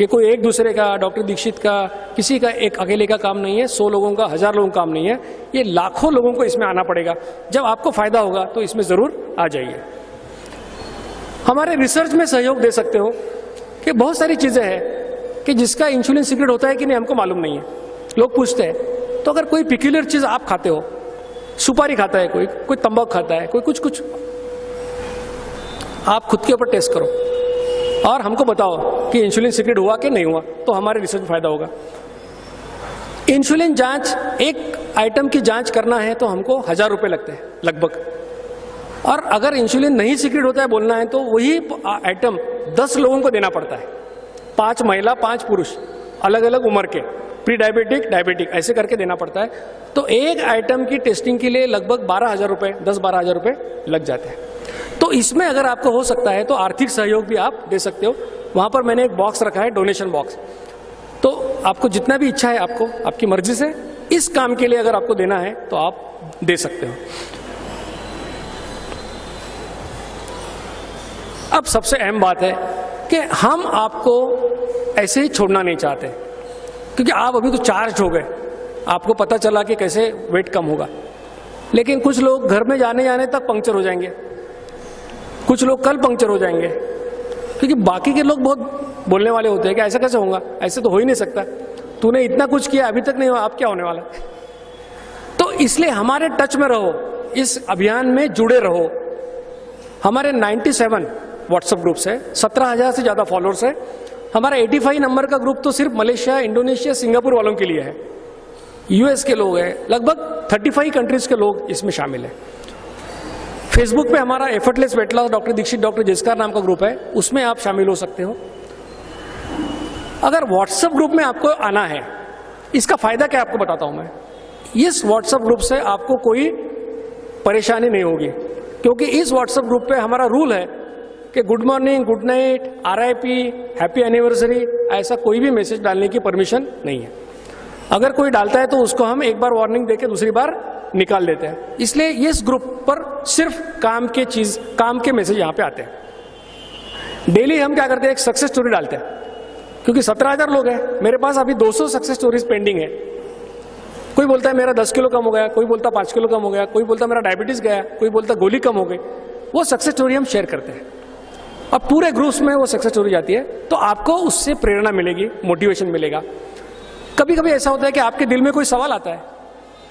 ये कोई एक दूसरे का, डॉक्टर दीक्षित का, किसी का एक अकेले का काम नहीं है, 100 लोगों का, 1000 लोगों का काम नहीं है। ये लाखों लोगों को इसमें आना पड़ेगा। जब आपको फायदा होगा तो इसमें जरूर आ जाइए। हमारे रिसर्च में सहयोग दे सकते हो। कि बहुत सारी चीज़ें हैं कि जिसका इंसुलिन सीक्रेट होता है कि नहीं हमको मालूम नहीं है। लोग पूछते हैं। तो अगर कोई पिक्यूलियर चीज़ आप खाते हो, सुपारी खाता है कोई तंबाकू खाता है, कोई कुछ, आप खुद के ऊपर टेस्ट करो और हमको बताओ कि इंसुलिन सीक्रेट हुआ कि नहीं हुआ, तो हमारे रिसर्च में फायदा होगा। इंसुलिन जांच, एक आइटम की जांच करना है तो हमको 1000 रुपये लगते हैं लगभग, और अगर इंसुलिन नहीं सीक्रेट होता है बोलना है तो वही आइटम 10 लोगों को देना पड़ता है, 5 महिला 5 पुरुष, अलग अलग उम्र के, प्री डायबिटिक, डायबिटिक, ऐसे करके देना पड़ता है। तो एक आइटम की टेस्टिंग के लिए लगभग 12,000 रुपये, 10-12 हज़ार रुपये लग जाते हैं। तो इसमें अगर आपको हो सकता है तो आर्थिक सहयोग भी आप दे सकते हो। वहाँ पर मैंने एक बॉक्स रखा है, डोनेशन बॉक्स, तो आपको जितना भी इच्छा है, आपको आपकी मर्जी से इस काम के लिए अगर आपको देना है तो आप दे सकते हो। अब सबसे अहम बात है कि हम आपको ऐसे ही छोड़ना नहीं चाहते, क्योंकि आप अभी तो चार्ज हो गए, आपको पता चला कि कैसे वेट कम होगा, लेकिन कुछ लोग घर में जाने तक पंक्चर हो जाएंगे, कुछ लोग कल पंक्चर हो जाएंगे, क्योंकि बाकी के लोग बहुत बोलने वाले होते हैं कि ऐसा कैसे होगा, ऐसे तो हो ही नहीं सकता, तूने इतना कुछ किया अभी तक नहीं हुआ, अब क्या होने वाला। तो इसलिए हमारे टच में रहो, इस अभियान में जुड़े रहो। हमारे 97 व्हाट्सएप ग्रुप्स है, 17,000 से ज़्यादा फॉलोअर्स है। हमारा 85 नंबर का ग्रुप तो सिर्फ मलेशिया, इंडोनेशिया, सिंगापुर वालों के लिए है। यूएस के लोग हैं, लगभग 35 कंट्रीज के लोग इसमें शामिल हैं। फेसबुक पे हमारा effortless weight loss doctor Dixit doctor जिसकार नाम का ग्रुप है, उसमें आप शामिल हो सकते हो। अगर व्हाट्सएप ग्रुप में आपको आना है, इसका फायदा क्या आपको बताता हूं मैं। इस व्हाट्सएप ग्रुप से आपको कोई परेशानी नहीं होगी, क्योंकि इस व्हाट्सएप ग्रुप पे हमारा रूल है कि good morning, good night, RIP, happy anniversary, ऐसा कोई भी मैसेज डालने की परमिशन नहीं है। अगर कोई डालता है तो उसको हम एक बार वार्निंग देके दूसरी बार निकाल देते हैं। इसलिए इस ग्रुप पर सिर्फ काम के मैसेज यहाँ पे आते हैं। डेली हम क्या करते हैं, एक सक्सेस स्टोरी डालते हैं, क्योंकि 17,000 लोग हैं, मेरे पास अभी 200 सक्सेस स्टोरीज पेंडिंग है। कोई बोलता है मेरा 10 किलो कम हो गया, कोई बोलता 5 किलो कम हो गया, कोई बोलता मेरा डायबिटीज गया, कोई बोलता गोली कम हो गई। वो सक्सेस स्टोरी हम शेयर करते हैं और पूरे ग्रुप्स में वो सक्सेस स्टोरी जाती है, तो आपको उससे प्रेरणा मिलेगी, मोटिवेशन मिलेगा। कभी कभी ऐसा होता है कि आपके दिल में कोई सवाल आता है,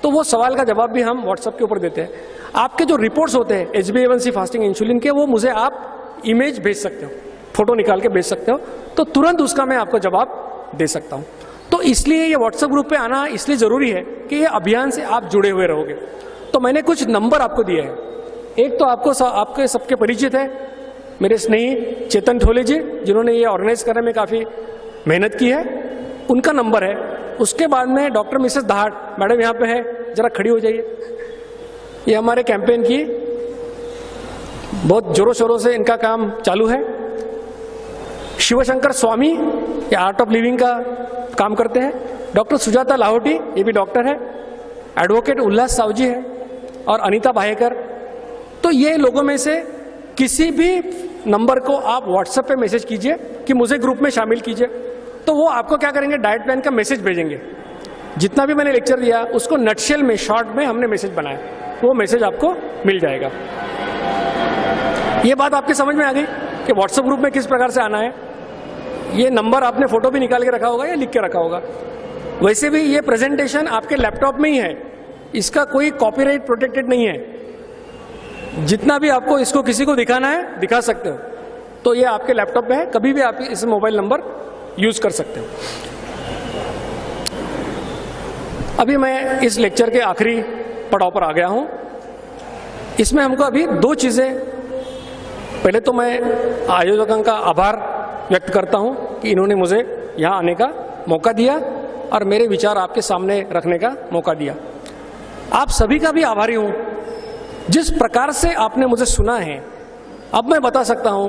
तो वो सवाल का जवाब भी हम व्हाट्सएप के ऊपर देते हैं। आपके जो रिपोर्ट्स होते हैं HbA1c फास्टिंग इंसुलिन के, वो मुझे आप इमेज भेज सकते हो, फोटो निकाल के भेज सकते हो, तो तुरंत उसका मैं आपको जवाब दे सकता हूं। तो इसलिए ये व्हाट्सएप ग्रुप पे आना इसलिए जरूरी है कि ये अभियान से आप जुड़े हुए रहोगे। तो मैंने कुछ नंबर आपको दिए हैं। एक तो आपके सबके परिचित है, मेरे स्नेही चेतन ठोले जी, जिन्होंने ये ऑर्गेनाइज करने में काफी मेहनत की है, उनका नंबर है। उसके बाद में डॉक्टर मिसेस दहाड़ मैडम यहाँ पे है, जरा खड़ी हो जाइए। ये हमारे कैंपेन की बहुत जोरों शोरों से इनका काम चालू है। शिवशंकर स्वामी, ये आर्ट ऑफ लिविंग का काम करते हैं। डॉक्टर सुजाता लाहौटी, ये भी डॉक्टर है। एडवोकेट उल्लास सावजी है और अनीता भायेकर। तो ये लोगों में से किसी भी नंबर को आप व्हाट्सएप पे मैसेज कीजिए कि मुझे ग्रुप में शामिल कीजिए, तो वो आपको क्या करेंगे, डाइट प्लान का मैसेज भेजेंगे। जितना भी मैंने लेक्चर दिया उसको नटशेल में, शॉर्ट में हमने मैसेज बनाया, वो मैसेज आपको मिल जाएगा। ये बात आपके समझ में आ गई कि व्हाट्सएप ग्रुप में किस प्रकार से आना है। ये नंबर आपने फोटो भी निकाल के रखा होगा या लिख के रखा होगा। वैसे भी ये प्रेजेंटेशन आपके लैपटॉप में ही है, इसका कोई कॉपीराइट प्रोटेक्टेड नहीं है। जितना भी आपको इसको किसी को दिखाना है दिखा सकते हो। तो ये आपके लैपटॉप में है, कभी भी आप इस मोबाइल नंबर यूज कर सकते हो। अभी मैं इस लेक्चर के आखिरी पड़ाव पर आ गया हूं। इसमें हमको अभी दो चीजें, पहले तो मैं आयोजकों का आभार व्यक्त करता हूं कि इन्होंने मुझे यहां आने का मौका दिया और मेरे विचार आपके सामने रखने का मौका दिया। आप सभी का भी आभारी हूं, जिस प्रकार से आपने मुझे सुना है। अब मैं बता सकता हूं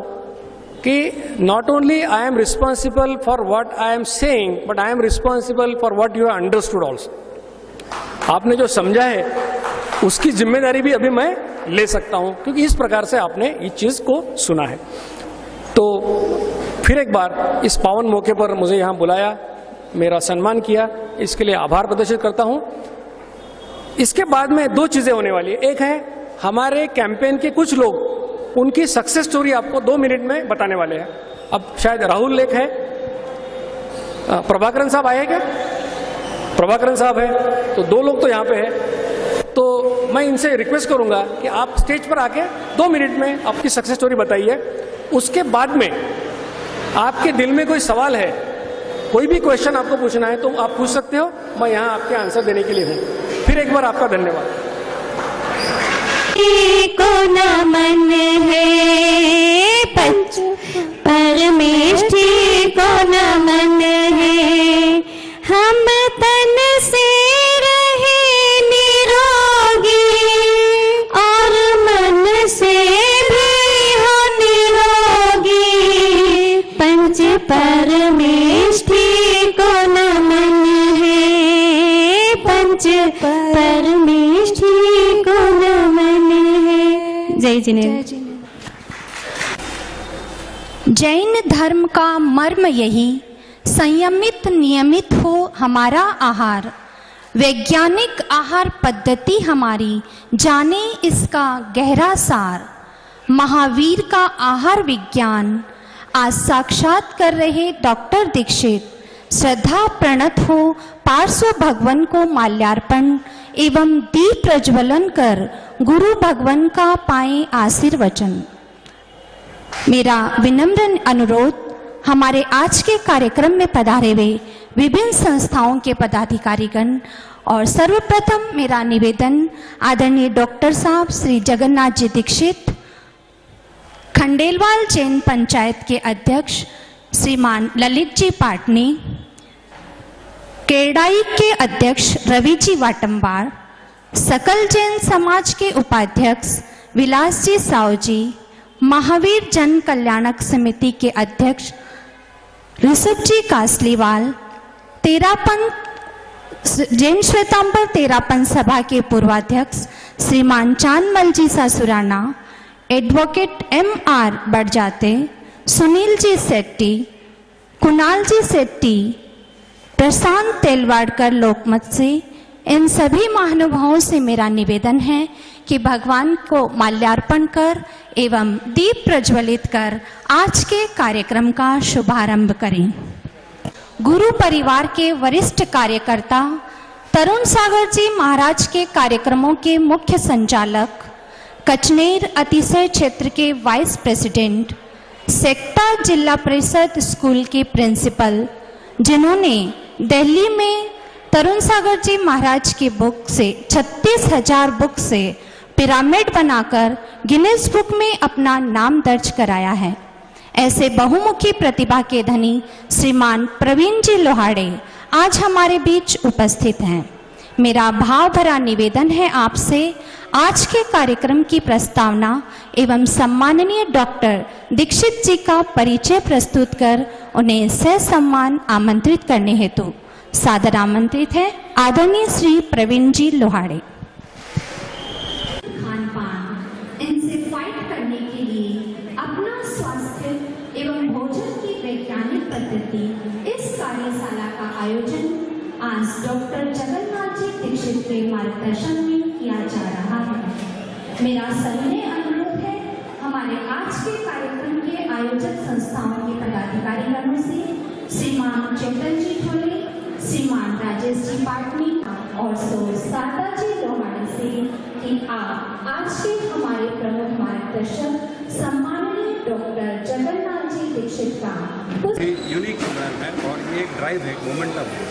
कि not only I am responsible for what I am saying, but I am responsible for what you have understood also. आपने जो समझा है उसकी जिम्मेदारी भी अभी मैं ले सकता हूं, क्योंकि इस प्रकार से आपने इस चीज को सुना है। तो फिर एक बार इस पावन मौके पर मुझे यहां बुलाया, मेरा सम्मान किया, इसके लिए आभार प्रदर्शित करता हूं। इसके बाद में दो चीजें होने वाली है। एक है हमारे कैंपेन के कुछ लोग, उनकी सक्सेस स्टोरी आपको 2 मिनट में बताने वाले हैं। अब शायद राहुल लेख है, प्रभाकरन साहब आए क्या? प्रभाकरन साहब है, तो 2 लोग तो यहाँ पे है। तो मैं इनसे रिक्वेस्ट करूंगा कि आप स्टेज पर आके 2 मिनट में आपकी सक्सेस स्टोरी बताइए। उसके बाद में आपके दिल में कोई सवाल है, कोई भी क्वेश्चन आपको पूछना है तो आप पूछ सकते हो, मैं यहाँ आपके आंसर देने के लिए हूँ। फिर एक बार आपका धन्यवाद। को नमन है पंच परमेष्ठी को नमन है, हम तन से रहे निरोगी और मन से भी हो निरोगी, पंच परमेष्ठी को नमन है, पंच परमेष्ठी को नमन है। जय जिनेन्द्र। जैन धर्म का मर्म यही, संयमित नियमित हो हमारा आहार, वैज्ञानिक आहार पद्धति हमारी जाने इसका गहरा सार, महावीर का आहार विज्ञान आज साक्षात कर रहे डॉक्टर दीक्षित, श्रद्धा प्रणत हो पार्श्व भगवान को माल्यार्पण एवं दीप प्रज्वलन कर गुरु भगवान का पाएं आशीर्वचन। मेरा विनम्र अनुरोध हमारे आज के कार्यक्रम में पधारे हुए विभिन्न संस्थाओं के पदाधिकारीगण, और सर्वप्रथम मेरा निवेदन आदरणीय डॉक्टर साहब श्री जगन्नाथ जी दीक्षित, खंडेलवाल जैन पंचायत के अध्यक्ष श्रीमान ललित जी पाटनी, केरडाई के अध्यक्ष रवि जी वाटम्बार, सकल जैन समाज के उपाध्यक्ष विलास जी साव जी, महावीर जन कल्याणक समिति के अध्यक्ष ऋषभ जी कासलीवाल, तेरापन जैन श्वेतांबर तेरापन सभा के पूर्वाध्यक्ष श्रीमान चांदमल जी सासुराना, एडवोकेट M.R. बड़जाते, सुनील जी सेट्टी, कुणाल जी सेट्टी, प्रशांत तेलवाड़कर लोकमत से, इन सभी महानुभावों से मेरा निवेदन है कि भगवान को माल्यार्पण कर एवं दीप प्रज्वलित कर आज के कार्यक्रम का शुभारंभ करें। गुरु परिवार के वरिष्ठ कार्यकर्ता, तरुण सागर जी महाराज के कार्यक्रमों के मुख्य संचालक, कचनेर अतिशय क्षेत्र के वाइस प्रेसिडेंट, सेक्टा जिला परिषद स्कूल के प्रिंसिपल, जिन्होंने दिल्ली में तरुण सागर जी महाराज की बुक से 36,000 बुक से पिरामिड बनाकर गिनीज बुक में अपना नाम दर्ज कराया है, ऐसे बहुमुखी प्रतिभा के धनी श्रीमान प्रवीण जी लोहाड़े आज हमारे बीच उपस्थित हैं। मेरा भाव भरा निवेदन है आपसे आज के कार्यक्रम की प्रस्तावना एवं सम्माननीय डॉक्टर दीक्षित जी का परिचय प्रस्तुत कर उन्हें ससम्मान आमंत्रित करने हेतु सादर आमंत्रित है आदरणीय श्री प्रवीण जी लोहाड़े। खान पान इनसे फाइट करने के लिए अपना स्वास्थ्य एवं भोजन की वैज्ञानिक पद्धति, इस कार्यशाला का आयोजन आज डॉक्टर जगन्नाथ जी दीक्षित के मार्गदर्शन में किया जा रहा है। मेरा सविनय अनुरोध है हमारे आज के कार्यक्रम के आयोजक संस्थाओं के पदाधिकारीगणों से, श्रीमान चेतन जी ठोले, श्रीमान राजेश जी पाटनी और सादा जी लोहाड़े से कि आप आज के हमारे प्रमुख मार्गदर्शक सम्माननीय डॉक्टर जगन्नाथ जी दीक्षित का यूनिक प्रोग्राम है और ये एक ड्राइव है, मोमेंटम है।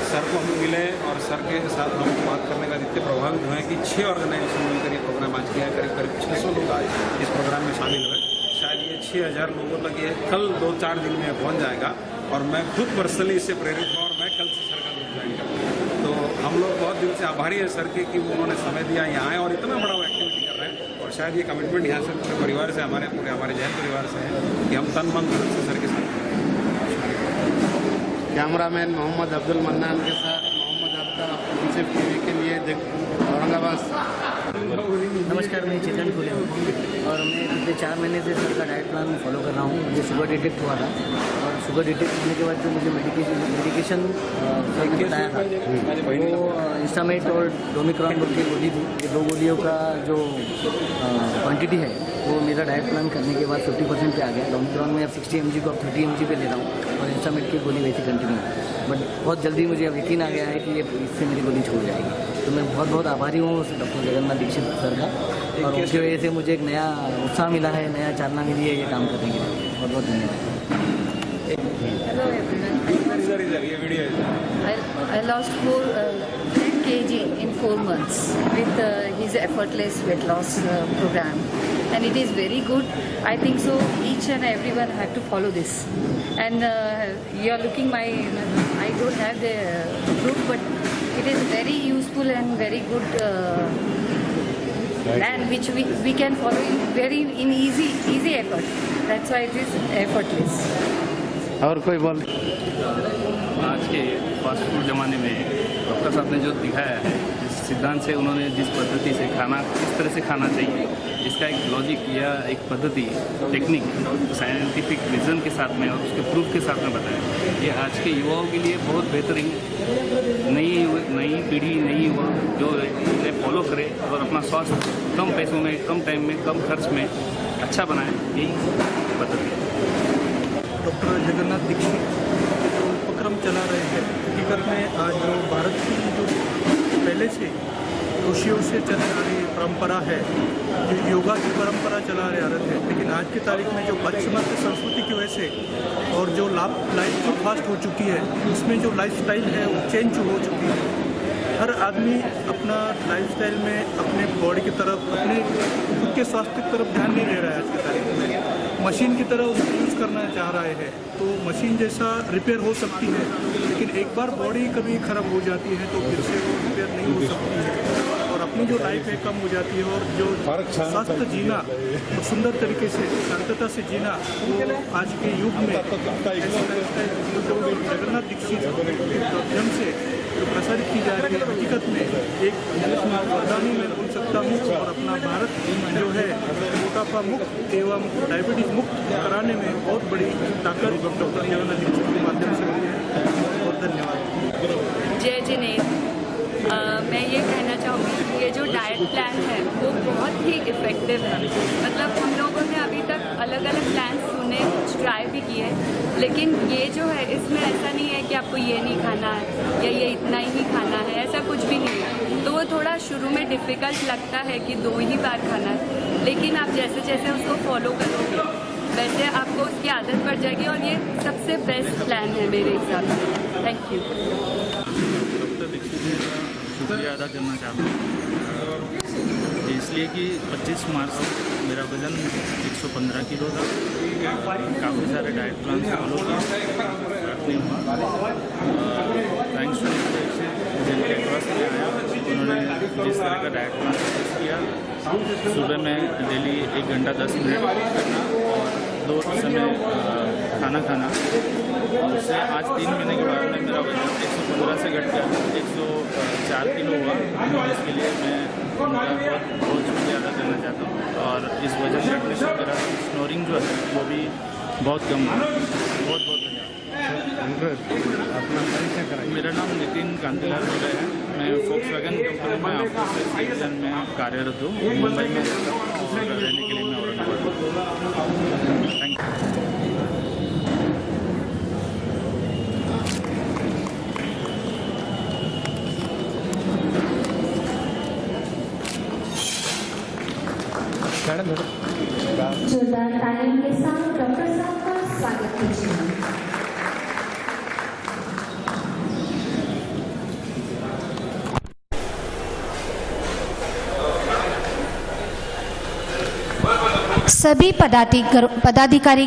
सर को हम मिले और सर के साथ हम बात करने का इतने प्रभावित हुए कि 6 ऑर्गेनाइजेशन मिलकर ये प्रोग्राम आज किया है। करीब 600 लोग आज इस प्रोग्राम में शामिल हुए। शायद ये 6,000 लोगों तक ये कल 2-4 दिन में पहुंच जाएगा और मैं खुद पर्सनली इससे प्रेरित हूँ और मैं कल से सर का ग्रुप ज्वाइन करूँगा। तो हम लोग बहुत दिल से आभारी है सर के कि उन्होंने समय दिया यहाँ आए और इतना बड़ा वो एक्टिविटी कर रहे हैं। और शायद ये कमिटमेंट यहाँ से पूरे परिवार से, हमारे जैन परिवार से है कि हम तन मन धन से सर के साथ। कैमरामैन मोहम्मद अब्दुल मन्नान के साथ मोहम्मद अब्दा इंसेफ टीवी के लिए औरंगाबाद। नमस्कार, मैं चेतन ठोले हूँ और मैं पिछले 4 महीने से सर का डाइट प्लान फॉलो कर रहा हूँ। मुझे शुगर डिटेक्ट हुआ था और शुगर डिटेक्ट होने के बाद जो मुझे मेडिकेशन सर ने बताया था वो इंस्टामेट और डोमिक्रॉन बोल के गोली थी। ये 2 गोलियों का जो क्वांटिटी है वो मेरा डाइट प्लान करने के बाद 50% पे आ गया। लॉकडाउन में अब 60 mg को अब 30 mg पे ले रहा हूँ और इंसामिट की गोली वैसे कंटिन्यू है। बट बहुत जल्दी मुझे अब यकीन आ गया है कि ये इससे मेरी गोली छूट जाएगी। तो मैं बहुत बहुत आभारी हूँ उस डॉक्टर जगन्नाथ दीक्षित सर का, और उनकी वजह से मुझे एक नया उत्साह मिला है, नया चालना मिली है ये काम करने के लिए। बहुत बहुत धन्यवाद। I lost 10 kg in 4 months with his effortless weight loss program, and it is very good. I think so each and everyone have to follow this. And you are looking my, I don't have the proof, but it is very useful and very good plan which we can follow in easy effort. That's why it is effortless. और कोई बोल? आज के fast food ज़माने में doctor साहब ने जो दिखाया है, जिस सिद्धांत से उन्होंने जिस पद्धति से खाना किस तरह से खाना चाहिए, इसका एक लॉजिक या एक पद्धति टेक्निक साइंटिफिक रीज़न के साथ में और उसके प्रूफ के साथ में बताया, ये आज के युवाओं के लिए बहुत बेहतरीन नई पीढ़ी नई युवा जो इन्हें फॉलो करे और अपना स्वास्थ्य कम पैसों में, कम टाइम में, कम खर्च में अच्छा बनाए, यही पद्धति है। डॉक्टर जगन्नाथ दीक्षित जो उपक्रम चला रहे हैं, हकीकत में आज जो भारत की जो पहले से ऋषियों से चली आ रही परंपरा है, जो योगा की परंपरा चला रहे आ रहे थे, लेकिन आज की तारीख में जो पाश्चिमात्य संस्कृति की वजह से और जो लाइफ जो फास्ट हो चुकी है, उसमें जो लाइफस्टाइल है वो चेंज हो चुकी है। हर आदमी अपना लाइफस्टाइल में अपने बॉडी की तरफ, अपने खुद के स्वास्थ्य की तरफ ध्यान नहीं दे रहा है। आज की तारीख में मशीन की तरह उसको यूज़ करना चाह रहे हैं, तो मशीन जैसा रिपेयर हो सकती है, लेकिन एक बार बॉडी कभी ख़राब हो जाती है तो फिर से वो रिपेयर नहीं हो सकती है, और अपनी जो लाइफ है कम हो जाती है, और जो स्वास्थ्य जीना और सुंदर तरीके से शांतता से जीना, वो आज के युग में जो जगन्नाथ दीक्षित के माध्यम से जो प्रसारित की जा रही है, हकीकत में एक वरदानी मैं बोल सकता हूँ, और अपना भारत जो है मोटापा मुक्त एवं डायबिटीज़ मुक्त कराने में बहुत बड़ी ताकत डॉक्टर जगन्नाथ दीक्षित के माध्यम से हुई है। बहुत धन्यवाद। जय जिनेन्द्र, मैं ये कहना चाहूँगी कि ये जो डाइट प्लान है वो बहुत ही इफ़ेक्टिव है। मतलब हम लोगों ने अभी तक अलग अलग प्लान सुने, कुछ ट्राई भी किए, लेकिन ये जो है इसमें ऐसा नहीं है कि आपको ये नहीं खाना है या ये इतना ही खाना है, ऐसा कुछ भी नहीं है। तो वो थोड़ा शुरू में डिफ़िकल्ट लगता है कि 2 ही बार खाना है, लेकिन आप जैसे जैसे उसको फॉलो करोगे वैसे आपको उसकी आदत पड़ जाएगी, और ये सबसे बेस्ट प्लान है मेरे हिसाब से। Thank you. डॉक्टर दीक्षित जी का शुक्रिया अदा करना चाहता हूँ, इसलिए कि 25 मार्च मेरा वज़न 115 किलो था। काफ़ी सारे डाइट प्लान फॉलो किए, थैंक्स टू जिनके पास में आया, उन्होंने जिस तरह का डाइट प्लान किया, सुबह में डेली 1 घंटा 10 मिनट करना और 2 समय खाना खाना, उससे आज 3 महीने के बाद में मेरा वजन 115 से घट गया 104 किलो हुआ। इसके लिए मैं उनका बहुत शुक्रिया अदा करना चाहता हूँ, और इस वजन घटने से मेरा स्नोरिंग जो है वो भी बहुत कम हुआ। बहुत बहुत धन्यवाद। मेरा नाम नितिन कांतिलाल दुबे है। मैं फोक्सवैगन कंपनी में ऑफिस डिवीजन में कार्यरत हूँ। मुंबई में रहता हूँ और रहने के लिए मैं औरंगाबाद हूँ। Thank you. जोरदार तालियों के साथ डॉक्टर साहब का स्वागत कीजिए। सभी पदाधिकारी